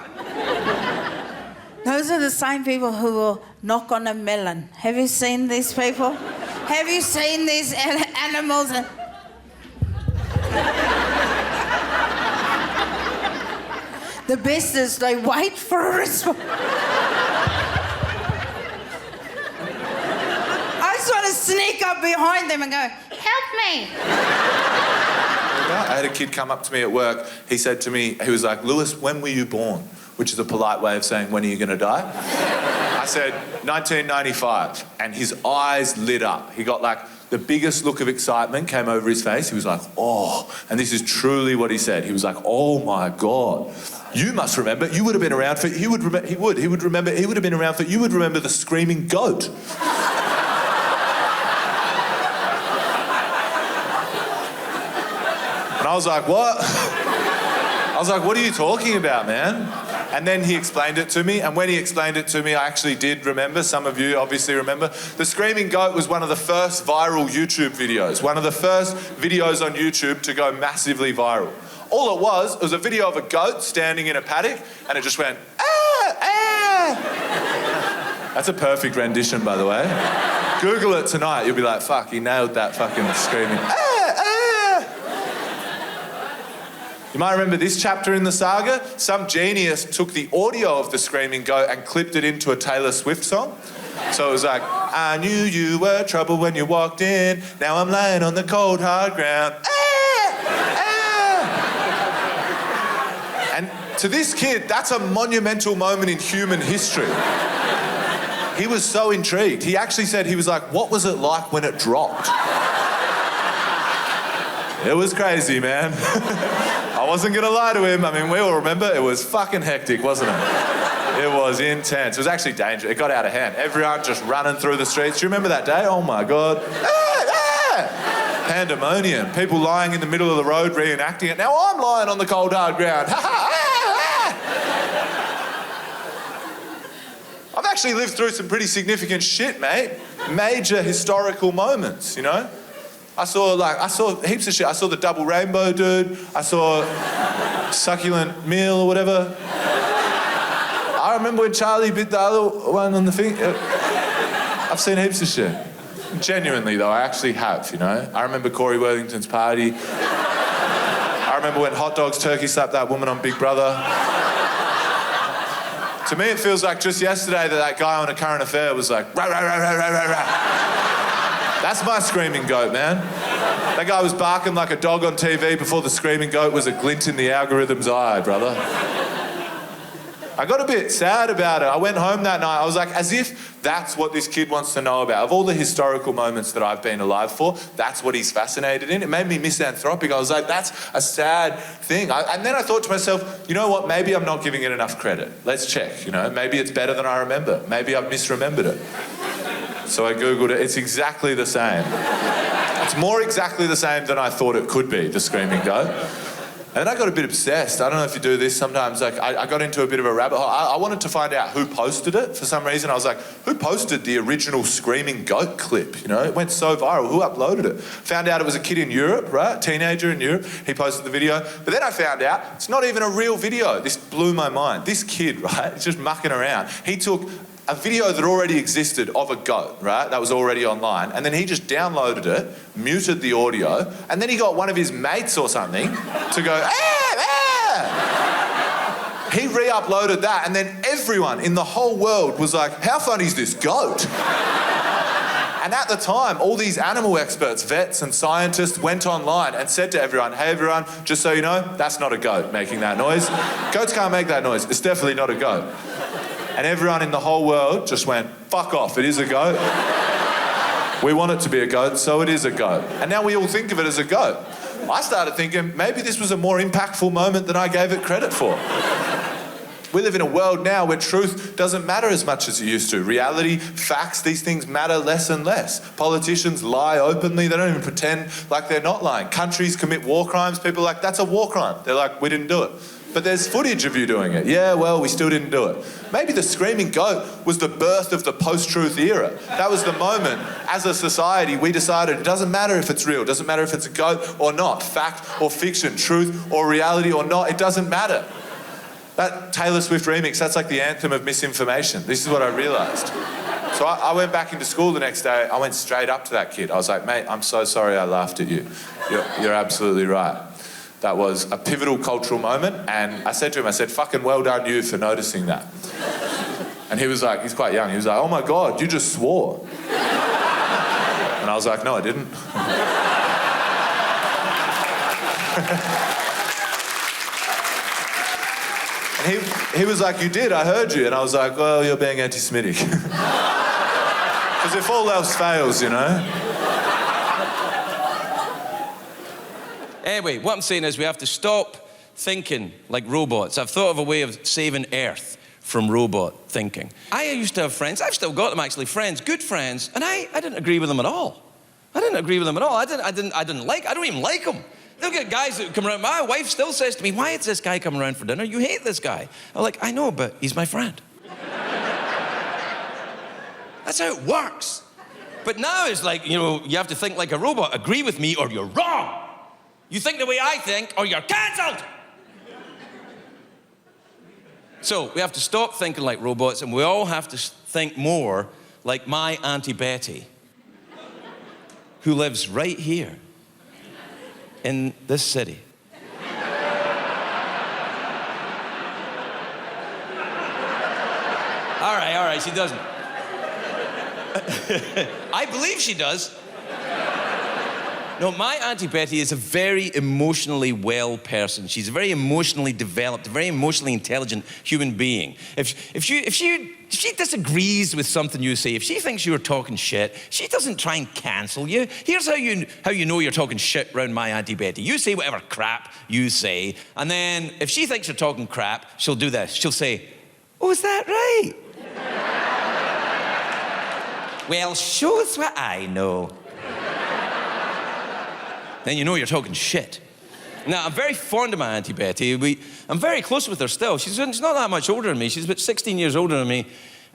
Those are the same people who will knock on a melon. Have you seen these people? Have you seen these animals? The best is they wait for a response. I just want to sneak up behind them and go, help me. I had a kid come up to me at work. He said to me, he was like, Lewis, when were you born? Which is a polite way of saying, when are you going to die? I said, 1995. And his eyes lit up. He got like the biggest look of excitement came over his face. He was like, oh. And this is truly what he said. He was like, oh my God. You must remember. You would have been around for. He would have been around for. You would remember the screaming goat. And I was like, what? I was like, what are you talking about, man? And then he explained it to me, and when he explained it to me, I actually did remember. Some of you obviously remember. The Screaming Goat was one of the first viral YouTube videos, one of the first videos on YouTube to go massively viral. All it was a video of a goat standing in a paddock, and it just went, ah, ah. That's a perfect rendition, by the way. Google it tonight, you'll be like, fuck, he nailed that fucking screaming, ah, ah. You might remember this chapter in the saga. Some genius took the audio of the Screaming Goat and clipped it into a Taylor Swift song. So it was like, I knew you were trouble when you walked in. Now I'm lying on the cold, hard ground. And to this kid, that's a monumental moment in human history. He was so intrigued. He actually said, he was like, what was it like when it dropped? It was crazy, man. I wasn't gonna lie to him. I mean, we all remember it was fucking hectic, wasn't it? It was intense. It was actually dangerous. It got out of hand. Everyone just running through the streets. Do you remember that day? Oh my God. Pandemonium. People lying in the middle of the road reenacting it. Now I'm lying on the cold hard ground. I've actually lived through some pretty significant shit, mate. Major historical moments, you know? I saw heaps of shit. I saw the double rainbow dude. I saw succulent meal or whatever. I remember when Charlie bit the other one on the finger. I've seen heaps of shit. Genuinely though, I actually have, you know. I remember Corey Worthington's party. I remember when Hot Dogs turkey slapped that woman on Big Brother. To me, it feels like just yesterday that guy on A Current Affair was like, rah, rah, rah, rah, rah, rah, rah. That's my Screaming Goat, man. That guy was barking like a dog on TV before the Screaming Goat was a glint in the algorithm's eye, brother. I got a bit sad about it. I went home that night. I was like, as if that's what this kid wants to know about. Of all the historical moments that I've been alive for, that's what he's fascinated in. It made me misanthropic. I was like, that's a sad thing. And then I thought to myself, you know what? Maybe I'm not giving it enough credit. Let's check, you know? Maybe it's better than I remember. Maybe I've misremembered it. So I Googled it. It's exactly the same. It's more exactly the same than I thought it could be, the Screaming Goat. And then I got a bit obsessed. I don't know if you do this sometimes. Like I got into a bit of a rabbit hole. I wanted to find out who posted it for some reason. I was like, who posted the original screaming goat clip? You know, it went so viral. Who uploaded it? Found out it was a kid in Europe, right? Teenager in Europe. He posted the video. But then I found out it's not even a real video. This blew my mind. This kid, right, is just mucking around. He took a video that already existed of a goat, right, that was already online, and then he just downloaded it, muted the audio, and then he got one of his mates or something to go, He re-uploaded that, and then everyone in the whole world was like, how funny is this goat? And at the time, all these animal experts, vets and scientists went online and said to everyone, hey everyone, just so you know, that's not a goat making that noise. Goats can't make that noise. It's definitely not a goat. And everyone in the whole world just went, fuck off, it is a goat. We want it to be a goat, so it is a goat. And now we all think of it as a goat. I started thinking, maybe this was a more impactful moment than I gave it credit for. We live in a world now where truth doesn't matter as much as it used to. Reality, facts, these things matter less and less. Politicians lie openly, they don't even pretend like they're not lying. Countries commit war crimes, people are like, that's a war crime. They're like, we didn't do it. But there's footage of you doing it. Yeah, well, we still didn't do it. Maybe the screaming goat was the birth of the post-truth era. That was the moment, as a society, we decided it doesn't matter if it's real, it doesn't matter if it's a goat or not, fact or fiction, truth or reality or not, it doesn't matter. That Taylor Swift remix, that's like the anthem of misinformation. This is what I realised. So I went back into school the next day, I went straight up to that kid. I was like, mate, I'm so sorry I laughed at you. You're absolutely right. That was a pivotal cultural moment, and I said to him, I said, fucking well done you for noticing that. And he was like, he's quite young, he was like, oh my God, you just swore. And I was like, no, I didn't. And he was like, you did, I heard you. And I was like, well, you're being anti-Semitic. Because if all else fails, you know. Anyway, what I'm saying is we have to stop thinking like robots. I've thought of a way of saving Earth from robot thinking. I used to have friends, I've still got them actually, friends, good friends, and I didn't agree with them at all. I didn't even like them. They'll get guys that come around. My wife still says to me, why is this guy coming around for dinner? You hate this guy. I'm like, I know, but he's my friend. That's how it works. But now it's like, you know, you have to think like a robot. Agree with me or you're wrong. You think the way I think, or you're cancelled! So, we have to stop thinking like robots, and we all have to think more like my Auntie Betty, who lives right here, in this city. All right, she doesn't. I believe she does. No, my Auntie Betty is a very emotionally well person. She's a very emotionally developed, a very emotionally intelligent human being. If she disagrees with something you say, if she thinks you're talking shit, she doesn't try and cancel you. Here's how you know you're talking shit around my Auntie Betty. You say whatever crap you say, and then if she thinks you're talking crap, she'll do this. She'll say, oh, is that right? Well, shows what I know. Then you know you're talking shit. Now, I'm very fond of my Auntie Betty. I'm very close with her still. She's not that much older than me. She's about 16 years older than me.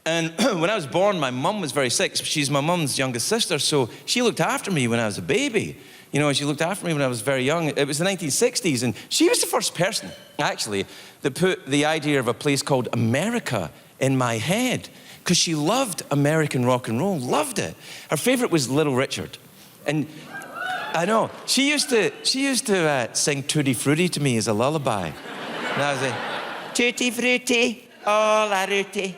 And when I was born, my mum was very sick. She's my mum's youngest sister, so she looked after me when I was a baby. You know, she looked after me when I was very young. It was the 1960s, and she was the first person, actually, that put the idea of a place called America in my head, because she loved American rock and roll, loved it. Her favourite was Little Richard. And I know. She used to sing Tutti Frutti to me as a lullaby. And I was like, Tutti Frutti, oh la Rutti.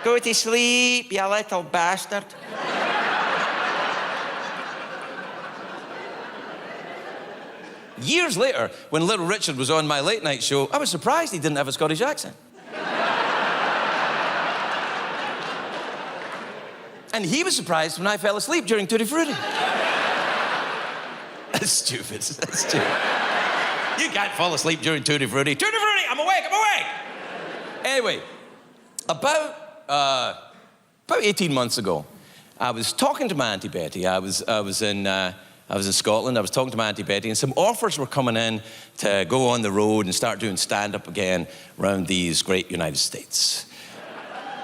Go to sleep, you little bastard. Years later, when Little Richard was on my late night show, I was surprised he didn't have a Scottish accent. And he was surprised when I fell asleep during Tutti Frutti. That's stupid. That's stupid. You can't fall asleep during Tutti Frutti. Tutti Frutti, I'm awake. Anyway, about 18 months ago, I was talking to my Auntie Betty. I was in I was in Scotland. I was talking to my Auntie Betty, and some offers were coming in to go on the road and start doing stand-up again around these great United States.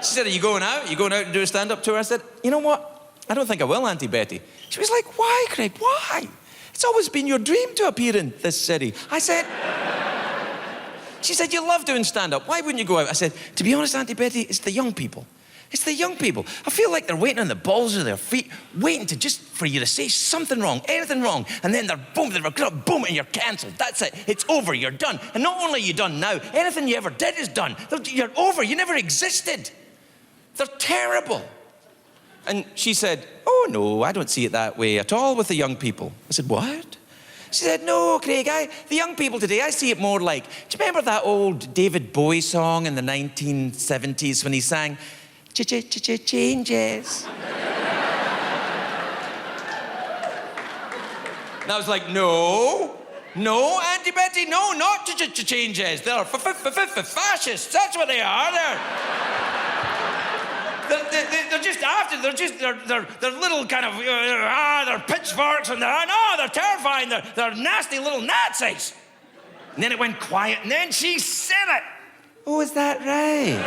She said, are you going out? Are you going out to do a stand-up tour? I said, you know what? I don't think I will, Auntie Betty. She was like, why, Craig? Why? It's always been your dream to appear in this city. I said... She said, you love doing stand-up. Why wouldn't you go out? I said, to be honest, Auntie Betty, it's the young people. It's the young people. I feel like they're waiting on the balls of their feet, waiting to just for you to say something wrong, anything wrong, and then they're boom, and you're cancelled. That's it. It's over. You're done. And not only are you done now, anything you ever did is done. You're over. You never existed. They're terrible. And she said, oh, no, I don't see it that way at all with the young people. I said, what? She said, no, Craig, the young people today, I see it more like, do you remember that old David Bowie song in the 1970s when he sang, changes? And I was like, no, Auntie Betty, no, not changes. They're fascists, that's what they are. They're just after, they're little kind of, they're pitchforks and they're terrifying, they're nasty little Nazis. And then it went quiet and then she said it. Oh, is that right?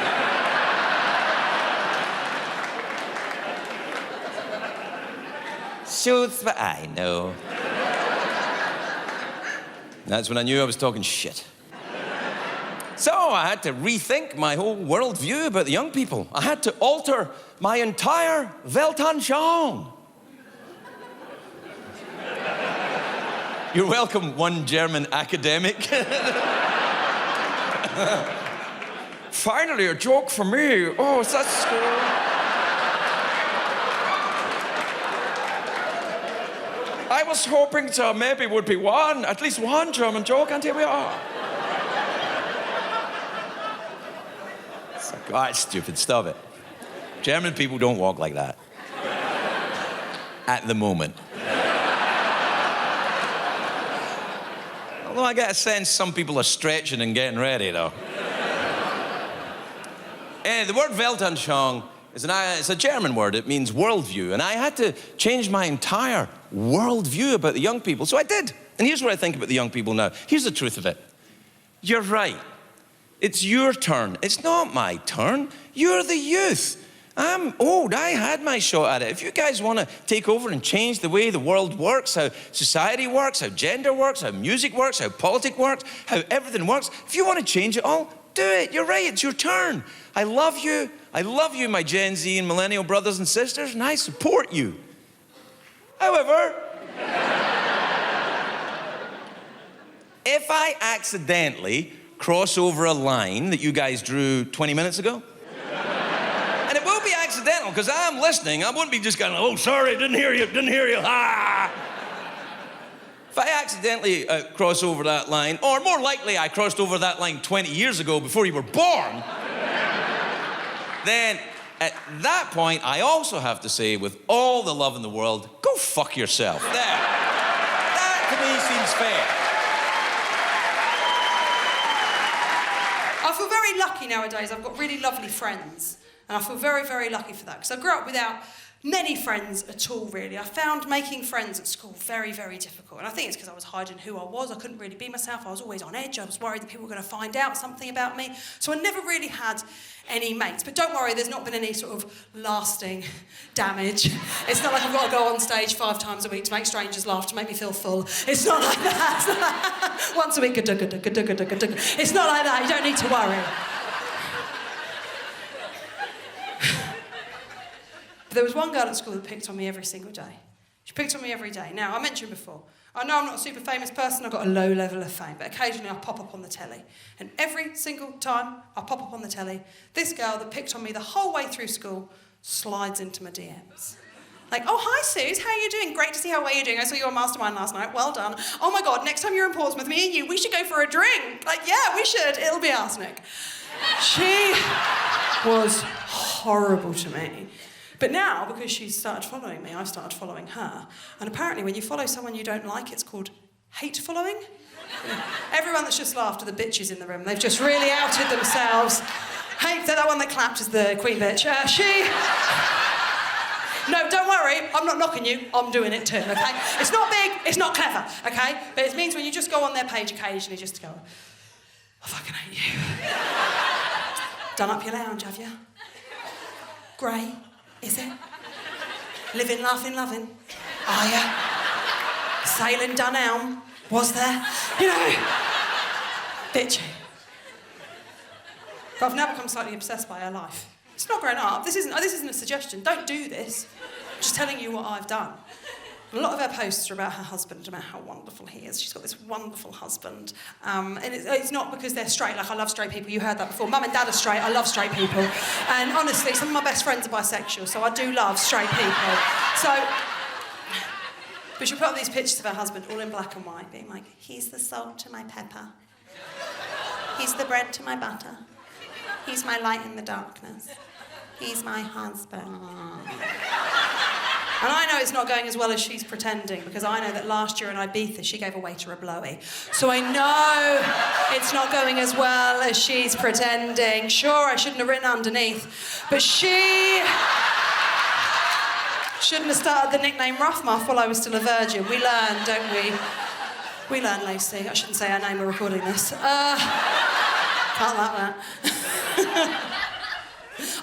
Shoots what I know. That's when I knew I was talking shit. So I had to rethink my whole worldview about the young people. I had to alter my entire Weltanschauung. You're welcome, one German academic. Finally, a joke for me. Oh, is that school? I was hoping to maybe would be one, at least one German joke, and here we are. All right, stupid, stop it. German people don't walk like that. At the moment. Although I get a sense some people are stretching and getting ready, though. The word Weltanschauung is it's a German word. It means worldview. And I had to change my entire worldview about the young people. So I did. And here's what I think about the young people now. Here's the truth of it. You're right. It's your turn. It's not my turn. You're the youth. I'm old. I had my shot at it. If you guys want to take over and change the way the world works, how society works, how gender works, how music works, how politics works, how everything works, if you want to change it all, do it. You're right. It's your turn. I love you. I love you, my Gen Z and millennial brothers and sisters, and I support you. However, if I accidentally cross over a line that you guys drew 20 minutes ago. And it will be accidental, because I'm listening. I wouldn't be just going, oh, sorry, didn't hear you, ah. If I accidentally cross over that line, or more likely I crossed over that line 20 years ago before you were born, then at that point, I also have to say, with all the love in the world, go fuck yourself. There. That, to me, seems fair. I feel very lucky nowadays. I've got really lovely friends. And I feel very, very lucky for that. Because I grew up without many friends at all, really. I found making friends at school very, very difficult. And I think it's because I was hiding who I was. I couldn't really be myself. I was always on edge. I was worried that people were going to find out something about me. So I never really had any mates. But don't worry, there's not been any sort of lasting damage. It's not like I've got to go on stage 5 times a week to make strangers laugh, to make me feel full. It's not like that. It's not like once a week, it's not like that. You don't need to worry. There was one girl at school that picked on me every single day. She picked on me every day. Now, I mentioned before, I know I'm not a super famous person, I've got a low level of fame, but occasionally I pop up on the telly. And every single time I pop up on the telly, this girl that picked on me the whole way through school slides into my DMs. Like, oh, hi, Suze, how are you doing? Great to see how well you're doing. I saw you on Mastermind last night. Well done. Oh, my God, next time you're in Portsmouth, me and you, we should go for a drink. Like, yeah, we should. It'll be arsenic. She was horrible to me. But now, because she's started following me, I've started following her. And apparently when you follow someone you don't like, it's called hate following. Everyone that's just laughed are the bitches in the room. They've just really outed themselves. Hey, that one that clapped is the queen bitch. No, don't worry, I'm not knocking you, I'm doing it too, okay? It's not big, It's not clever, okay? But it means when you just go on their page occasionally, just to go, I fucking hate you. Done up your lounge, have you? Grey, is it? Living, laughing, loving. Are ya? Sailing Dunelm, was there? You know, bitchy. But I've now become slightly obsessed by her life. It's not growing up. This isn't a suggestion. Don't do this. I'm just telling you what I've done. And a lot of her posts are about her husband, about how wonderful he is. She's got this wonderful husband. And it's not because they're straight. Like, I love straight people. You heard that before. Mum and Dad are straight. I love straight people. And honestly, some of my best friends are bisexual, so I do love straight people. But she'll put up these pictures of her husband, all in black and white, being like, he's the salt to my pepper. He's the bread to my butter. He's my light in the darkness. He's my husband. And I know it's not going as well as she's pretending, because I know that last year in Ibiza she gave a waiter a blowy. So I know it's not going as well as she's pretending. Sure, I shouldn't have written underneath, but she shouldn't have started the nickname Rough Muff while I was still a virgin. We learn, don't we? We learn, Lacey. I shouldn't say her name, we're recording this. Can't like that.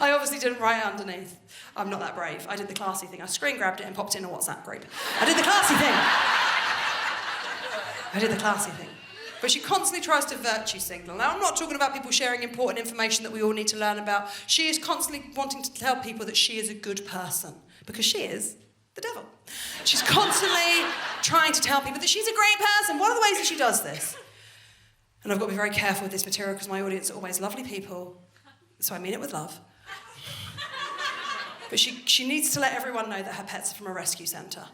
I obviously didn't write it underneath. I'm not that brave. I did the classy thing. I screen grabbed it and popped it in a WhatsApp group. I did the classy thing. But she constantly tries to virtue signal. Now, I'm not talking about people sharing important information that we all need to learn about. She is constantly wanting to tell people that she is a good person, because she is the devil. She's constantly trying to tell people that she's a great person. One of the ways that she does this, and I've got to be very careful with this material because my audience are always lovely people, so I mean it with love. But she needs to let everyone know that her pet's are from a rescue centre.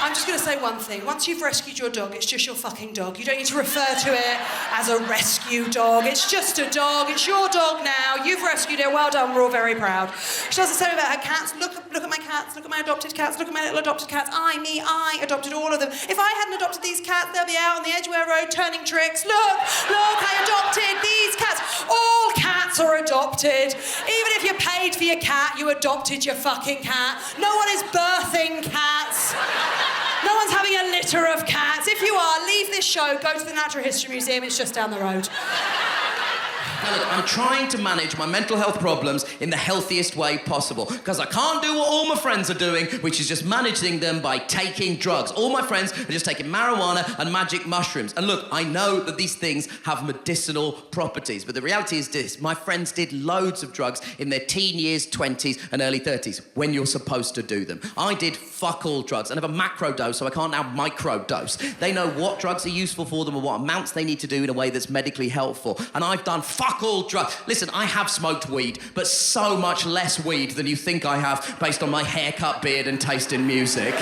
I'm just going to say one thing. Once you've rescued your dog, it's just your fucking dog. You don't need to refer to it as a rescue dog. It's just a dog. It's your dog now. You've rescued it. Well done. We're all very proud. She does the same about her cats. Look at my cats. Look at my adopted cats. Look at my little adopted cats. I adopted all of them. If I hadn't adopted these cats, they'll be out on the Edgware Road turning tricks. Look, I adopted these cats. All cats are adopted. Even if you paid for your cat, you adopted your fucking cat. No one is birthing cats. No one's having a litter of cats. If you are, leave this show, go to the Natural History Museum, it's just down the road. Now look, I'm trying to manage my mental health problems in the healthiest way possible, because I can't do what all my friends are doing, which is just managing them by taking drugs. All my friends are just taking marijuana and magic mushrooms. And look, I know that these things have medicinal properties, but the reality is this: my friends did loads of drugs in their teen years, 20s and early 30s, when you're supposed to do them. I did fuck all drugs and have a macro dose, so I can't now micro dose. They know what drugs are useful for them and what amounts they need to do in a way that's medically helpful. And I've done fuck all drugs. Listen, I have smoked weed, but so much less weed than you think I have based on my haircut, beard and taste in music.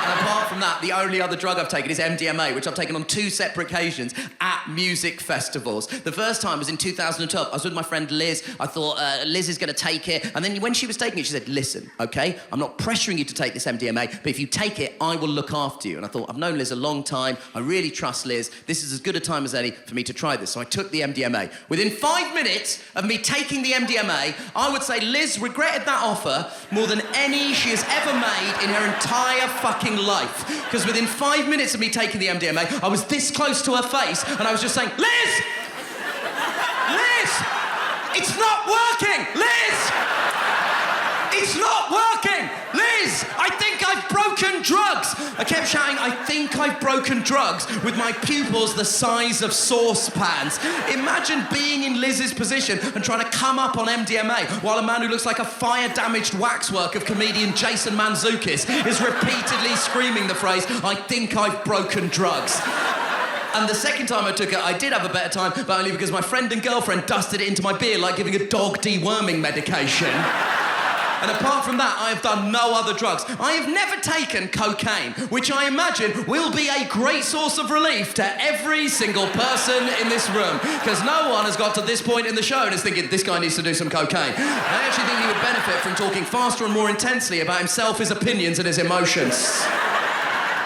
And apart from that, the only other drug I've taken is MDMA, which I've taken on 2 separate occasions at music festivals. The first time was in 2012. I was with my friend Liz. I thought, Liz is going to take it. And then when she was taking it, she said, listen, OK, I'm not pressuring you to take this MDMA, but if you take it, I will look after you. And I thought, I've known Liz a long time. I really trust Liz. This is as good a time as any for me to try this. So I took the MDMA. Within 5 minutes of me taking the MDMA, I would say Liz regretted that offer more than any she has ever made in her entire fucking life. Because within 5 minutes of me taking the MDMA, I was this close to her face and I was just saying, Liz! Liz! It's not working! Liz! It's not working! Liz! I think I've broken drugs! I kept shouting, I think I've broken drugs, with my pupils the size of saucepans. Imagine being in Liz's position and trying to come up on MDMA while a man who looks like a fire-damaged waxwork of comedian Jason Mantzoukas is repeatedly screaming the phrase, I think I've broken drugs. And the second time I took it, I did have a better time, but only because my friend and girlfriend dusted it into my beer like giving a dog deworming medication. And apart from that, I have done no other drugs. I have never taken cocaine, which I imagine will be a great source of relief to every single person in this room, because no one has got to this point in the show and is thinking, this guy needs to do some cocaine. I actually think he would benefit from talking faster and more intensely about himself, his opinions and his emotions.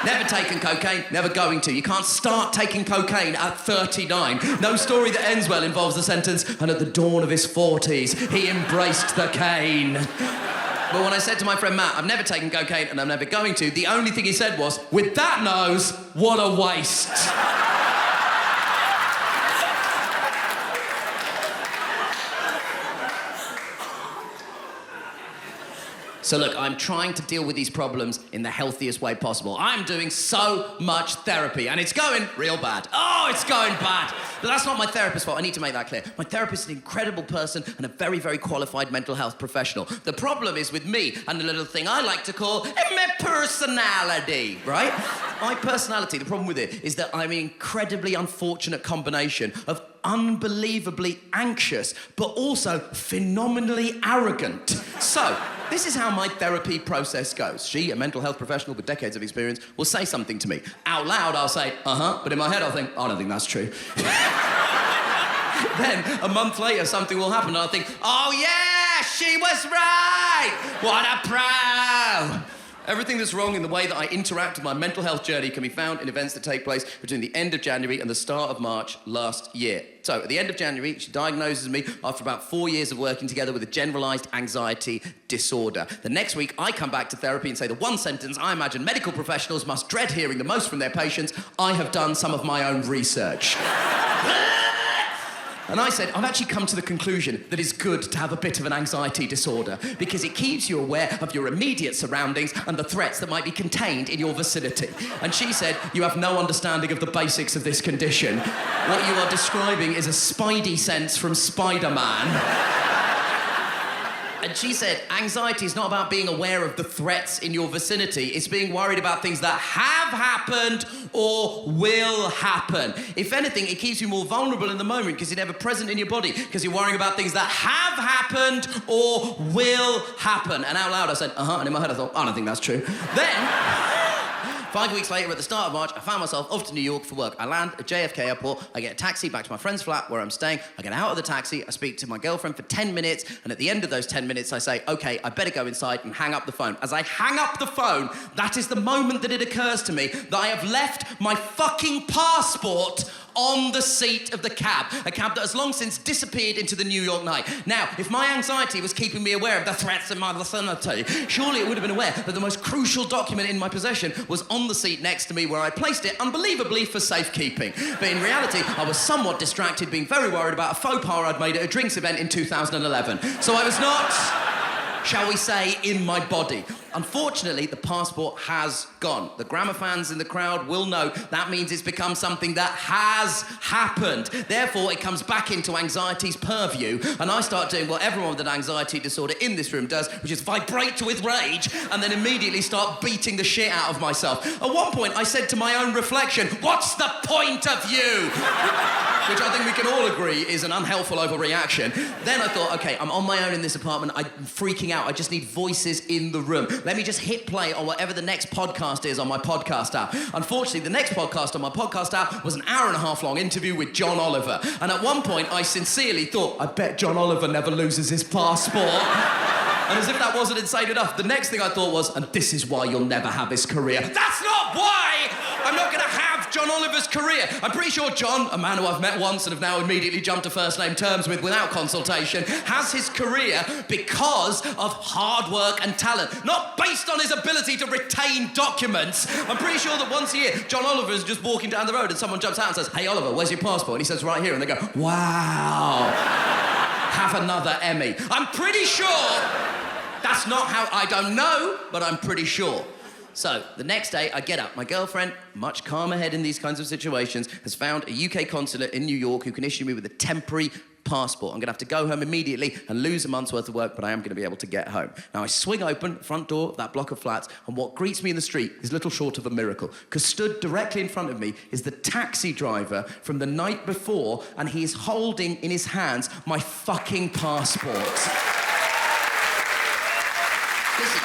Never taken cocaine, never going to. You can't start taking cocaine at 39. No story that ends well involves the sentence, and at the dawn of his 40s, he embraced the cane. But when I said to my friend Matt, I've never taken cocaine and I'm never going to, the only thing he said was, with that nose, what a waste. So look, I'm trying to deal with these problems in the healthiest way possible. I'm doing so much therapy and it's going real bad. Oh, it's going bad. But that's not my therapist's fault. I need to make that clear. My therapist is an incredible person and a very, very qualified mental health professional. The problem is with me and the little thing I like to call my personality, right? My personality, the problem with it is that I'm an incredibly unfortunate combination of unbelievably anxious, but also phenomenally arrogant. So, this is how my therapy process goes. She, a mental health professional with decades of experience, will say something to me. Out loud, I'll say, but in my head, I'll think, I don't think that's true. Then, a month later, something will happen, and I'll think, oh yeah, she was right! What a pro! Everything that's wrong in the way that I interact with my mental health journey can be found in events that take place between the end of January and the start of March last year. So, at the end of January, she diagnoses me after about 4 years of working together with a generalised anxiety disorder. The next week, I come back to therapy and say the one sentence I imagine medical professionals must dread hearing the most from their patients: I have done some of my own research. And I said, I've actually come to the conclusion that it's good to have a bit of an anxiety disorder because it keeps you aware of your immediate surroundings and the threats that might be contained in your vicinity. And she said, you have no understanding of the basics of this condition. What you are describing is a spidey sense from Spider-Man. And she said, anxiety is not about being aware of the threats in your vicinity. It's being worried about things that have happened or will happen. If anything, it keeps you more vulnerable in the moment because you're never present in your body because you're worrying about things that have happened or will happen. And out loud I said, and in my head I thought, I don't think that's true. Then... 5 weeks later, at the start of March, I found myself off to New York for work. I land at JFK Airport, I get a taxi back to my friend's flat where I'm staying. I get out of the taxi, I speak to my girlfriend for 10 minutes, and at the end of those 10 minutes, I say, okay, I better go inside and hang up the phone. As I hang up the phone, that is the moment that it occurs to me that I have left my fucking passport on the seat of the cab, a cab that has long since disappeared into the New York night. Now, if my anxiety was keeping me aware of the threats in my vicinity, surely it would have been aware that the most crucial document in my possession was on the seat next to me where I placed it, unbelievably, for safekeeping. But in reality, I was somewhat distracted, being very worried about a faux pas I'd made at a drinks event in 2011. So I was not, shall we say, in my body. Unfortunately, the passport has gone. The grammar fans in the crowd will know that means it's become something that has happened. Therefore, it comes back into anxiety's purview, and I start doing what everyone with an anxiety disorder in this room does, which is vibrate with rage, and then immediately start beating the shit out of myself. At one point, I said to my own reflection, what's the point of you? Which I think we can all agree is an unhelpful overreaction. Then I thought, okay, I'm on my own in this apartment, I'm freaking out, I just need voices in the room. Let me just hit play on whatever the next podcast is on my podcast app. Unfortunately, the next podcast on my podcast app was an hour-and-a-half long interview with John Oliver. And at one point, I sincerely thought, I bet John Oliver never loses his passport. And as if that wasn't insane enough, the next thing I thought was, and this is why you'll never have his career. That's not why I'm not going to have John Oliver's career. I'm pretty sure John, a man who I've met once and have now immediately jumped to first-name terms with without consultation, has his career because of hard work and talent, not based on his ability to retain documents. I'm pretty sure that once a year, John Oliver is just walking down the road and someone jumps out and says, hey, Oliver, where's your passport? And he says, right here. And they go, wow, have another Emmy. I'm pretty sure that's not how, I don't know, but I'm pretty sure. So, the next day, I get up. My girlfriend, much calmer head in these kinds of situations, has found a UK consulate in New York who can issue me with a temporary passport. I'm going to have to go home immediately and lose a month's worth of work, but I am going to be able to get home. Now, I swing open the front door of that block of flats, and what greets me in the street is little short of a miracle, because stood directly in front of me is the taxi driver from the night before, and he is holding in his hands my fucking passport. Listen.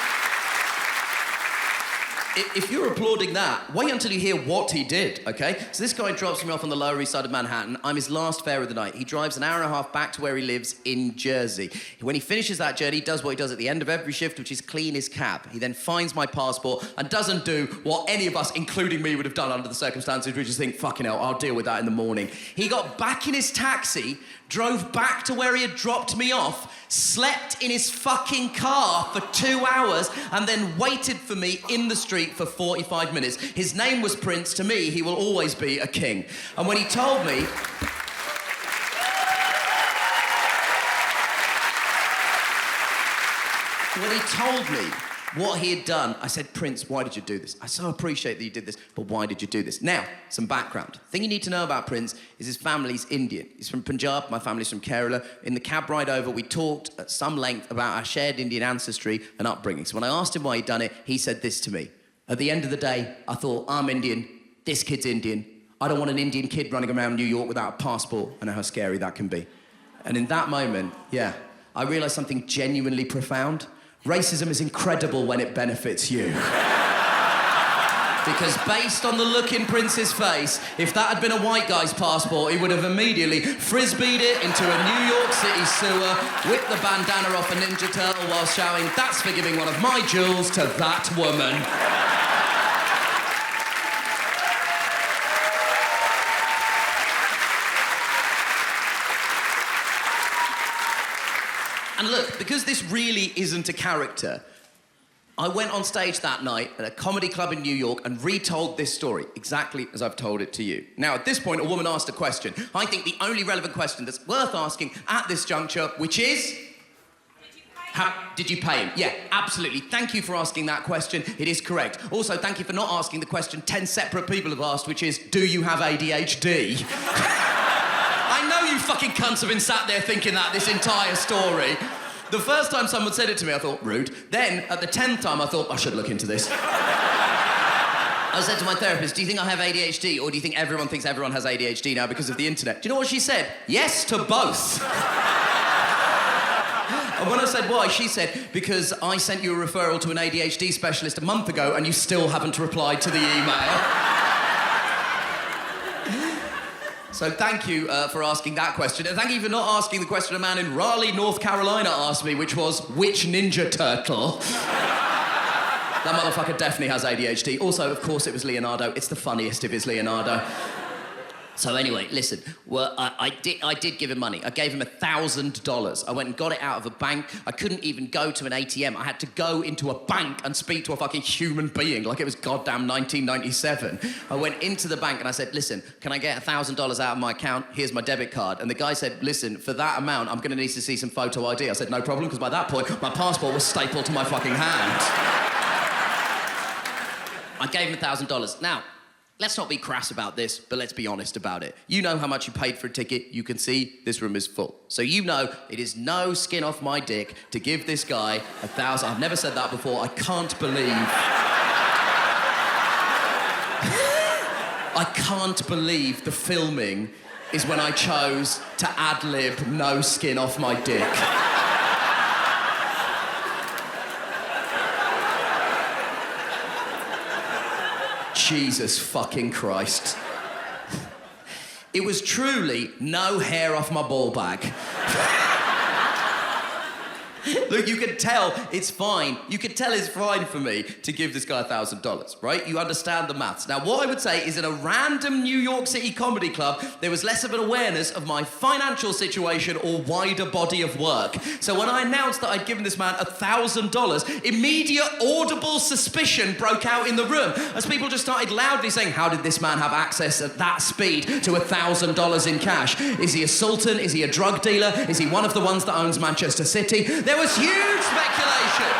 if you're applauding that, wait until you hear what he did, okay? So this guy drops me off on the Lower East Side of Manhattan. I'm his last fare of the night. He drives an hour and a half back to where he lives in Jersey. When he finishes that journey, he does what he does at the end of every shift, which is clean his cab. He then finds my passport and doesn't do what any of us, including me, would have done under the circumstances, which is think, fucking hell, I'll deal with that in the morning. He got back in his taxi, drove back to where he had dropped me off, slept in his fucking car for 2 hours, and then waited for me in the street for 45 minutes. His name was Prince. To me, he will always be a king. And when he told me... When he told me what he had done, I said, Prince, why did you do this? I so appreciate that you did this, but why did you do this? Now, some background. The thing you need to know about Prince is his family's Indian. He's from Punjab, my family's from Kerala. In the cab ride over, we talked at some length about our shared Indian ancestry and upbringing. So when I asked him why he'd done it, he said this to me. At the end of the day, I thought, I'm Indian, this kid's Indian. I don't want an Indian kid running around New York without a passport. I know how scary that can be. And in that moment, yeah, I realised something genuinely profound. Racism is incredible when it benefits you. Because based on the look in Prince's face, if that had been a white guy's passport, he would have immediately frisbeed it into a New York City sewer, whipped the bandana off a Ninja Turtle while shouting, "That's for giving one of my jewels to that woman." And look, because this really isn't a character, I went on stage that night at a comedy club in New York and retold this story exactly as I've told it to you. Now, at this point, a woman asked a question. I think the only relevant question that's worth asking at this juncture, which is... How did you pay him? Yeah, absolutely. Thank you for asking that question. It is correct. Also, thank you for not asking the question 10 separate people have asked, which is, do you have ADHD? I know you fucking cunts have been sat there thinking that this entire story. The first time someone said it to me, I thought, rude. Then, at the 10th time, I thought, I should look into this. I said to my therapist, do you think I have ADHD, or do you think everyone thinks everyone has ADHD now because of the internet? Do you know what she said? Yes to both. And when I said why, she said, because I sent you a referral to an ADHD specialist a month ago and you still haven't replied to the email. So thank you for asking that question. And thank you for not asking the question a man in Raleigh, North Carolina asked me, which was, which Ninja Turtle? That motherfucker definitely has ADHD. Also, of course, it was Leonardo. It's the funniest if it's Leonardo. So anyway, listen, well, I did give him money. I gave him $1,000. I went and got it out of a bank. I couldn't even go to an ATM. I had to go into a bank and speak to a fucking human being like it was goddamn 1997. I went into the bank and I said, listen, can I get $1,000 out of my account? Here's my debit card. And the guy said, listen, for that amount, I'm going to need to see some photo ID. I said, no problem, because by that point, my passport was stapled to my fucking hand. I gave him $1,000. Now, let's not be crass about this, but let's be honest about it. You know how much you paid for a ticket. You can see this room is full. So you know it is no skin off my dick to give this guy $1,000. I've never said that before. I can't believe... I can't believe the filming is when I chose to ad-lib no skin off my dick. Jesus fucking Christ. It was truly no hair off my ball bag. Look, you can tell it's fine. You can tell it's fine for me to give this guy $1,000, right? You understand the maths. Now, what I would say is in a random New York City comedy club, there was less of an awareness of my financial situation or wider body of work. So when I announced that I'd given this man $1,000, immediate audible suspicion broke out in the room as people just started loudly saying, how did this man have access at that speed to $1,000 in cash? Is he a sultan? Is he a drug dealer? Is he one of the ones that owns Manchester City? There was huge speculation.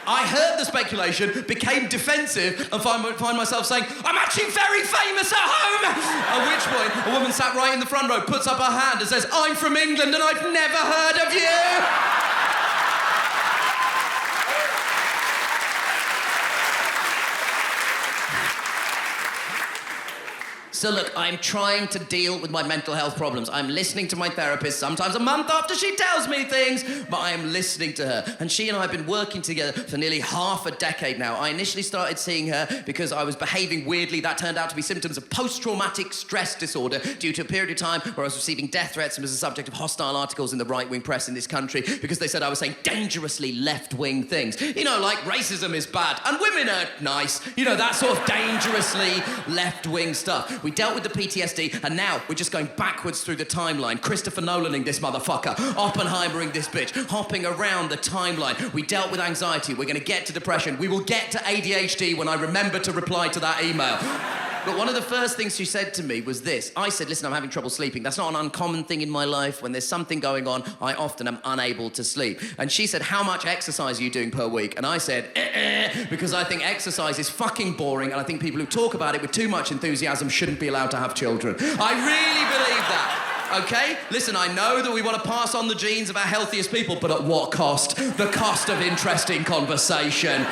I heard the speculation, became defensive, and find myself saying, I'm actually very famous at home! At which point, a woman sat right in the front row, puts up her hand and says, I'm from England and I've never heard of you! So look, I'm trying to deal with my mental health problems. I'm listening to my therapist, sometimes a month after she tells me things, but I am listening to her. And she and I have been working together for nearly half a decade now. I initially started seeing her because I was behaving weirdly. That turned out to be symptoms of post-traumatic stress disorder due to a period of time where I was receiving death threats and was the subject of hostile articles in the right-wing press in this country because they said I was saying dangerously left-wing things. You know, like racism is bad and women are nice. You know, that sort of dangerously left-wing stuff. We dealt with the PTSD and now we're just going backwards through the timeline. Christopher Nolaning this motherfucker, Oppenheimering this bitch, hopping around the timeline. We dealt with anxiety. We're going to get to depression. We will get to ADHD when I remember to reply to that email. But one of the first things she said to me was this. I said, listen, I'm having trouble sleeping. That's not an uncommon thing in my life. When there's something going on, I often am unable to sleep. And she said, how much exercise are you doing per week? And I said, because I think exercise is fucking boring and I think people who talk about it with too much enthusiasm shouldn't be allowed to have children. I really believe that. Okay? Listen, I know that we want to pass on the genes of our healthiest people, but at what cost? The cost of interesting conversation.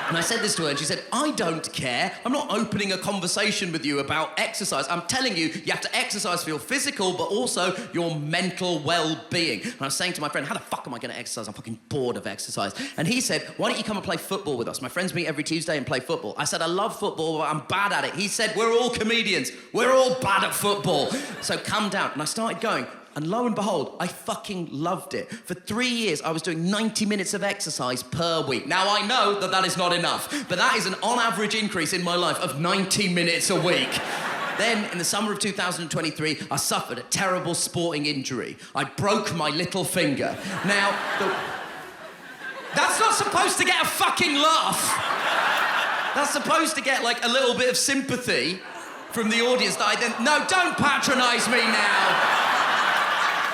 And I said this to her, and she said, I don't care. I'm not opening a conversation with you about exercise. I'm telling you, you have to exercise for your physical, but also your mental well-being. And I was saying to my friend, how the fuck am I going to exercise? I'm fucking bored of exercise. And he said, why don't you come and play football with us? My friends meet every Tuesday and play football. I said, I love football, but I'm bad at it. He said, we're all comedians. We're all bad at football. So come down. And I started going. And lo and behold, I fucking loved it. For 3 years, I was doing 90 minutes of exercise per week. Now, I know that that is not enough, but that is an on-average increase in my life of 90 minutes a week. Then, in the summer of 2023, I suffered a terrible sporting injury. I broke my little finger. Now, that's not supposed to get a fucking laugh. That's supposed to get, like, a little bit of sympathy from the audience that I then... No, don't patronise me now.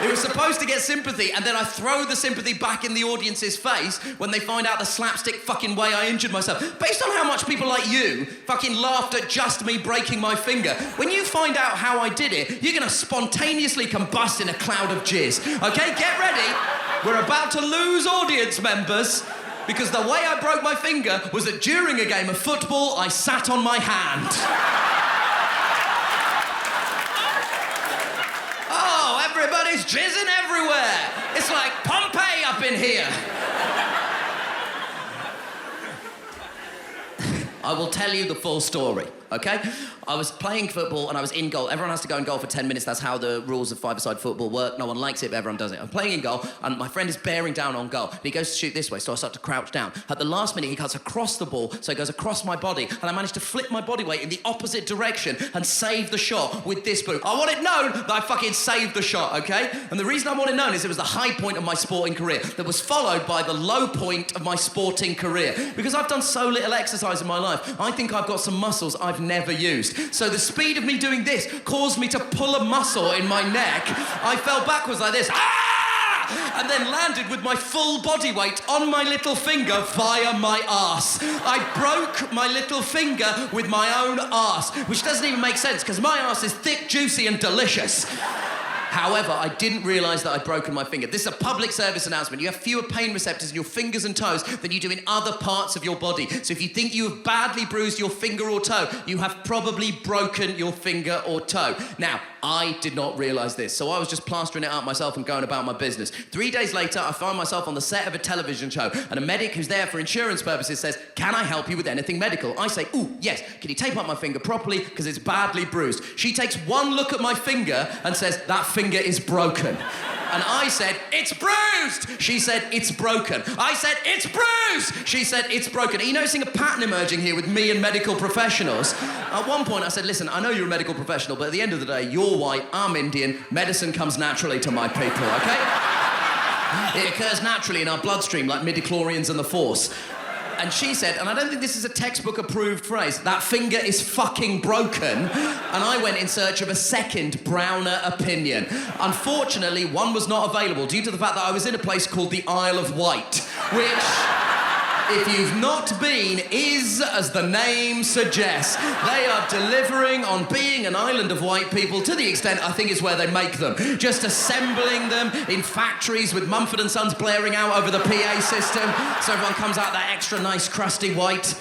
It was supposed to get sympathy, and then I throw the sympathy back in the audience's face when they find out the slapstick fucking way I injured myself. Based on how much people like you fucking laughed at just me breaking my finger, when you find out how I did it, you're gonna spontaneously combust in a cloud of jizz. Okay, get ready. We're about to lose audience members because the way I broke my finger was that during a game of football, I sat on my hand. Everybody's jizzing everywhere. It's like Pompeii up in here. I will tell you the full story, okay? I was playing football and I was in goal. Everyone has to go in goal for 10 minutes. That's how the rules of five-a-side football work. No one likes it, but everyone does it. I'm playing in goal and my friend is bearing down on goal. He goes to shoot this way, so I start to crouch down. At the last minute, he cuts across the ball, so it goes across my body, and I managed to flip my body weight in the opposite direction and save the shot with this boot. I want it known that I fucking saved the shot, okay? And the reason I want it known is it was the high point of my sporting career that was followed by the low point of my sporting career. Because I've done so little exercise in my life, I think I've got some muscles I've never used. So the speed of me doing this caused me to pull a muscle in my neck. I fell backwards like this. Ah! And then landed with my full body weight on my little finger via my arse. I broke my little finger with my own arse, which doesn't even make sense because my arse is thick, juicy and delicious. However, I didn't realise that I'd broken my finger. This is a public service announcement. You have fewer pain receptors in your fingers and toes than you do in other parts of your body. So if you think you have badly bruised your finger or toe, you have probably broken your finger or toe. Now, I did not realise this, so I was just plastering it up myself and going about my business. 3 days later, I find myself on the set of a television show, and a medic who's there for insurance purposes says, can I help you with anything medical? I say, ooh, yes. Can you tape up my finger properly, because it's badly bruised? She takes one look at my finger and says, that finger is broken. And I said, it's bruised! She said, it's broken. I said, it's bruised! She said, it's broken. Are you noticing a pattern emerging here with me and medical professionals? At one point, I said, listen, I know you're a medical professional, but at the end of the day, you're white, I'm Indian, medicine comes naturally to my people, okay? It occurs naturally in our bloodstream like midichlorians and the Force. And she said, and I don't think this is a textbook-approved phrase, that finger is fucking broken. And I went in search of a second, browner opinion. Unfortunately, one was not available due to the fact that I was in a place called the Isle of Wight, which, if you've not been, is, as the name suggests. They are delivering on being an island of white people to the extent I think is where they make them. Just assembling them in factories with Mumford & Sons blaring out over the PA system so everyone comes out that extra nice crusty white.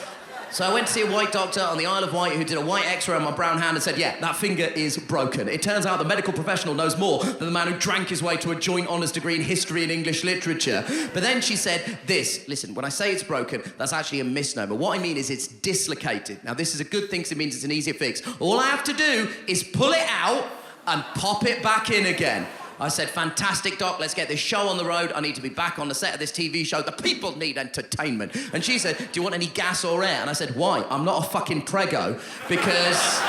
So I went to see a white doctor on the Isle of Wight who did a white x-ray on my brown hand and said, yeah, that finger is broken. It turns out the medical professional knows more than the man who drank his way to a joint honours degree in history and English literature. But then she said this, listen, when I say it's broken, that's actually a misnomer. What I mean is it's dislocated. Now, this is a good thing because it means it's an easier fix. All I have to do is pull it out and pop it back in again. I said, fantastic, Doc, let's get this show on the road. I need to be back on the set of this TV show. The people need entertainment. And she said, do you want any gas or air? And I said, why? I'm not a fucking prego. Because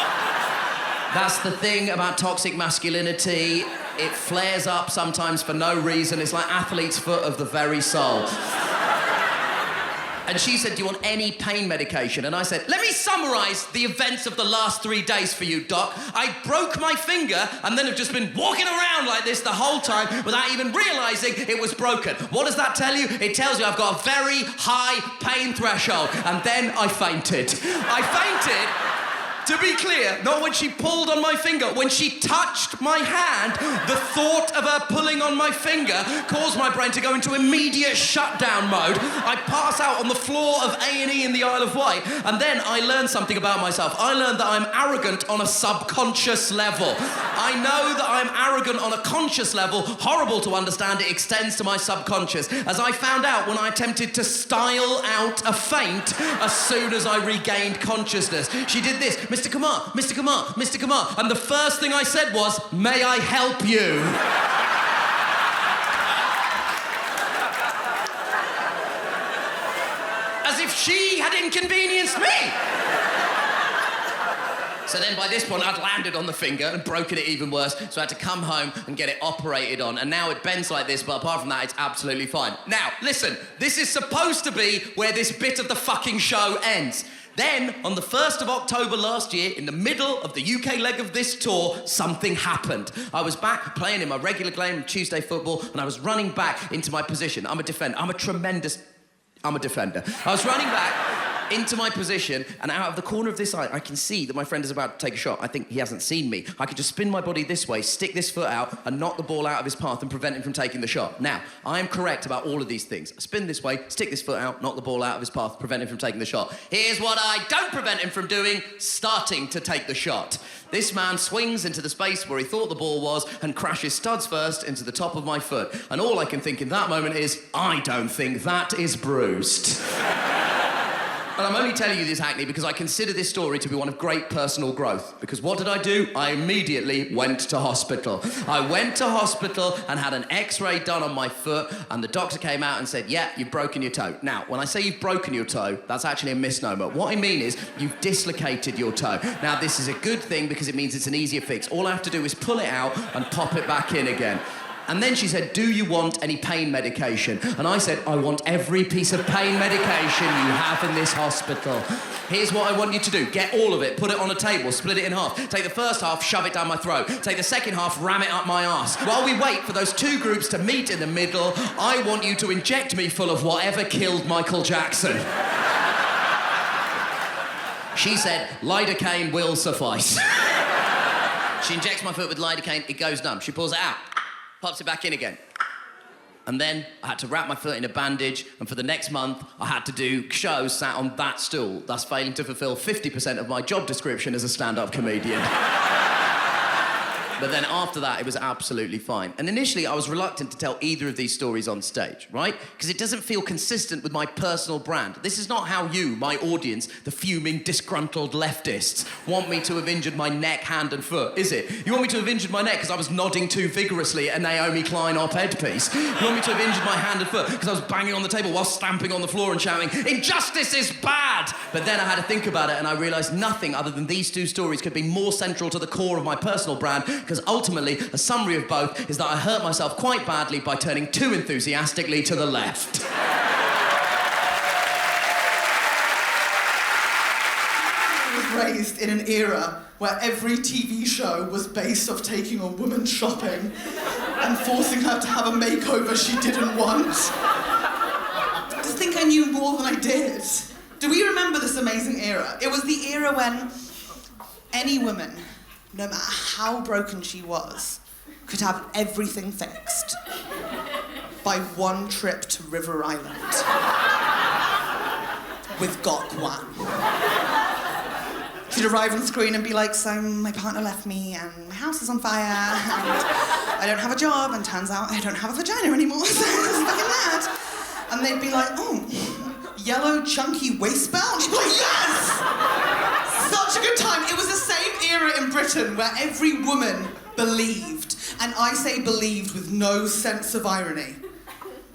that's the thing about toxic masculinity. It flares up sometimes for no reason. It's like athlete's foot of the very soul. And she said, do you want any pain medication? And I said, let me summarise the events of the last 3 days for you, Doc. I broke my finger and then have just been walking around like this the whole time without even realising it was broken. What does that tell you? It tells you I've got a very high pain threshold. And then I fainted. I fainted... To be clear, not when she pulled on my finger, when she touched my hand, the thought of her pulling on my finger caused my brain to go into immediate shutdown mode. I pass out on the floor of A&E in the Isle of Wight, and then I learned something about myself. I learned that I'm arrogant on a subconscious level. I know that I'm arrogant on a conscious level. Horrible to understand, it extends to my subconscious, as I found out when I attempted to style out a faint as soon as I regained consciousness. She did this. Mr. Kumar, Mr. Kumar, Mr. Kumar. And the first thing I said was, may I help you? As if she had inconvenienced me. So then by this point, I'd landed on the finger and broken it even worse, so I had to come home and get it operated on. And now it bends like this, but apart from that, it's absolutely fine. Now, listen, this is supposed to be where this bit of the fucking show ends. Then, on the 1st of October last year, in the middle of the UK leg of this tour, something happened. I was back playing in my regular game of Tuesday football, and I was running back into my position. I'm a defender. I'm a defender. I was running back into my position, and out of the corner of this eye, I can see that my friend is about to take a shot. I think he hasn't seen me. I could just spin my body this way, stick this foot out, and knock the ball out of his path and prevent him from taking the shot. Now, I am correct about all of these things. I spin this way, stick this foot out, knock the ball out of his path, prevent him from taking the shot. Here's what I don't prevent him from doing, starting to take the shot. This man swings into the space where he thought the ball was and crashes studs first into the top of my foot. And all I can think in that moment is, I don't think that is bruised. And I'm only telling you this, Hackney, because I consider this story to be one of great personal growth. Because what did I do? I immediately went to hospital. I went to hospital and had an x-ray done on my foot, and the doctor came out and said, yeah, you've broken your toe. Now, when I say you've broken your toe, that's actually a misnomer. What I mean is you've dislocated your toe. Now, this is a good thing because it means it's an easier fix. All I have to do is pull it out and pop it back in again. And then she said, do you want any pain medication? And I said, I want every piece of pain medication you have in this hospital. Here's what I want you to do. Get all of it, put it on a table, split it in half. Take the first half, shove it down my throat. Take the second half, ram it up my arse. While we wait for those two groups to meet in the middle, I want you to inject me full of whatever killed Michael Jackson. She said, lidocaine will suffice. She injects my foot with lidocaine, it goes numb. She pulls it out. Pops it back in again. And then I had to wrap my foot in a bandage, and for the next month, I had to do shows sat on that stool, thus failing to fulfill 50% of my job description as a stand-up comedian. But then after that, it was absolutely fine. And initially, I was reluctant to tell either of these stories on stage, right? Because it doesn't feel consistent with my personal brand. This is not how you, my audience, the fuming, disgruntled leftists, want me to have injured my neck, hand, and foot, is it? You want me to have injured my neck because I was nodding too vigorously at a Naomi Klein op-ed piece? You want me to have injured my hand and foot because I was banging on the table while stamping on the floor and shouting, injustice is bad! But then I had to think about it, and I realised nothing other than these two stories could be more central to the core of my personal brand, because ultimately, a summary of both is that I hurt myself quite badly by turning too enthusiastically to the left. I was raised in an era where every TV show was based off taking a woman shopping and forcing her to have a makeover she didn't want. I just think I knew more than I did. Do we remember this amazing era? It was the era when any woman, no matter how broken she was, could have everything fixed by one trip to River Island. with Gokwan. She'd arrive on screen and be like, so my partner left me and my house is on fire and I don't have a job and turns out I don't have a vagina anymore, so I'm fucking mad. And they'd be like, oh, yellow chunky waist belt? She'd be like, yes! Such a good time. It was the same era in Britain where every woman believed, and I say believed with no sense of irony,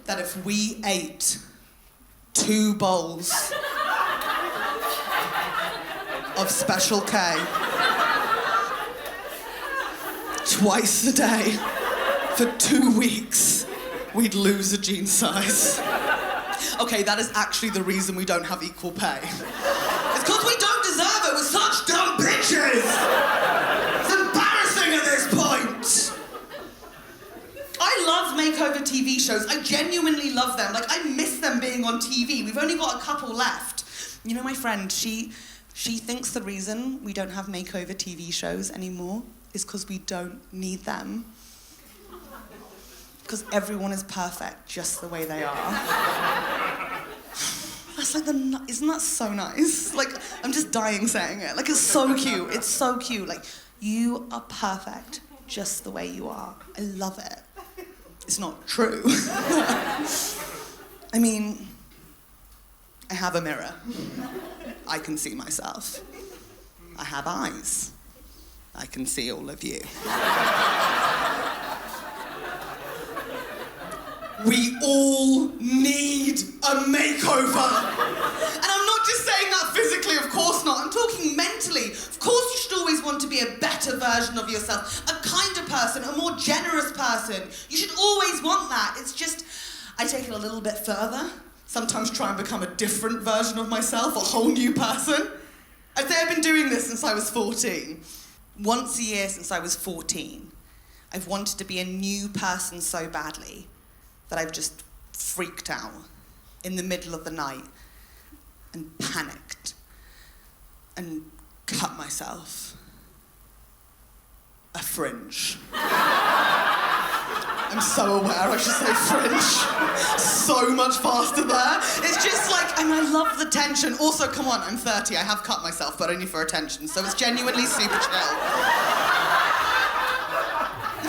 that if we ate 2 bowls of Special K twice a day for 2 weeks, we'd lose a jean size. Okay, that is actually the reason we don't have equal pay. It's because we don't deserve it. We're such dumb bitches. It's embarrassing at this point. I love makeover TV shows. I genuinely love them. Like, I miss them being on TV. We've only got a couple left. You know, my friend, she thinks the reason we don't have makeover TV shows anymore is because we don't need them. Because everyone is perfect just the way they are. That's like isn't that so nice? Like, I'm just dying saying it. Like, it's so cute. It's so cute. Like, you are perfect just the way you are. I love it. It's not true. I mean, I have a mirror. I can see myself. I have eyes. I can see all of you. We all need a makeover. And I'm not just saying that physically, of course not. I'm talking mentally. Of course you should always want to be a better version of yourself, a kinder person, a more generous person. You should always want that. It's just, I take it a little bit further. Sometimes try and become a different version of myself, a whole new person. I'd say I've been doing this since I was 14. Once a year since I was 14, I've wanted to be a new person so badly that I've just freaked out in the middle of the night and panicked and cut myself a fringe. I'm so aware I should say fringe. So much faster there. It's just like, and I love the tension. Also, come on, I'm 30, I have cut myself, but only for attention, so it's genuinely super chill.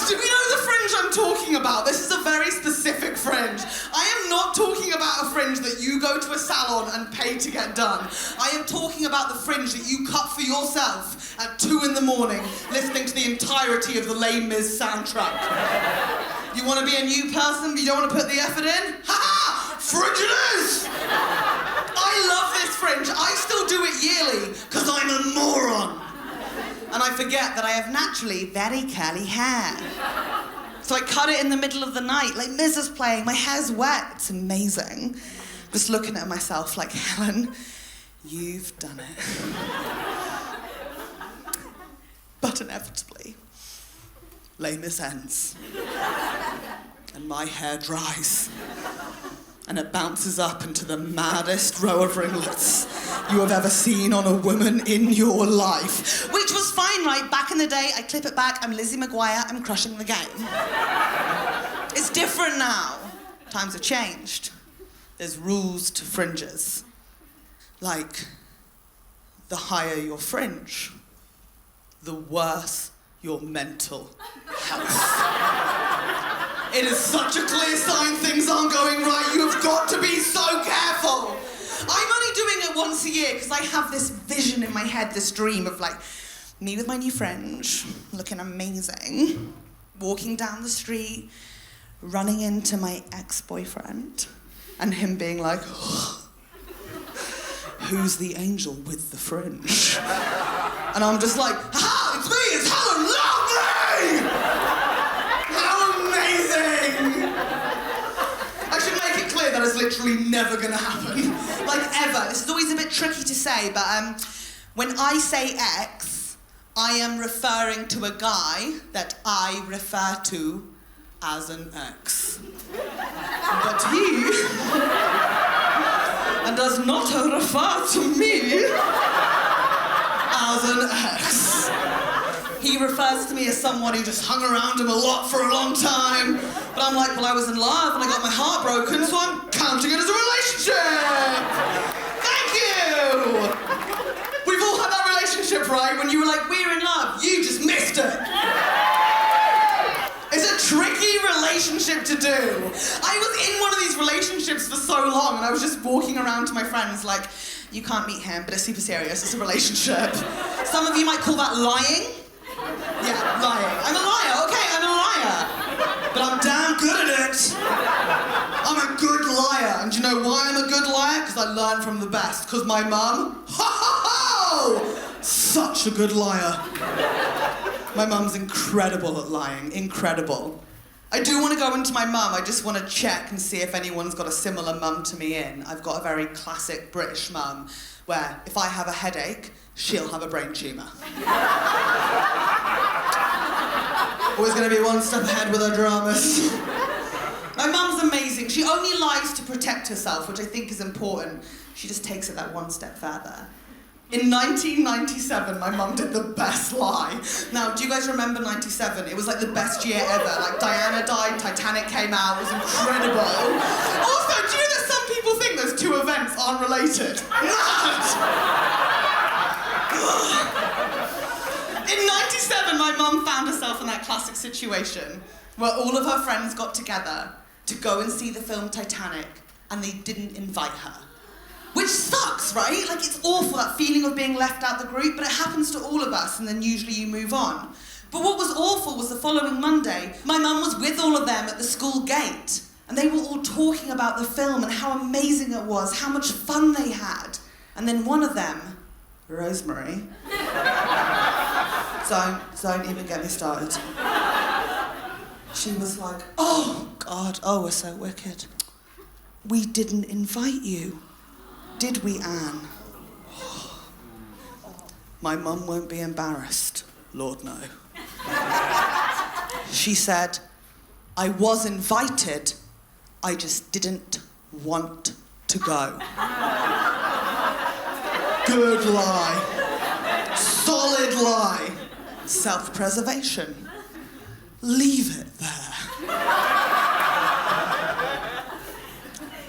Do we know the fringe I'm talking about? This is a very specific fringe. I am not talking about a fringe that you go to a salon and pay to get done. I am talking about the fringe that you cut for yourself at 2 in the morning, listening to the entirety of the Les Mis soundtrack. You want to be a new person, but you don't want to put the effort in? Ha-ha! Fringe it is! I love this fringe. I still do it yearly, because I'm a moron. And I forget that I have naturally very curly hair. So I cut it in the middle of the night, like Miz is playing, my hair's wet, it's amazing. Just looking at myself like, Helen, you've done it. But inevitably, Les Mis ends. And my hair dries. And it bounces up into the maddest row of ringlets you have ever seen on a woman in your life. Which was fine, right? Back in the day, I clip it back, I'm Lizzie McGuire, I'm crushing the game. It's different now. Times have changed. There's rules to fringes. Like, the higher your fringe, the worse your mental health. It is such a clear sign things aren't going right. You have got to be so careful. I'm only doing it once a year because I have this vision in my head, this dream of like me with my new fringe, looking amazing, walking down the street, running into my ex-boyfriend, and him being like, oh, who's the angel with the fringe? And I'm just like, ha! It's me! It's Helen! Love me! How amazing! I should make it clear that is literally never gonna happen. Like, ever. This is always a bit tricky to say, but when I say ex, I am referring to a guy that I refer to as an ex. But he does not refer to me as an ex. He refers to me as someone who just hung around him a lot for a long time. But I'm like, well, I was in love and I got my heart broken, so I'm counting it as a relationship. Thank you! relationship, right, when you were like, we're in love, you just missed it. It's a tricky relationship to do. I was in one of these relationships for so long, and I was just walking around to my friends like, you can't meet him, but it's super serious, it's a relationship. Some of you might call that lying. Yeah, lying. I'm a liar, okay, I'm a liar. But I'm damn good at it. I'm a good liar. And do you know why I'm a good liar? Because I learned from the best. Because my mum, such a good liar. My mum's incredible at lying, incredible. I do want to go into my mum. I just want to check and see if anyone's got a similar mum to me in. I've got a very classic British mum where if I have a headache, she'll have a brain tumour. Always going to be one step ahead with her dramas. My mum's amazing. She only lies to protect herself, which I think is important. She just takes it that one step further. In 1997, my mum did the best lie. Now, do you guys remember 97? It was like the best year ever. Like, Diana died, Titanic came out, it was incredible. Also, do you know that some people think those two events aren't related? Mad! In 97, my mum found herself in that classic situation where all of her friends got together to go and see the film Titanic, and they didn't invite her. Which sucks, right? Like, it's awful, that feeling of being left out the group, but it happens to all of us, and then usually you move on. But what was awful was the following Monday, my mum was with all of them at the school gate, and they were all talking about the film and how amazing it was, how much fun they had. And then one of them, Rosemary, don't even get me started. She was like, oh, God, oh, we're so wicked. We didn't invite you. Did we, Anne? My mum won't be embarrassed. Lord, no. She said, I was invited, I just didn't want to go. Good lie. Solid lie. Self-preservation. Leave it there.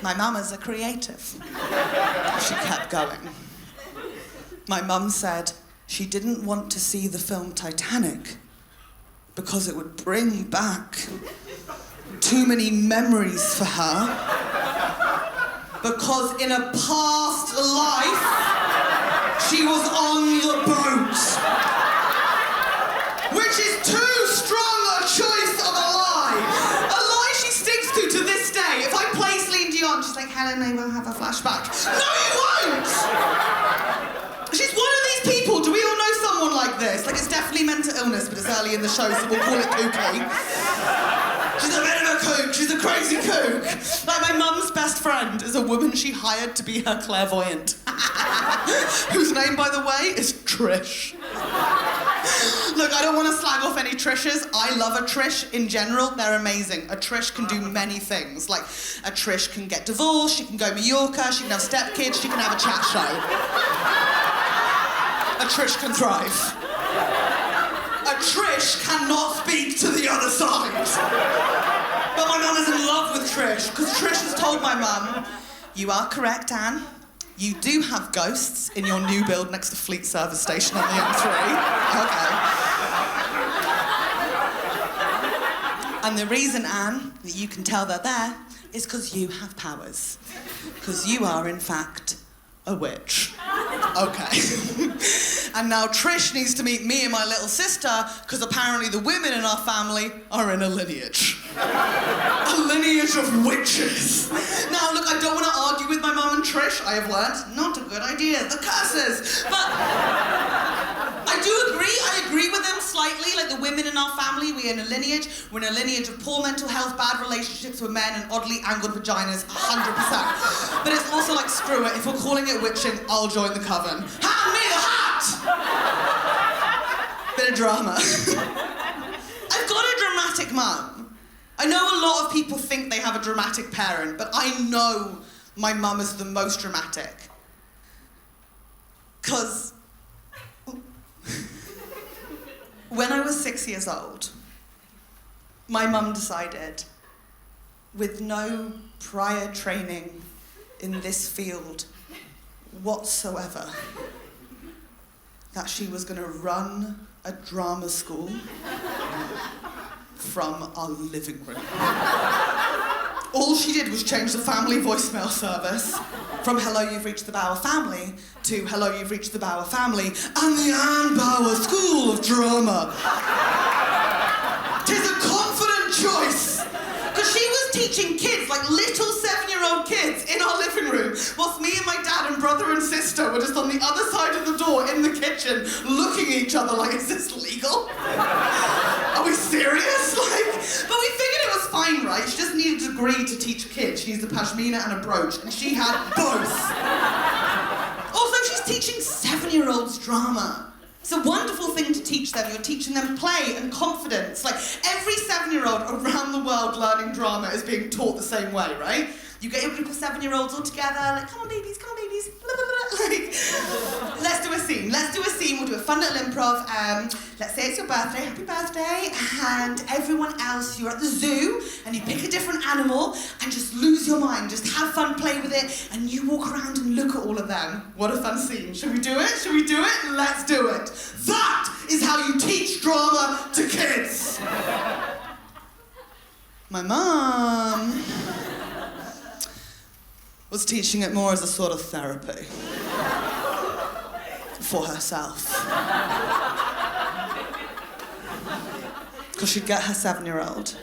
My mum is a creative. She kept going. My mum said she didn't want to see the film Titanic because it would bring back too many memories for her. Because in a past life, she was on the boat. Which is too strong a choice of a lie. A lie she sticks to this day. If I play Celine Dion, she's like, Helen, they will have a flashback. No, you won't! She's one of these people. Do we all know someone like this? Like, it's definitely mental illness, but it's early in the show, so we'll call it kooky. She's a bit of a kook. She's a crazy kook. Like, my mum's best friend is a woman she hired to be her clairvoyant. Whose name, by the way, is Trish. Look, I don't want to slag off any Trishes. I love a Trish in general. They're amazing. A Trish can do many things. Like, a Trish can get divorced, she can go Mallorca, she can have stepkids, she can have a chat show. A Trish can thrive. A Trish cannot speak to the other side. But my mum is in love with Trish, because Trish has told my mum, you are correct, Anne. You do have ghosts in your new build next to Fleet Service Station on the M3. Okay. And the reason, Anne, that you can tell they're there is because you have powers. Because you are, in fact, a witch. Okay. And now Trish needs to meet me and my little sister, because apparently the women in our family are in a lineage. A lineage of witches. Now, look, I don't want to argue with my mum and Trish. I have learnt, not a good idea. The curses. But I do agree. I agree with them slightly. Like, the women in our family, we're in a lineage. We're in a lineage of poor mental health, bad relationships with men, and oddly angled vaginas, 100%. But it's also like, screw it. If we're calling it witching, I'll join the coven. Hand me the hat! Bit of drama. I've got a dramatic mum. I know a lot of people think they have a dramatic parent, but I know my mum is the most dramatic. 'Cause when I was 6 years old, my mum decided, with no prior training in this field whatsoever, that she was going to run a drama school from our living room. All she did was change the family voicemail service from hello, you've reached the Bauer family to hello, you've reached the Bauer family and the Anne Bauer School of Drama. 'Tis a confident choice. Because she was teaching kids, like little 7-year-old kids, in our living room, whilst me and my dad and brother and sister were just on the other side of the door in the kitchen, looking at each other like, is this legal? Are we serious? But we figured it was fine, right? She just needed a degree to teach kids. She needs a pashmina and a brooch, and she had both. Also, she's teaching 7-year-olds drama. It's a wonderful thing to teach them. You're teaching them play and confidence. Like, every 7-year-old around the world learning drama is being taught the same way, right? You get your group of 7-year-olds all together, like, come on babies, blah, blah, blah. Like, let's do a scene. We'll do a fun little improv. Let's say it's your birthday, happy birthday, and everyone else, you're at the zoo, and you pick a different animal, and just lose your mind, just have fun, play with it, and you walk around and look at all of them. What a fun scene. Should we do it? Let's do it. That is how you teach drama to kids. My mum was teaching it more as a sort of therapy for herself. Because she'd get her 7-year-old,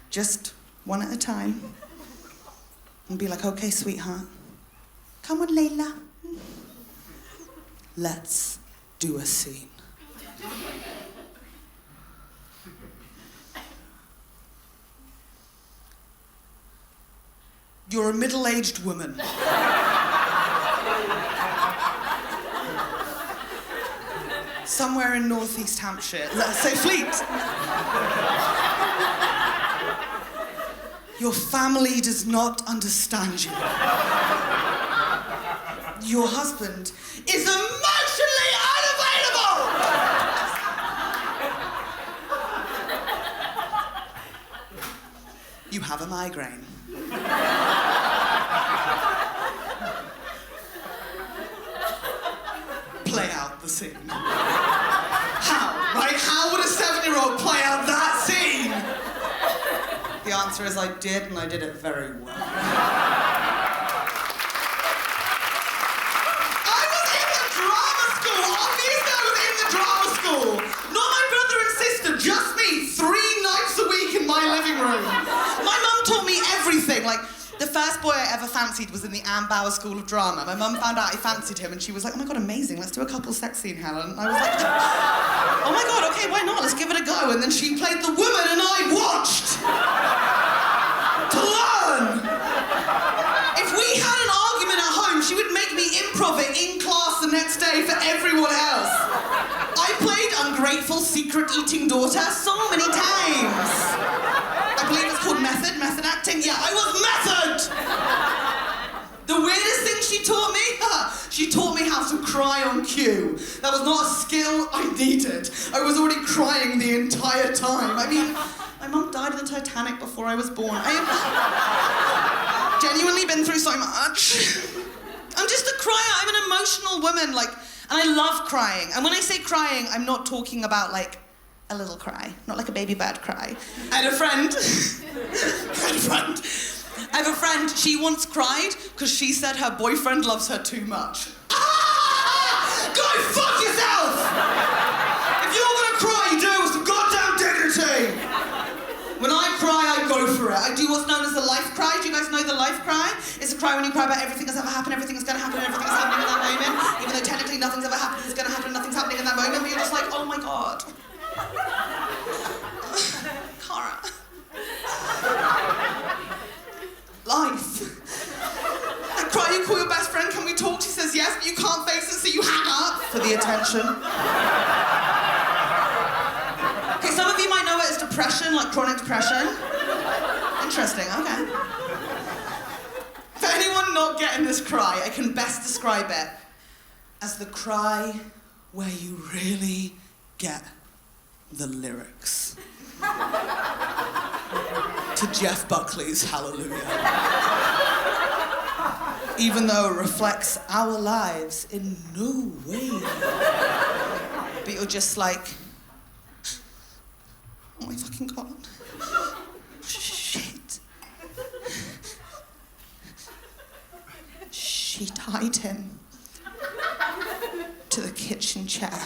just one at a time, and be like, okay, sweetheart, come on, Layla. Let's do a scene. You're a middle-aged woman. Somewhere in northeast Hampshire, let's say Fleet. Your family does not understand you. Your husband is emotionally unavailable! You have a migraine. Play out the scene. How? Right? How would a 7-year-old play out that scene? The answer is I did, and I did it very well. I was in the drama school! Obviously I was in the drama school! Not my brother and sister, just me, 3 nights a week in my living room. My mum taught me everything, like, the first boy I ever fancied was in the Anne Bauer School of Drama. My mum found out I fancied him and she was like, oh my God, amazing, let's do a couple sex scene, Helen. And I was like, oh my God, okay, why not? Let's give it a go. And then she played the woman and I watched to learn. If we had an argument at home, she would make me improv it in class the next day for everyone else. I played ungrateful, secret-eating daughter so many times. I believe it's called method acting. Yeah, I was method! The weirdest thing she taught me? She taught me how to cry on cue. That was not a skill I needed. I was already crying the entire time. I mean, my mum died in the Titanic before I was born. I have genuinely been through so much. I'm just a crier. I'm an emotional woman, like, and I love crying. And when I say crying, I'm not talking about, like, a little cry, not like a baby bird cry. I had a friend. I have a friend, she once cried because she said her boyfriend loves her too much. Ah! Go fuck yourself! If you're gonna cry, you do it with some goddamn dignity! When I cry, I go for it. I do what's known as the life cry. Do you guys know the life cry? It's a cry when you cry about everything that's ever happened, everything that's gonna happen, everything that's happening in that moment. Even though technically nothing's ever happened, it's gonna happen, nothing's happening in that moment, but you're just like, oh my God. Cara. Life. I cry, you call your best friend, can we talk? She says yes, but you can't face it, so you hang up for the attention. Okay, some of you might know it as depression, like chronic depression. Interesting, okay. For anyone not getting this cry, I can best describe it as the cry where you really get the lyrics. To Jeff Buckley's Hallelujah. Even though it reflects our lives in no way. but you're just like, oh my fucking God. Shit. She tied him to the kitchen chair.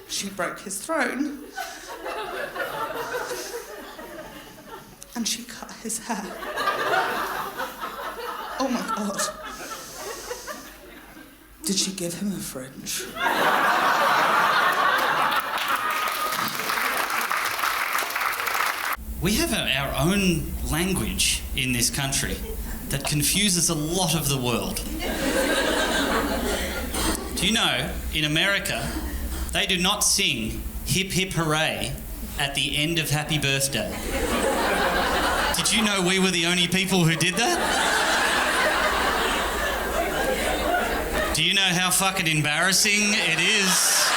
She broke his throne. And she cut his hair. Oh my God. Did she give him a fringe? We have our own language in this country that confuses a lot of the world. Do you know, in America, they do not sing hip hip hooray at the end of Happy Birthday. Did you know we were the only people who did that? Do you know how fucking embarrassing it is?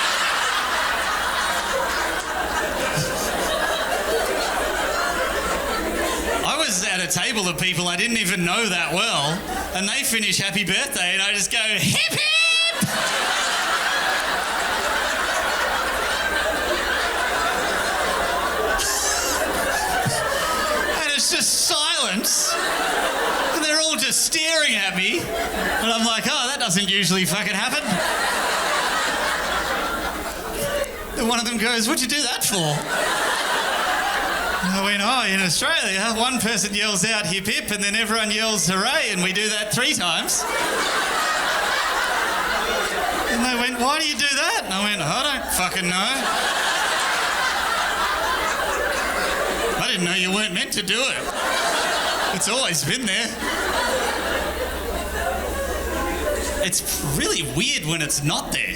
I was at a table of people I didn't even know that well, and they finish Happy Birthday, and I just go, hip hip! It's just silence, and they're all just staring at me, and I'm like, oh, that doesn't usually fucking happen. And one of them goes, what'd you do that for? And I went, oh, in Australia, one person yells out hip hip, and then everyone yells hooray, and we do that 3 times. And they went, why do you do that? And I went, I don't fucking know. I didn't know you weren't meant to do it. It's always been there. It's really weird when it's not there.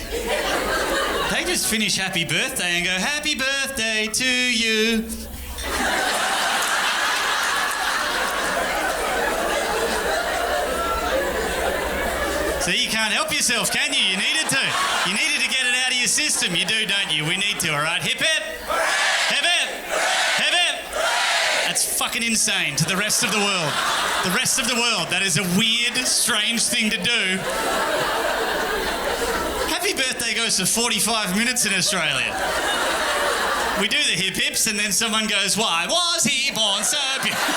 They just finish Happy Birthday and go, Happy Birthday to you. So you can't help yourself, can you? You needed to. You needed to get it out of your system. You do, don't you? We need to, all right? Hip hip. Hip hip. Hip hip. That's fucking insane to the rest of the world. The rest of the world, that is a weird, strange thing to do. Happy Birthday goes for 45 minutes in Australia. We do the hip hips and then someone goes, why was he born so beautiful?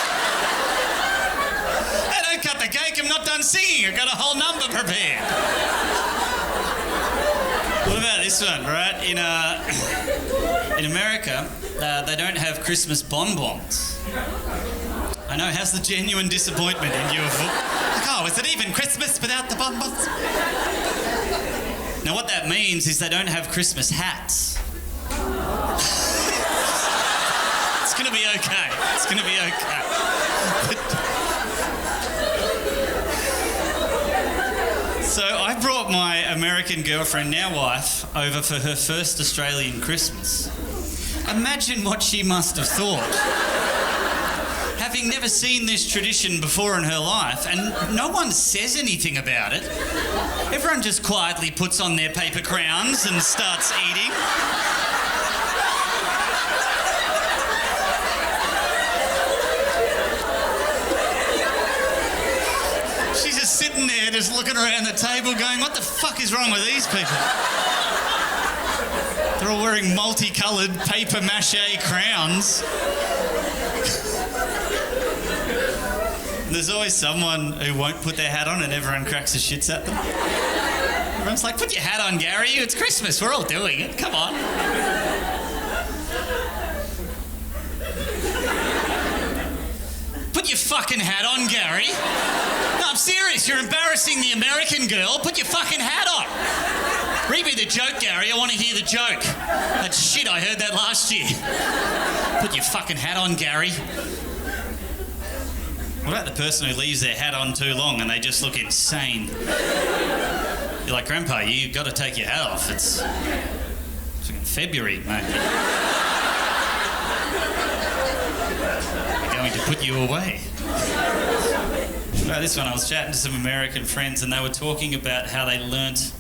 Hey, don't cut the cake, I'm not done singing. I've got a whole number prepared. What about this one, right? In America, they don't have Christmas bonbons. I know, how's the genuine disappointment in you? Like, oh, is it even Christmas without the bonbons? Now, what that means is they don't have Christmas hats. It's going to be okay. It's going to be okay. So I brought my American girlfriend, now wife, over for her first Australian Christmas. Imagine what she must have thought. Having never seen this tradition before in her life, and no one says anything about it. Everyone just quietly puts on their paper crowns and starts eating. She's just sitting there, just looking around the table going, what the fuck is wrong with these people? They're all wearing multicoloured paper mache crowns. There's always someone who won't put their hat on and everyone cracks the shits at them. Everyone's like, put your hat on, Gary. It's Christmas. We're all doing it. Come on. Put your fucking hat on, Gary. No, I'm serious. You're embarrassing the American girl. Put your fucking hat on. Read me the joke, Gary. I want to hear the joke. That shit, I heard that last year. Put your fucking hat on, Gary. What about the person who leaves their hat on too long and they just look insane? You're like, Grandpa, you've got to take your hat off. It's fucking February, mate. They're going to put you away. What about this one? I was chatting to some American friends and they were talking about how they learnt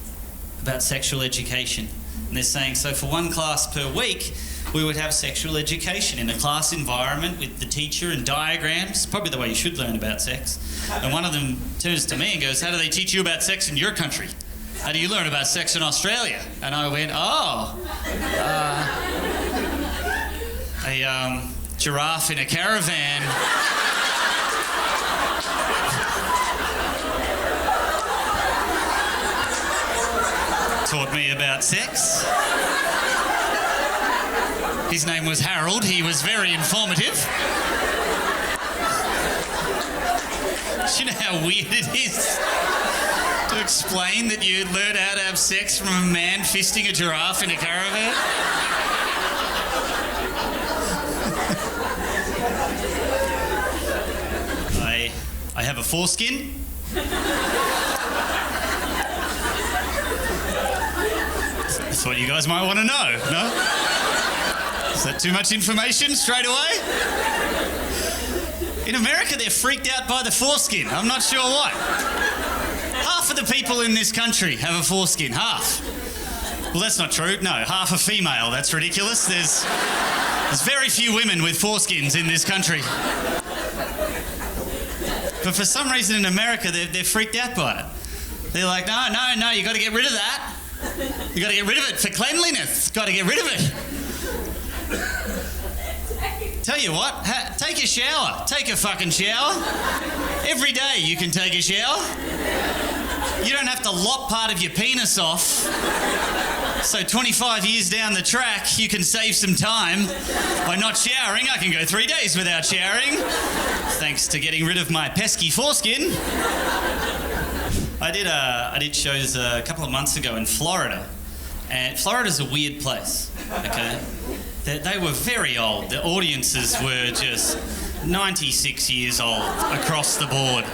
about sexual education. And they're saying, so for one class per week, we would have sexual education in a class environment with the teacher and diagrams, probably the way you should learn about sex. And one of them turns to me and goes, how do they teach you about sex in your country? how do you learn about sex in Australia? And I went, oh, a giraffe in a caravan. Taught me about sex. His name was Harold. He was very informative. Do you know how weird it is to explain that you learn how to have sex from a man fisting a giraffe in a caravan? I have a foreskin. I thought you guys might want to know, no? Is that too much information straight away? In America, they're freaked out by the foreskin. I'm not sure why. Half of the people in this country have a foreskin. Half. Well, that's not true. No, half are female. That's ridiculous. There's very few women with foreskins in this country. But for some reason in America, they're freaked out by it. They're like, no, you got to get rid of that. You got to get rid of it for cleanliness. Got to get rid of it. Tell you what, take a shower. Take a fucking shower. Every day you can take a shower. You don't have to lop part of your penis off. So 25 years down the track, you can save some time by not showering. I can go 3 days without showering, thanks to getting rid of my pesky foreskin. I did shows a couple of months ago in Florida, and Florida's a weird place. Okay, they were very old. The audiences were just 96 years old across the board.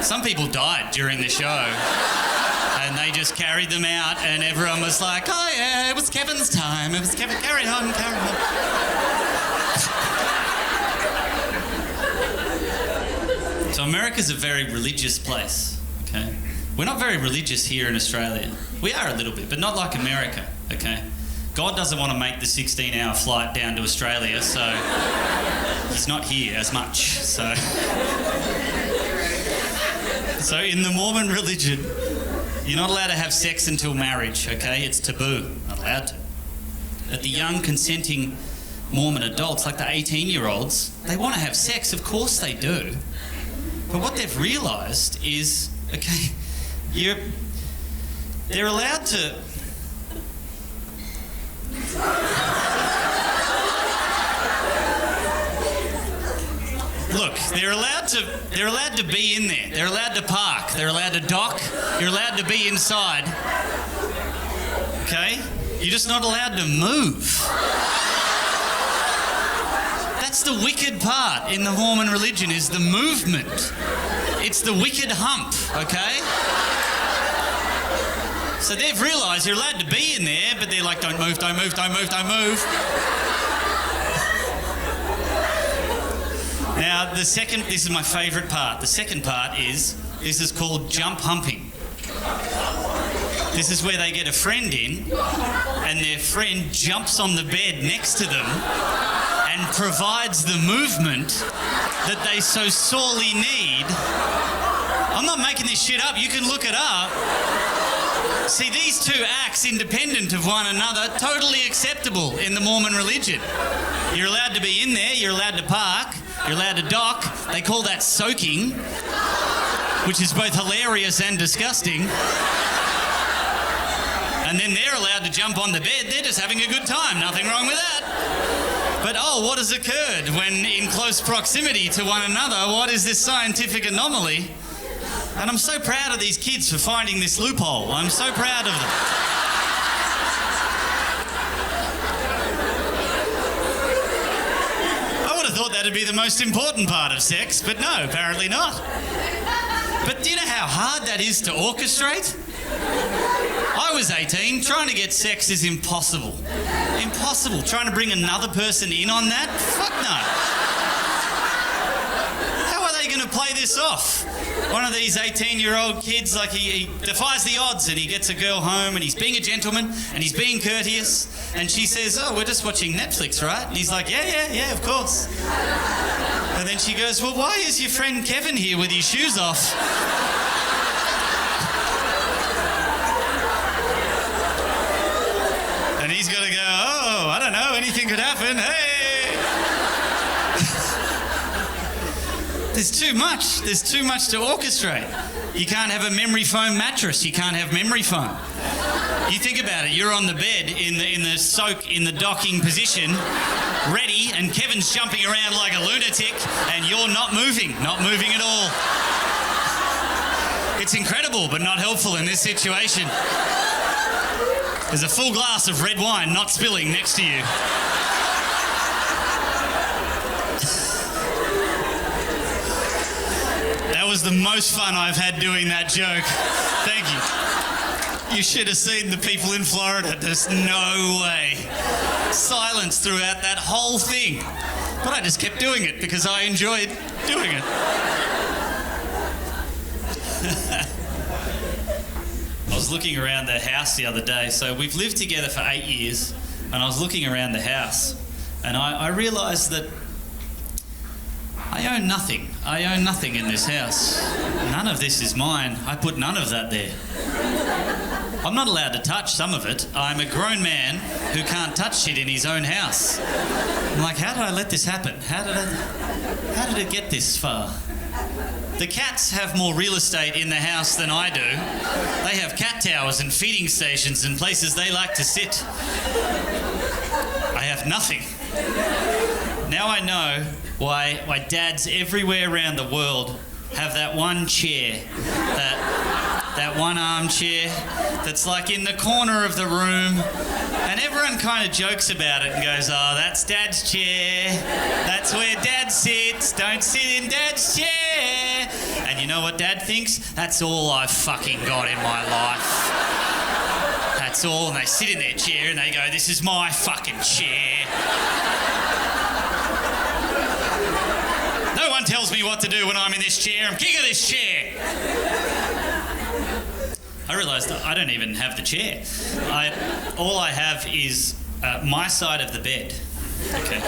Some people died during the show. And they just carried them out, and everyone was like, oh yeah, it was Kevin's time. It was Kevin. Carry on, carry on. So America's a very religious place, okay? We're not very religious here in Australia. We are a little bit, but not like America, okay? God doesn't want to make the 16-hour flight down to Australia, so he's not here as much, so... So in the Mormon religion, you're not allowed to have sex until marriage, okay? It's taboo. Not allowed to. But the young, consenting Mormon adults, like the 18-year-olds, they want to have sex. Of course they do. But what they've realised is, okay, they're allowed to... Look, they're allowed to be in there. They're allowed to park. They're allowed to dock. You're allowed to be inside. Okay? You're just not allowed to move. That's the wicked part in the Mormon religion, is the movement. It's the wicked hump, okay? So they've realised you're allowed to be in there, but they're like, don't move, don't move, don't move, don't move. Now, this is my favourite part. The second part is called jump humping. This is where they get a friend in, and their friend jumps on the bed next to them and provides the movement that they so sorely need. I'm not making this shit up. You can look it up. See, these two acts, independent of one another, totally acceptable in the Mormon religion. You're allowed to be in there, you're allowed to park, you're allowed to dock. They call that soaking, which is both hilarious and disgusting. And then they're allowed to jump on the bed. They're just having a good time. Nothing wrong with that. But what has occurred when in close proximity to one another? What is this scientific anomaly? And I'm so proud of these kids for finding this loophole. I'm so proud of them. I would have thought that'd be the most important part of sex, but no, apparently not. But do you know how hard that is to orchestrate? I was 18. Trying to get sex is impossible. Impossible. Trying to bring another person in on that? Fuck no. How are they going to play this off? One of these 18-year-old kids, like he defies the odds, and he gets a girl home, and he's being a gentleman, and he's being courteous, and she says, oh, we're just watching Netflix, right? And he's like, yeah, of course. And then she goes, well, why is your friend Kevin here with his shoes off? Hey! There's too much. There's too much to orchestrate. You can't have a memory foam mattress. You can't have memory foam. You think about it. You're on the bed in the docking position, ready, and Kevin's jumping around like a lunatic, and you're not moving at all. It's incredible, but not helpful in this situation. There's a full glass of red wine not spilling next to you. That was the most fun I've had doing that joke. Thank you. You should have seen the people in Florida. There's no way. Silence throughout that whole thing. But I just kept doing it because I enjoyed doing it. I was looking around the house the other day. So we've lived together for 8 years, and I was looking around the house, and I realised that I own nothing. I own nothing in this house. None of this is mine. I put none of that there. I'm not allowed to touch some of it. I'm a grown man who can't touch shit in his own house. I'm like, how did I let this happen? How did it get this far? The cats have more real estate in the house than I do. They have cat towers and feeding stations and places they like to sit. I have nothing. Now I know why dads everywhere around the world have that one chair, that one armchair that's like in the corner of the room, and everyone kind of jokes about it and goes, oh, that's Dad's chair. That's where Dad sits. Don't sit in Dad's chair. And you know what Dad thinks? That's all I've fucking got in my life. That's all. And they sit in their chair and they go, this is my fucking chair. No one tells me what to do when I'm in this chair. I'm king of this chair. I realised I don't even have the chair. All I have is my side of the bed. Okay.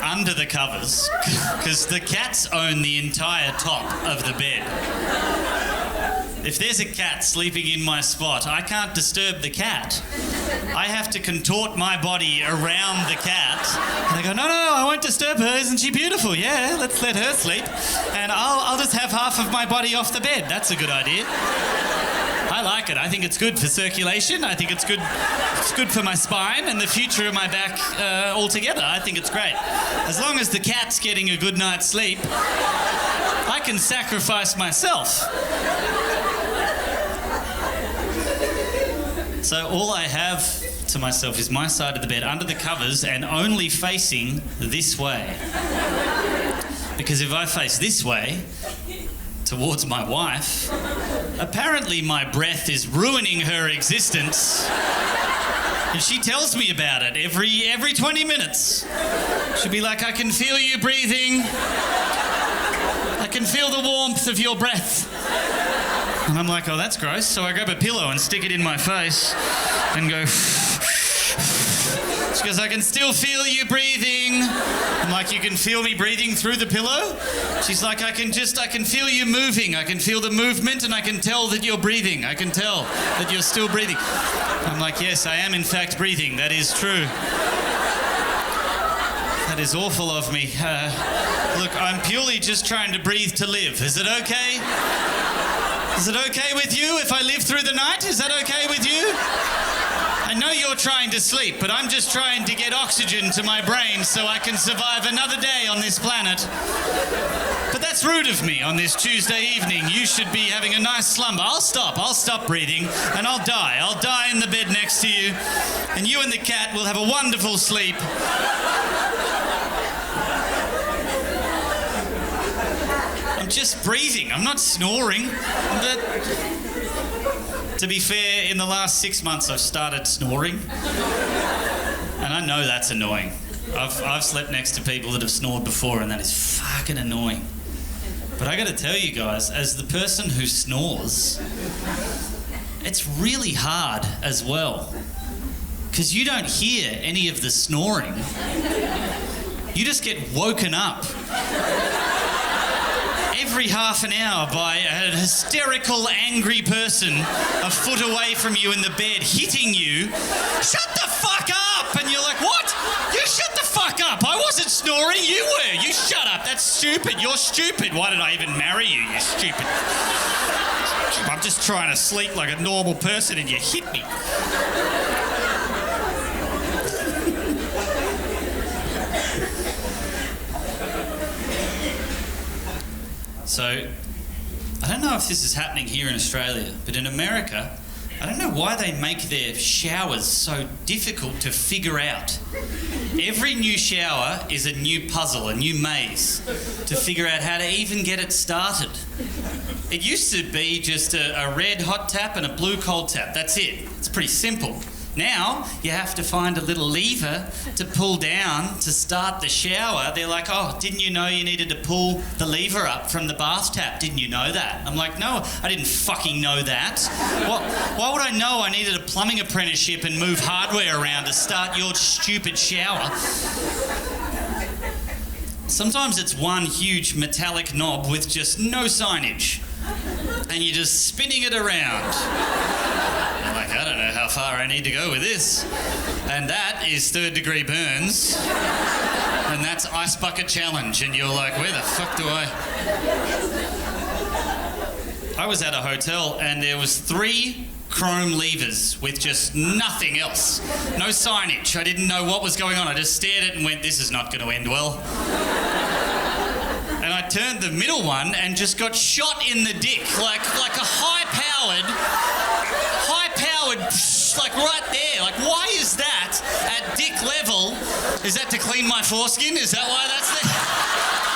Under the covers, because the cats own the entire top of the bed. If there's a cat sleeping in my spot, I can't disturb the cat. I have to contort my body around the cat. And they go, no, I won't disturb her. Isn't she beautiful? Yeah, let's let her sleep. And I'll just have half of my body off the bed. That's a good idea. I like it. I think it's good for circulation. I think it's good for my spine and the future of my back altogether. I think it's great. As long as the cat's getting a good night's sleep, I can sacrifice myself. So all I have to myself is my side of the bed under the covers and only facing this way. Because if I face this way, towards my wife, apparently my breath is ruining her existence. And she tells me about it every 20 minutes. She'll be like, I can feel you breathing. I can feel the warmth of your breath. And I'm like, oh, that's gross. So I grab a pillow and stick it in my face and go... She goes, I can still feel you breathing. I'm like, you can feel me breathing through the pillow? She's like, I can feel you moving. I can feel the movement and I can tell that you're breathing. I can tell that you're still breathing. I'm like, yes, I am in fact breathing. That is true. That is awful of me. Look, I'm purely just trying to breathe to live. Is it okay? Is it okay with you if I live through the night? Is that okay with you? I know you're trying to sleep, but I'm just trying to get oxygen to my brain so I can survive another day on this planet. But that's rude of me on this Tuesday evening. You should be having a nice slumber. I'll stop breathing, and I'll die. I'll die in the bed next to you, and you and the cat will have a wonderful sleep. I'm just breathing. I'm not snoring. To be fair, in the last 6 months I've started snoring. And I know that's annoying. I've slept next to people that have snored before and that is fucking annoying. But I gotta tell you guys, as the person who snores, it's really hard as well. Because you don't hear any of the snoring. You just get woken up every half an hour by a hysterical, angry person a foot away from you in the bed, hitting you. Shut the fuck up! And you're snoring? You were. You shut up. That's stupid. You're stupid. Why did I even marry you, you stupid... I'm just trying to sleep like a normal person and you hit me. So, I don't know if this is happening here in Australia, but in America, I don't know why they make their showers so difficult to figure out. Every new shower is a new puzzle, a new maze, to figure out how to even get it started. It used to be just a red hot tap and a blue cold tap. That's it. It's pretty simple. Now, you have to find a little lever to pull down to start the shower. They're like, oh, didn't you know you needed to pull the lever up from the bath tap? Didn't you know that? I'm like, no, I didn't fucking know that. Why would I know I needed a plumbing apprenticeship and move hardware around to start your stupid shower? Sometimes it's one huge metallic knob with just no signage. And you're just spinning it around. I'm like, I don't know how far I need to go with this. And that is 3rd degree burns. And that's ice bucket challenge. And you're like, where the fuck do I was at a hotel and there was 3 chrome levers with just nothing else. No signage. I didn't know what was going on. I just stared at it and went, this is not going to end well. And I turned the middle one and just got shot in the dick, like a high-powered, like right there. Like, why is that at dick level? Is that to clean my foreskin? Is that why that's there?